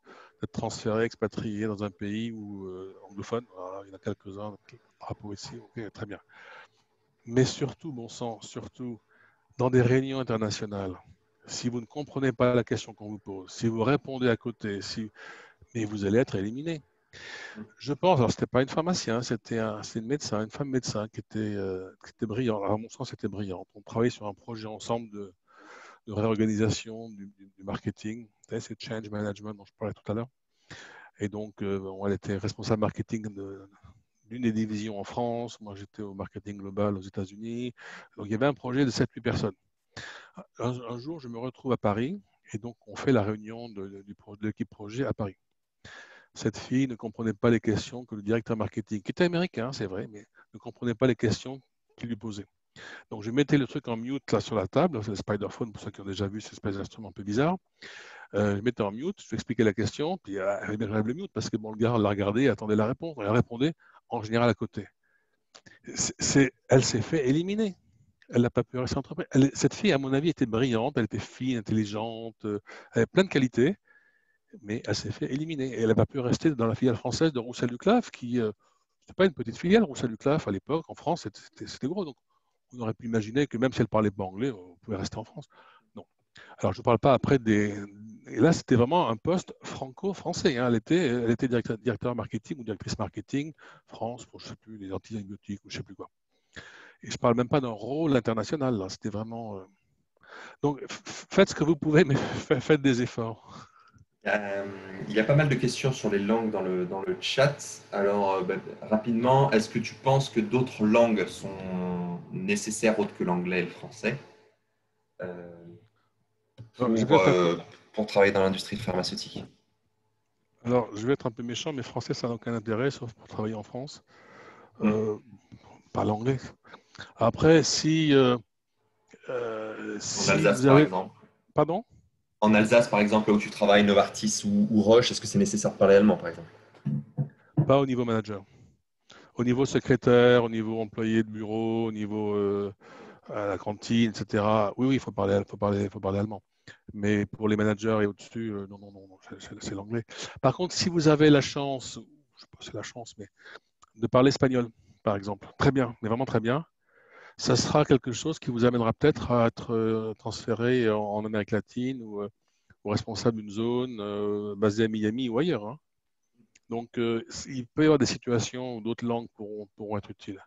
transféré, expatrié dans un pays anglophone. Voilà, il y en a quelques-uns, drapeau ici, ok, très bien. Mais surtout, bon sang, surtout, dans des réunions internationales, si vous ne comprenez pas la question qu'on vous pose, si vous répondez à côté, mais vous allez être éliminé. Je pense, alors c'était pas une pharmacienne, c'était une médecin, une femme médecin qui était brillante. Alors, à mon sens, c'était brillante. On travaillait sur un projet ensemble de réorganisation du marketing. C'est Change Management dont je parlais tout à l'heure. Et donc, elle était responsable marketing d'une des divisions en France. Moi, j'étais au marketing global aux États-Unis. Donc, il y avait un projet de 7-8 personnes. Un jour, je me retrouve à Paris et donc on fait la réunion de l'équipe projet à Paris. Cette fille ne comprenait pas les questions que le directeur marketing, qui était américain, c'est vrai, mais ne comprenait pas les questions qu'il lui posait. Donc je mettais le truc en mute là sur la table, c'est le Spiderphone pour ceux qui ont déjà vu cette espèce d'instrument un peu bizarre. Je mettais en mute, je lui expliquais la question, puis elle lève le mute parce que bon, le gars l'a regardé et attendait la réponse. Elle répondait en général à côté. Elle s'est fait éliminer. Elle n'a pas pu rester entreprise. Cette fille, à mon avis, était brillante, elle était fine, intelligente, elle avait plein de qualités, mais elle s'est fait éliminer. Et elle n'a pas pu rester dans la filiale française de Roussel-Duclaf, qui n'était pas une petite filiale. Roussel-Duclaf, à l'époque, en France, c'était gros. Donc, on aurait pu imaginer que même si elle ne parlait pas anglais, on pouvait rester en France. Non. Alors, je ne parle pas après Et là, c'était vraiment un poste franco-français, hein. Elle était directeur marketing ou directrice marketing, France, pour, je ne sais plus, les antibiotiques ou je ne sais plus quoi. Et je ne parle même pas d'un rôle international, là. C'était vraiment. Donc, faites ce que vous pouvez, mais faites des efforts. Il y a pas mal de questions sur les langues dans le chat. Alors, rapidement, est-ce que tu penses que d'autres langues sont nécessaires autres que l'anglais et le français euh, pour, pour travailler dans l'industrie pharmaceutique? Alors, je vais être un peu méchant, mais français, ça n'a aucun intérêt, sauf pour travailler en France. Parler anglais. Après, si En Alsace, vous par avez. exemple. Pardon? En Alsace, par exemple, là où tu travailles, Novartis ou Roche, est-ce que c'est nécessaire de parler allemand, par exemple? Pas au niveau manager. Au niveau secrétaire, au niveau employé de bureau, au niveau à la cantine, etc. Oui, il faut parler allemand. Mais pour les managers et au-dessus, non, non, non, non, c'est l'anglais. Par contre, si vous avez la chance, je sais pas si c'est la chance, mais de parler espagnol, par exemple, très bien, mais vraiment très bien, ça sera quelque chose qui vous amènera peut-être à être transféré en Amérique latine ou responsable d'une zone basée à Miami ou ailleurs, hein. Donc, il peut y avoir des situations où d'autres langues pourront être utiles.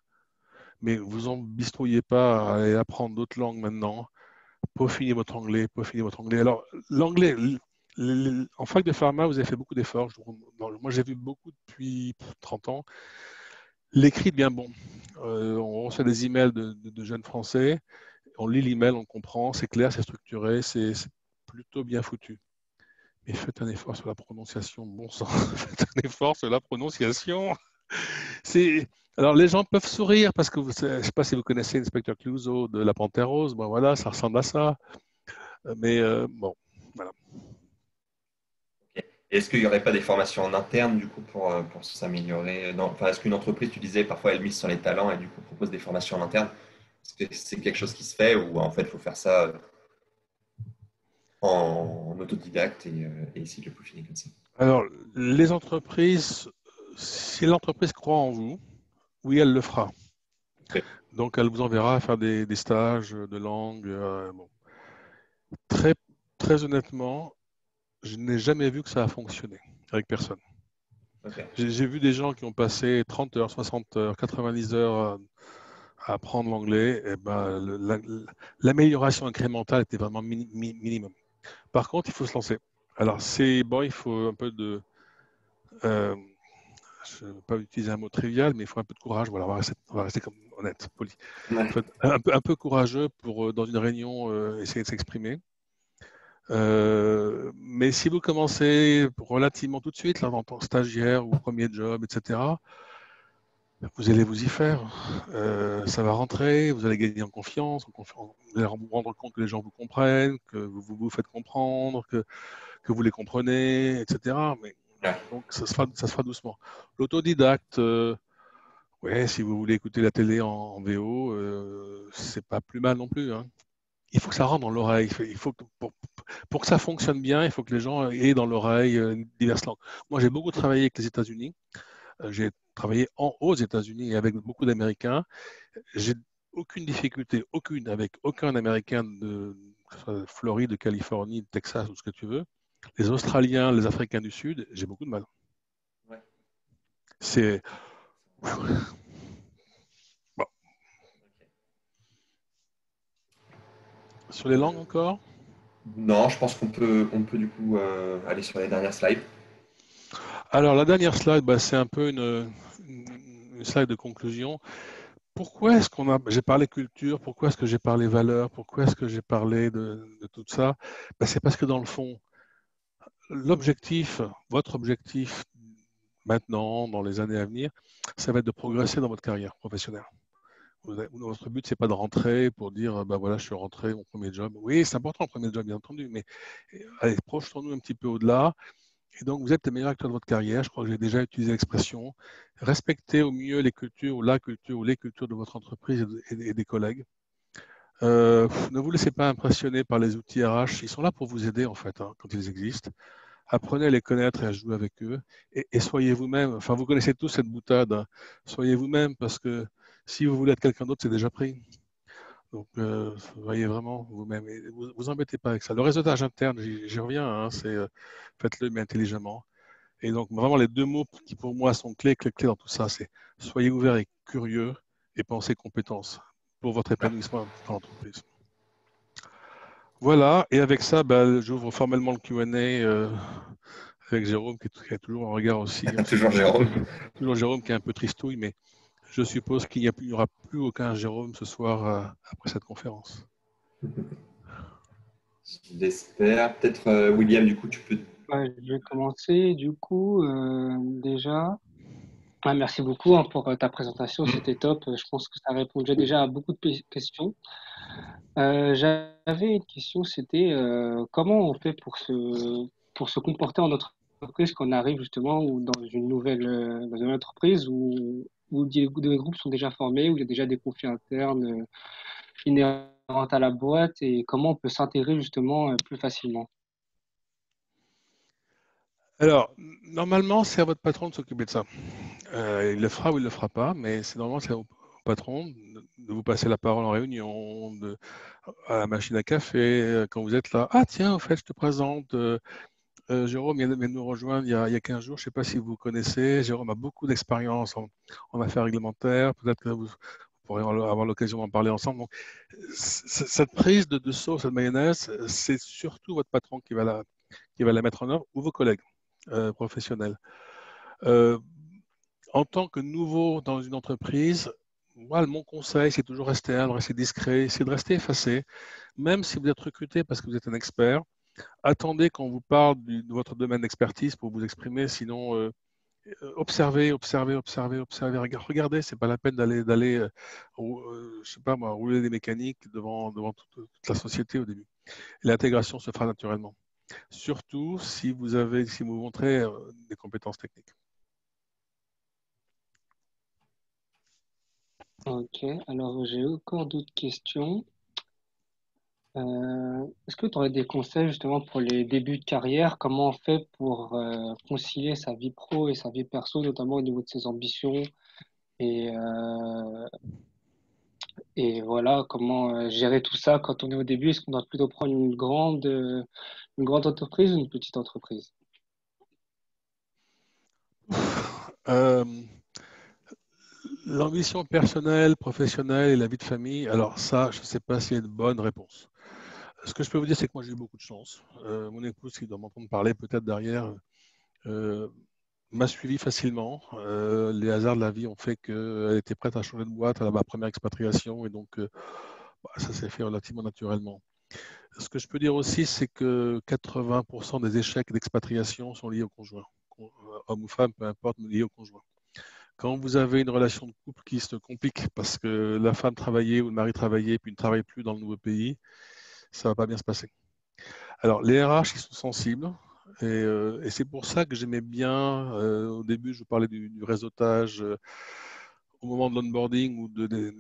Mais vous en bistrouillez pas à aller apprendre d'autres langues maintenant. Peaufinez votre anglais, peaufinez votre anglais. Alors, l'anglais, en fac de pharma, vous avez fait beaucoup d'efforts. Moi, j'ai vu beaucoup depuis 30 ans. L'écrit est bien bon. On reçoit des emails de jeunes Français. On lit l'email, on comprend, c'est clair, c'est structuré, c'est plutôt bien foutu. Mais faites un effort sur la prononciation, bon sang. Faites un effort sur la prononciation. C'est... Alors, les gens peuvent sourire parce que je ne sais pas si vous connaissez l'inspecteur Clouseau de La Panthère Rose. Bon, voilà, ça ressemble à ça. Mais bon, voilà. Est-ce qu'il n'y aurait pas des formations en interne du coup pour s'améliorer? Enfin, est-ce qu'une entreprise, tu disais, parfois elle mise sur les talents et du coup propose des formations en interne? Est-ce que c'est quelque chose qui se fait ou en fait il faut faire ça en autodidacte et essayer de le peaufiner comme ça? Alors, les entreprises, si l'entreprise croit en vous, oui, elle le fera. Ok. Donc, elle vous enverra faire des stages de langue. Bon. Très, très honnêtement, je n'ai jamais vu que ça a fonctionné avec personne. Ok. J'ai vu des gens qui ont passé 30 heures, 60 heures, 90 heures à apprendre l'anglais. Et ben, l'amélioration incrémentale était vraiment minimum. Par contre, il faut se lancer. Alors, c'est bon, il faut un peu de. euh, je ne veux pas utiliser un mot trivial, mais il faut un peu de courage. Voilà, on va rester comme honnête, poli. Il Ouais. faut être un peu courageux pour, dans une réunion, essayer de s'exprimer. Mais si vous commencez relativement tout de suite, là, en tant que stagiaire ou premier job, etc., vous allez vous y faire. Ça va rentrer, vous allez gagner en confiance, vous allez vous rendre compte que les gens vous comprennent, que vous faites comprendre, que vous les comprenez, etc. Mais Ouais. donc ça se fera doucement. L'autodidacte, ouais, si vous voulez écouter la télé en VO, c'est pas plus mal non plus, hein. Il faut que ça rentre dans l'oreille. Il faut que, pour que ça fonctionne bien, il faut que les gens aient dans l'oreille diverses langues. Moi, j'ai beaucoup travaillé avec les États-Unis. J'ai travaillé aux États-Unis et avec beaucoup d'Américains. J'ai aucune difficulté, aucune, avec aucun Américain que ce soit de Floride, de Californie, de Texas ou ce que tu veux. Les Australiens, les Africains du Sud, j'ai beaucoup de mal. Ouais. C'est bon. Sur les langues encore. Non, je pense qu'on peut du coup aller sur les dernières slides. Alors la dernière slide, bah, c'est un peu une slide de conclusion. Pourquoi est-ce qu'on a, j'ai parlé culture, pourquoi est-ce que j'ai parlé valeur, pourquoi est-ce que j'ai parlé de tout ça? Ben, c'est parce que dans le fond, l'objectif, votre objectif maintenant, dans les années à venir, ça va être de progresser dans votre carrière professionnelle. Votre but, c'est pas de rentrer pour dire, ben voilà, je suis rentré, mon premier job. Oui, c'est important le premier job, bien entendu, mais allez, projetons-nous un petit peu au-delà. Et donc, vous êtes le meilleur acteur de votre carrière. Je crois que j'ai déjà utilisé l'expression. Respectez au mieux les cultures ou la culture ou les cultures de votre entreprise et des collègues. Ne vous laissez pas impressionner par les outils RH. Ils sont là pour vous aider, en fait, hein, quand ils existent. Apprenez à les connaître et à jouer avec eux. Et soyez vous-même. Enfin, vous connaissez tous cette boutade, hein. Soyez vous-même parce que si vous voulez être quelqu'un d'autre, c'est déjà pris. Donc, soyez vraiment vous-même. Et vous embêtez pas avec ça. Le réseautage interne, j'y reviens, hein, c'est faites-le mais intelligemment. Et donc, vraiment, les deux mots qui pour moi sont clés dans tout ça, c'est soyez ouvert et curieux et pensez compétences pour votre Ouais. épanouissement dans l'entreprise. Voilà, et avec ça, bah, j'ouvre formellement le Q&A avec Jérôme qui a toujours un regard aussi. Toujours Jérôme. Toujours Jérôme qui est un peu tristouille, mais je suppose qu'il n'y aura plus aucun Jérôme ce soir après cette conférence. J'espère. Peut-être William, du coup, tu peux. Ouais, je vais commencer du coup déjà. Ah, merci beaucoup hein, pour ta présentation, c'était top. Je pense que ça répondait déjà à beaucoup de questions. J'avais une question, c'était comment on fait pour se comporter en entreprise quand on arrive justement ou dans une entreprise où des groupes sont déjà formés, où il y a déjà des conflits internes. inhérentes à la boîte et comment on peut s'intégrer justement plus facilement. Alors, normalement, c'est à votre patron de s'occuper de ça. Il le fera ou il le fera pas, mais normalement c'est au patron de vous passer la parole en réunion, à la machine à café, quand vous êtes là. Ah tiens, au fait, je te présente, Jérôme vient de nous rejoindre il y a 15 jours, je ne sais pas si vous connaissez. Jérôme a beaucoup d'expérience en affaires réglementaires, peut-être que vous pourrez avoir l'occasion d'en parler ensemble. Donc, cette prise de sauce, de mayonnaise, c'est surtout votre patron qui va la mettre en œuvre ou vos collègues professionnels. Euh, En tant que nouveau dans une entreprise, moi, mon conseil, c'est toujours rester humble, rester discret, c'est de rester effacé. Même si vous êtes recruté parce que vous êtes un expert, attendez qu'on vous parle de votre domaine d'expertise pour vous exprimer. Sinon, observez, observez, observez, observez. Regardez, c'est pas la peine je sais pas moi, rouler des mécaniques devant toute la société au début. L'intégration se fera naturellement. Surtout si vous montrez des compétences techniques. Ok, alors j'ai encore d'autres questions. Est-ce que tu aurais des conseils justement pour les débuts de carrière? Comment on fait pour concilier sa vie pro et sa vie perso, notamment au niveau de ses ambitions et, euh, et voilà, comment gérer tout ça quand on est au début? Est-ce qu'on doit plutôt prendre une grande entreprise ou une petite entreprise? Euh, L'ambition personnelle, professionnelle et la vie de famille, alors ça, je ne sais pas s'il y a une bonne réponse. Ce que je peux vous dire, c'est que moi, j'ai eu beaucoup de chance. Mon épouse, qui doit m'entendre parler peut-être derrière, euh, m'a suivi facilement. Les hasards de la vie ont fait qu'elle était prête à changer de boîte à ma première expatriation et donc ça s'est fait relativement naturellement. Ce que je peux dire aussi, c'est que 80% des échecs d'expatriation sont liés au conjoint. Homme ou femme, peu importe, mais liés au conjoint. Quand vous avez une relation de couple qui se complique parce que la femme travaillait ou le mari travaillait et puis ne travaille plus dans le nouveau pays, ça va pas bien se passer. Alors, les RH, ils sont sensibles et c'est pour ça que j'aimais bien, au début, je vous parlais du réseautage au moment de l'onboarding ou de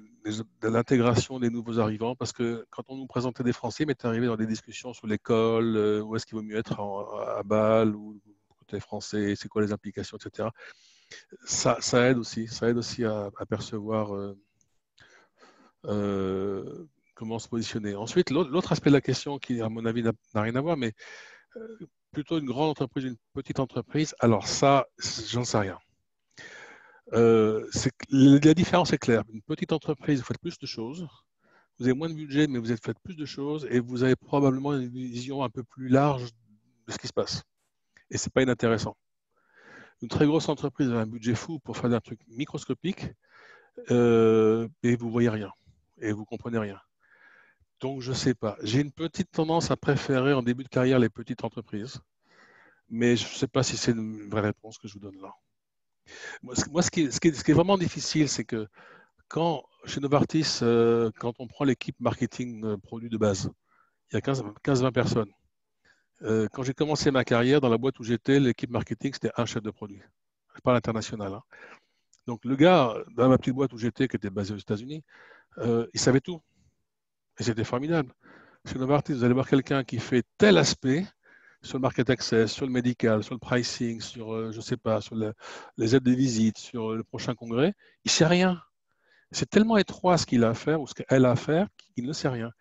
l'intégration des nouveaux arrivants, parce que quand on nous présentait des Français, il m'est arrivé dans des discussions sur l'école, où est-ce qu'il vaut mieux être à Bâle ou côté français, c'est quoi les implications, etc. Ça aide aussi à percevoir euh, comment se positionner. Ensuite, l'autre aspect de la question qui, à mon avis, n'a rien à voir, mais plutôt une grande entreprise, une petite entreprise, alors ça, j'en sais rien. La différence est claire. Une petite entreprise, vous faites plus de choses, vous avez moins de budget, mais vous faites plus de choses et vous avez probablement une vision un peu plus large de ce qui se passe. Et c'est pas inintéressant. Une très grosse entreprise a un budget fou pour faire un truc microscopique et vous voyez rien et vous comprenez rien. Donc je sais pas. J'ai une petite tendance à préférer en début de carrière les petites entreprises, mais je ne sais pas si c'est une vraie réponse que je vous donne là. Moi, ce qui est vraiment difficile, c'est que chez Novartis, quand on prend l'équipe marketing produit de base, il y a 15-20 personnes. Quand j'ai commencé ma carrière, dans la boîte où j'étais, l'équipe marketing, c'était un chef de produit. Pas l'international, hein. Donc le gars, dans ma petite boîte où j'étais, qui était basée aux États-Unis, il savait tout. Et c'était formidable. Chez Novartis, vous allez voir quelqu'un qui fait tel aspect sur le market access, sur le médical, sur le pricing, sur, je sais pas, sur les aides de visite, sur le prochain congrès, il ne sait rien. C'est tellement étroit ce qu'il a à faire ou ce qu'elle a à faire qu'il ne sait rien.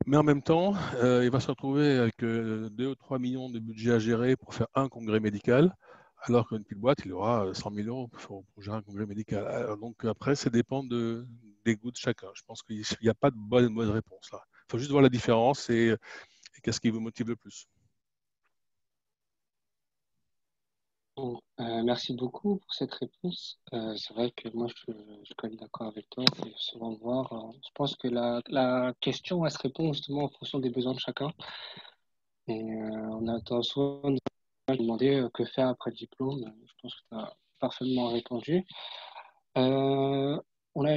Mais en même temps, il va se retrouver avec 2 ou 3 millions de budget à gérer pour faire un congrès médical, alors qu'une petite boîte, il aura 100 millions pour gérer un congrès médical. Alors, donc après, ça dépend des goûts de chacun. Je pense qu'il n'y a pas de bonne mauvaise réponse là. Il faut juste voir la différence et qu'est-ce qui vous motive le plus. Bon, merci beaucoup pour cette réponse. C'est vrai que moi, je suis quand même d'accord avec toi. C'est souvent voir. Je pense que la question, elle se répond justement en fonction des besoins de chacun. Et on a souvent demandé que faire après le diplôme. Je pense que tu as parfaitement répondu. Euh,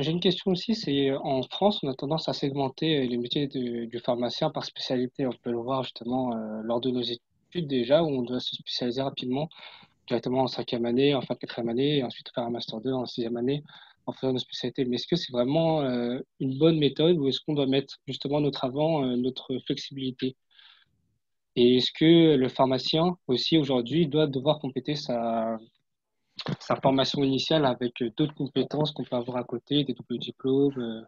j'ai une question aussi, c'est en France, on a tendance à segmenter les métiers du pharmacien par spécialité. On peut le voir justement lors de nos études déjà, où on doit se spécialiser rapidement, directement en cinquième année, en fin de quatrième année, et ensuite faire un master 2 en sixième année. en faisant nos spécialités. Mais est-ce que c'est vraiment une bonne méthode ou est-ce qu'on doit mettre justement notre avant notre flexibilité? Et est-ce que le pharmacien aussi aujourd'hui doit devoir compléter sa formation initiale avec d'autres compétences qu'on peut avoir à côté, des doubles diplômes,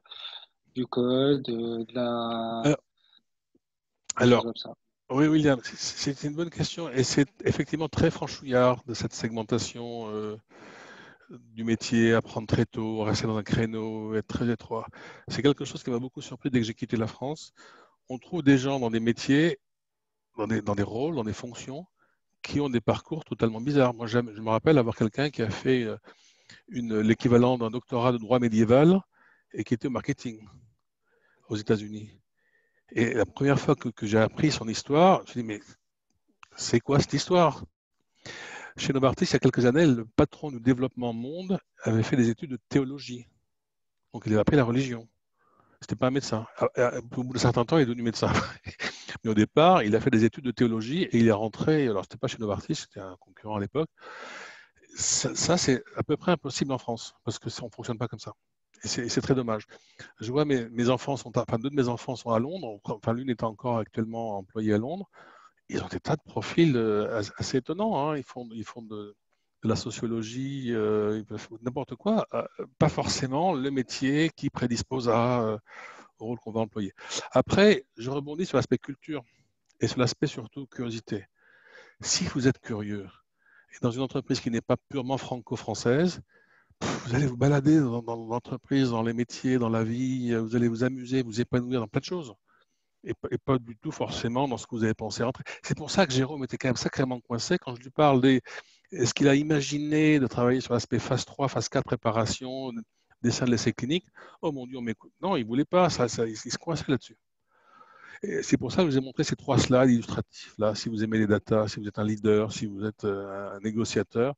du code, de la... Alors, des choses alors, comme ça. oui, William, c'est une bonne question et c'est effectivement très franchouillard de cette segmentation du métier, apprendre très tôt, rester dans un créneau, être très étroit. C'est quelque chose qui m'a beaucoup surpris dès que j'ai quitté la France. On trouve des gens dans des métiers, dans des rôles, dans des fonctions, qui ont des parcours totalement bizarres. Moi, je me rappelle avoir quelqu'un qui a fait l'équivalent d'un doctorat de droit médiéval et qui était au marketing aux États-Unis. Et la première fois que j'ai appris son histoire, je me suis dit, mais c'est quoi cette histoire? Chez Novartis, il y a quelques années, le patron du développement monde avait fait des études de théologie. Donc, il avait appris la religion. C'était pas un médecin. Au bout d'un certain temps, il est devenu médecin. Mais au départ, il a fait des études de théologie et il est rentré. Alors, c'était pas chez Novartis, c'était un concurrent à l'époque. Ça, c'est à peu près impossible en France parce que on ne fonctionne pas comme ça. Et c'est très dommage. Je vois mes enfants enfin, deux de mes enfants sont à Londres. Enfin, l'une est encore actuellement employée à Londres. Ils ont des tas de profils assez étonnants. Hein. Ils font de la sociologie, ils peuvent faire n'importe quoi. Pas forcément le métier qui prédispose au rôle qu'on va employer. Après, je rebondis sur l'aspect culture et sur l'aspect surtout curiosité. Si vous êtes curieux, et dans une entreprise qui n'est pas purement franco-française, vous allez vous balader dans l'entreprise, dans les métiers, dans la vie, vous allez vous amuser, vous épanouir dans plein de choses. Et pas du tout forcément dans ce que vous avez pensé rentrer. C'est pour ça que Jérôme était quand même sacrément coincé quand je lui parle est-ce qu'il a imaginé de travailler sur l'aspect phase 3, phase 4, préparation, dessin de l'essai clinique. Oh mon Dieu, mais non, il ne voulait pas, il se coinçait là-dessus. Et c'est pour ça que je vous ai montré ces 3 slides illustratifs là. Si vous aimez les data, si vous êtes un leader, si vous êtes un négociateur,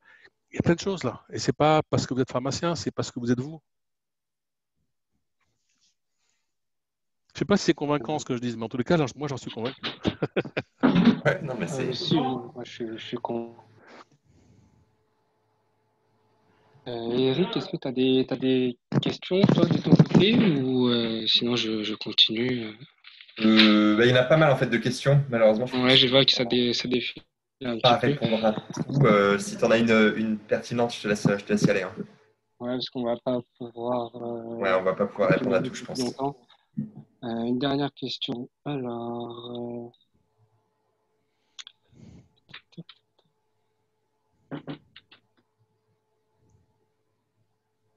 il y a plein de choses là. Et c'est pas parce que vous êtes pharmacien, c'est parce que vous êtes vous. Je ne sais pas si c'est convaincant ce que je dis, mais en tous les cas, là, moi, j'en suis convaincu. Ouais, non, mais c'est. Si, oui, moi je suis con. Eric, est-ce que t'as des questions, toi, de ton côté, ou sinon je continue? Bah, il y en a pas mal en fait de questions. Malheureusement, je Ouais, pense je qu'on ne vois que pourra ça défile un pas petit peu. répondre à tout. Si tu en as une pertinente, je te laisse y aller. Hein. Ouais, parce qu'on va pas pouvoir Ouais, on va pas pouvoir répondre à continuer tout, je beaucoup plus pense. longtemps. Une dernière question. Alors,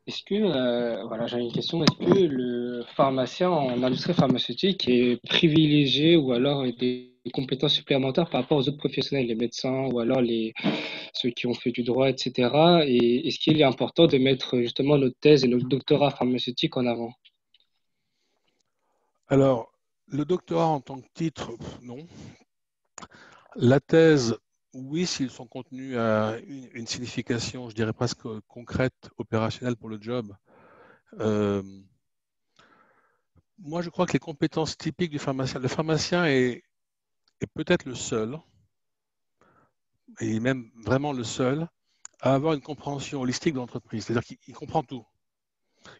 est-ce que, voilà, j'ai une question. Est-ce que le pharmacien en industrie pharmaceutique est privilégié ou alors a des compétences supplémentaires par rapport aux autres professionnels, les médecins ou alors ceux qui ont fait du droit, etc. Et est-ce qu'il est important de mettre justement notre thèse et notre doctorat pharmaceutique en avant? Alors, le doctorat en tant que titre, non. La thèse, oui, si son contenu a une signification, je dirais presque concrète, opérationnelle pour le job. Euh, Moi, je crois que les compétences typiques du pharmacien, le pharmacien est peut-être le seul, et même vraiment le seul, à avoir une compréhension holistique de l'entreprise. C'est-à-dire qu'il comprend tout.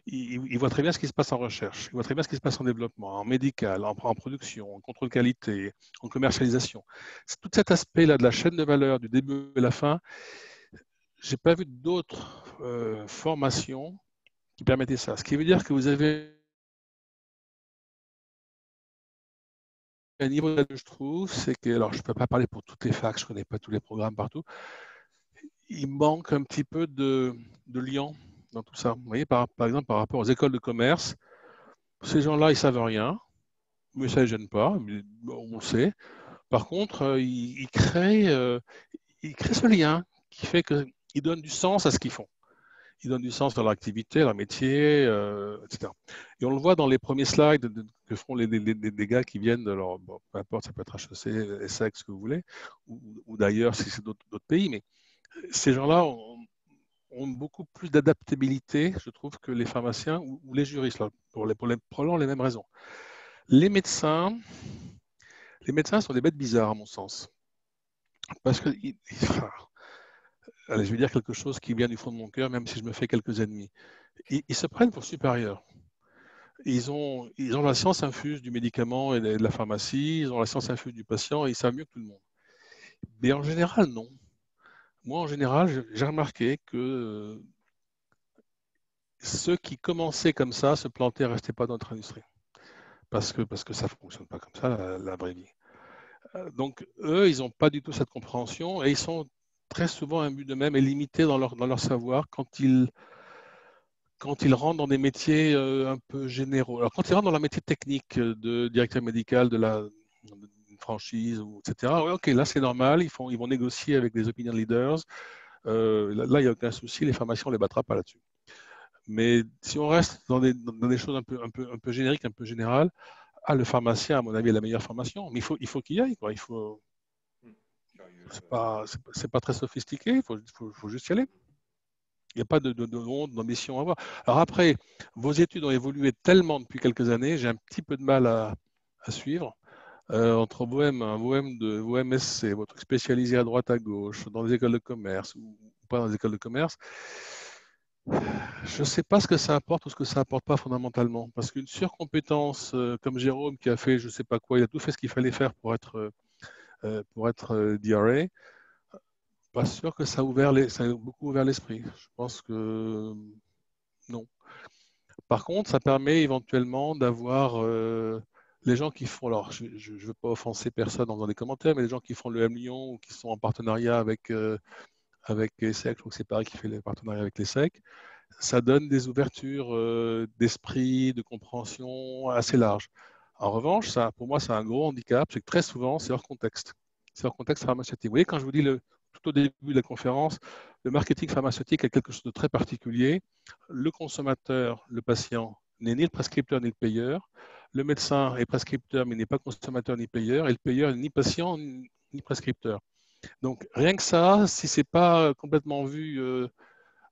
Il voit très bien ce qui se passe en recherche, il voit très bien ce qui se passe en développement, en médical, en production, en contrôle qualité, en commercialisation. C'est tout cet aspect-là de la chaîne de valeur, du début à la fin, je n'ai pas vu d'autres formations qui permettaient ça. Ce qui veut dire que vous avez un niveau que je trouve, c'est que, alors je ne peux pas parler pour toutes les facs, je ne connais pas tous les programmes partout, il manque un petit peu de lien dans tout ça. Vous voyez, par exemple, par rapport aux écoles de commerce, ces gens-là, ils ne savent rien, mais ça ne les gêne pas, mais on le sait. Par contre, ils créent ce lien qui fait qu'ils donnent du sens à ce qu'ils font. Ils donnent du sens à leur activité, à leur métier, etc. Et on le voit dans les premiers slides que font les gars qui viennent de leur, bon, peu importe, ça peut être HEC, ESSEC, ce que vous voulez, ou d'ailleurs si c'est d'autres pays, mais ces gens-là ont beaucoup plus d'adaptabilité, je trouve, que les pharmaciens ou les juristes, là, probablement les mêmes raisons. Les médecins, les médecins sont des bêtes bizarres, à mon sens. Parce que allez, je vais dire quelque chose qui vient du fond de mon cœur, même si je me fais quelques ennemis. Ils se prennent pour supérieurs. Ils ont la science infuse du médicament et de la pharmacie, ils ont la science infuse du patient et ils savent mieux que tout le monde. Mais en général, non. Moi, en général, j'ai remarqué que ceux qui commençaient comme ça se plantaient, ne restaient pas dans notre industrie. Parce que ça ne fonctionne pas comme ça, la vraie vie. Donc, eux, ils n'ont pas du tout cette compréhension et ils sont très souvent imbus d'eux-mêmes et limités dans leur savoir quand ils rentrent dans des métiers un peu généraux. Alors, quand ils rentrent dans la métier technique de directeur médical d'une franchise, etc., ouais, ok, là, c'est normal, ils vont négocier avec les opinion leaders. Là, il n'y a aucun souci, les pharmaciens, on ne les battra pas là-dessus. Mais si on reste dans des choses un peu génériques, un peu générales, le pharmacien, à mon avis, est la meilleure formation. Mais il faut qu'il y aille, quoi. C'est pas très sophistiqué, il faut juste y aller. Il n'y a pas de honte, d'ambition à avoir. Alors après, vos études ont évolué tellement depuis quelques années, j'ai un petit peu de mal à suivre. Entre vos MSC, votre truc spécialisé à droite, à gauche, dans les écoles de commerce ou pas dans les écoles de commerce, je ne sais pas ce que ça apporte ou ce que ça apporte pas fondamentalement. Parce qu'une surcompétence comme Jérôme qui a fait je ne sais pas quoi, il a tout fait ce qu'il fallait faire pour être DRA, pas sûr que ça a beaucoup ouvert l'esprit. Je pense que non. Par contre, ça permet éventuellement d'avoir les gens qui font, alors je ne veux pas offenser personne en faisant des commentaires, mais les gens qui font le M Lyon ou qui sont en partenariat avec ESSEC, je crois que c'est Paris qui fait les partenariats avec l'ESSEC, ça donne des ouvertures d'esprit, de compréhension assez larges. En revanche, ça, pour moi, c'est un gros handicap, c'est que très souvent, c'est hors contexte. C'est hors contexte pharmaceutique. Vous voyez, quand je vous dis tout au début de la conférence, le marketing pharmaceutique est quelque chose de très particulier. Le consommateur, le patient, n'est ni le prescripteur ni le payeur. Le médecin est prescripteur, mais n'est pas consommateur ni payeur. Et le payeur n'est ni patient ni prescripteur. Donc, rien que ça, si ce n'est pas complètement vu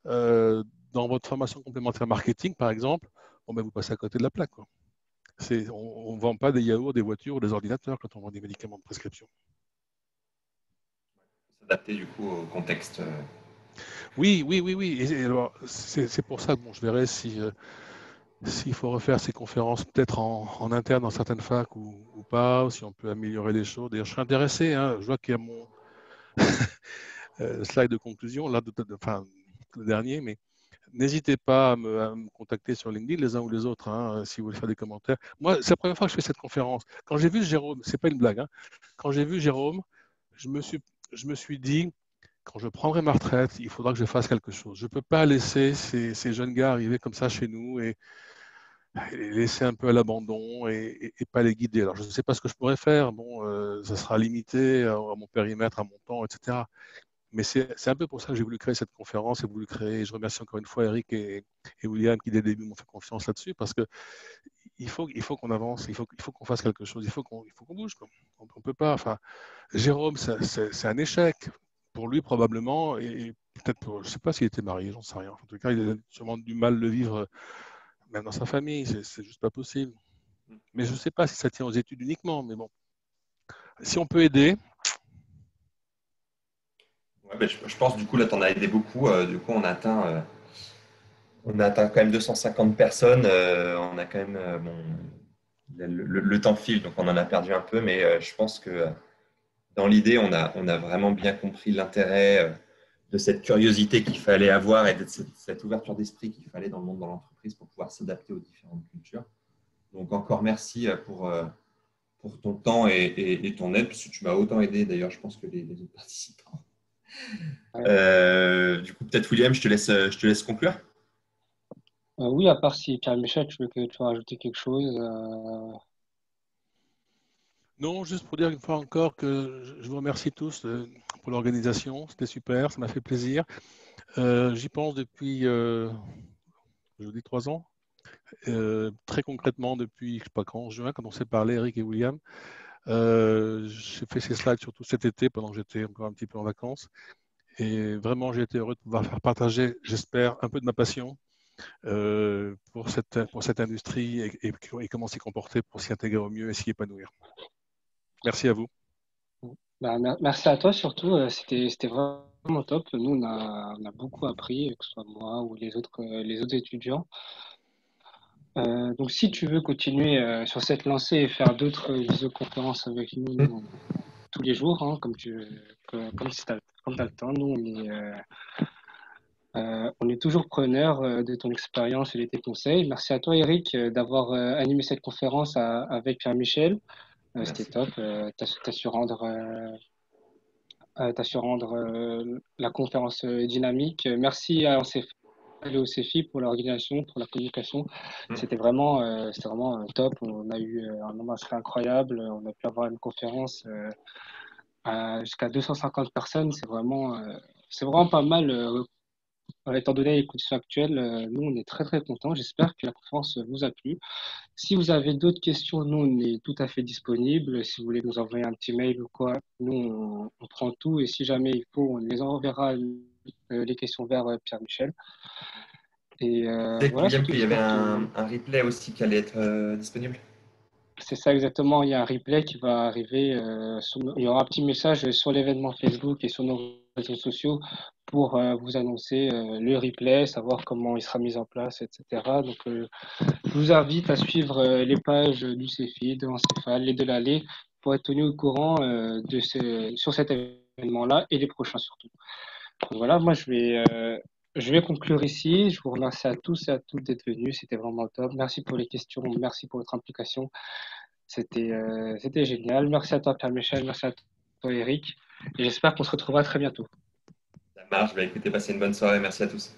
euh, dans votre formation complémentaire marketing, par exemple, bon, ben, vous passez à côté de la plaque, quoi. On ne vend pas des yaourts, des voitures ou des ordinateurs quand on vend des médicaments de prescription. S'adapter du coup au contexte. Oui, oui, oui, oui. Et alors, c'est pour ça que bon, je verrai s'il faut refaire ces conférences peut-être en interne dans certaines facs ou pas, ou si on peut améliorer les choses. D'ailleurs, je serais intéressé, hein, je vois qu'il y a mon slide de conclusion, là, enfin, le dernier, mais n'hésitez pas à me contacter sur LinkedIn, les uns ou les autres, hein, si vous voulez faire des commentaires. Moi, c'est la première fois que je fais cette conférence. Quand j'ai vu Jérôme, c'est pas une blague, hein, quand j'ai vu Jérôme, je me suis, je me suis dit, quand je prendrai ma retraite, il faudra que je fasse quelque chose. Je ne peux pas laisser ces jeunes gars arriver comme ça chez nous et les laisser un peu à l'abandon et pas les guider. Alors, je ne sais pas ce que je pourrais faire. Bon, ça sera limité à mon périmètre, à mon temps, etc. Mais c'est un peu pour ça que j'ai voulu créer cette conférence et voulu créer. Je remercie encore une fois Eric et William qui, dès le début, m'ont fait confiance là-dessus parce que il faut qu'on avance, il faut qu'on fasse quelque chose, il faut qu'on bouge, quoi. On ne peut pas. Enfin, Jérôme, c'est un échec pour lui probablement et peut-être pour. Je ne sais pas s'il était marié, j'en sais rien. En tout cas, il a sûrement du mal le vivre, même dans sa famille. C'est juste pas possible. Mais je ne sais pas si ça tient aux études uniquement. Mais bon, si on peut aider. Ouais, ben, je pense du coup là, tu en as aidé beaucoup. Du coup, on a atteint quand même 250 personnes. On a quand même bon, le temps file, donc on en a perdu un peu, mais je pense que dans l'idée, on a vraiment bien compris l'intérêt de cette curiosité qu'il fallait avoir et de cette ouverture d'esprit qu'il fallait dans le monde de l'entreprise pour pouvoir s'adapter aux différentes cultures. Donc encore merci pour ton temps et ton aide, parce que tu m'as autant aidé d'ailleurs, je pense que les autres participants. Ouais. Du coup, peut-être William, je te laisse conclure. Oui, à part si Pierre Michel, tu veux rajouter quelque chose. Non, juste pour dire une fois encore que je vous remercie tous pour l'organisation. C'était super, ça m'a fait plaisir. J'y pense depuis, je vous dis 3 ans. Très concrètement, depuis, je ne sais pas quand, en juin, quand on s'est parlé, Eric et William. J'ai fait ces slides surtout cet été, pendant que j'étais encore un petit peu en vacances. Et vraiment, j'ai été heureux de pouvoir faire partager, j'espère, un peu de ma passion pour cette industrie et comment s'y comporter pour s'y intégrer au mieux et s'y épanouir. Merci à vous. Merci à toi surtout. C'était vraiment top. Nous, on a beaucoup appris, que ce soit moi ou les autres étudiants. Donc, si tu veux continuer sur cette lancée et faire d'autres visioconférences avec nous tous les jours, hein, comme si comme t'as le temps, nous, on est toujours preneur de ton expérience et de tes conseils. Merci à toi, Eric, d'avoir animé cette conférence avec Pierre-Michel. C'était Merci. top. T'as su rendre la conférence dynamique. Merci à OCF et au CEFI pour l'organisation, pour la communication. Mm. C'était vraiment top. On a eu un nombre assez incroyable. On a pu avoir une conférence jusqu'à 250 personnes. C'est vraiment pas mal. Étant donné les conditions actuelles, nous, on est très, très contents. J'espère que la conférence vous a plu. Si vous avez d'autres questions, nous, on est tout à fait disponible. Si vous voulez nous envoyer un petit mail ou quoi, nous, on prend tout. Et si jamais il faut, on les enverra les questions vers Pierre-Michel. Et Tu sais, voilà, c'est William, tout. qu'il y avait J'espère que un replay aussi qui allait être disponible. c'est ça exactement. Il y a un replay qui va arriver. Il y aura un petit message sur l'événement Facebook et sur nos réseaux sociaux pour vous annoncer le replay, savoir comment il sera mis en place, etc. Donc, je vous invite à suivre les pages du CEFI, de l'Encéphale et de l'Allée pour être tenu au courant sur cet événement-là et les prochains surtout. Donc voilà, je vais conclure ici. Je vous remercie à tous et à toutes d'être venus. C'était vraiment top. Merci pour les questions. Merci pour votre implication. C'était génial. Merci à toi, Pierre-Michel. Merci à toi, Eric. Et j'espère qu'on se retrouvera très bientôt. Ça marche. Bah, écoutez, passez une bonne soirée. Merci à tous.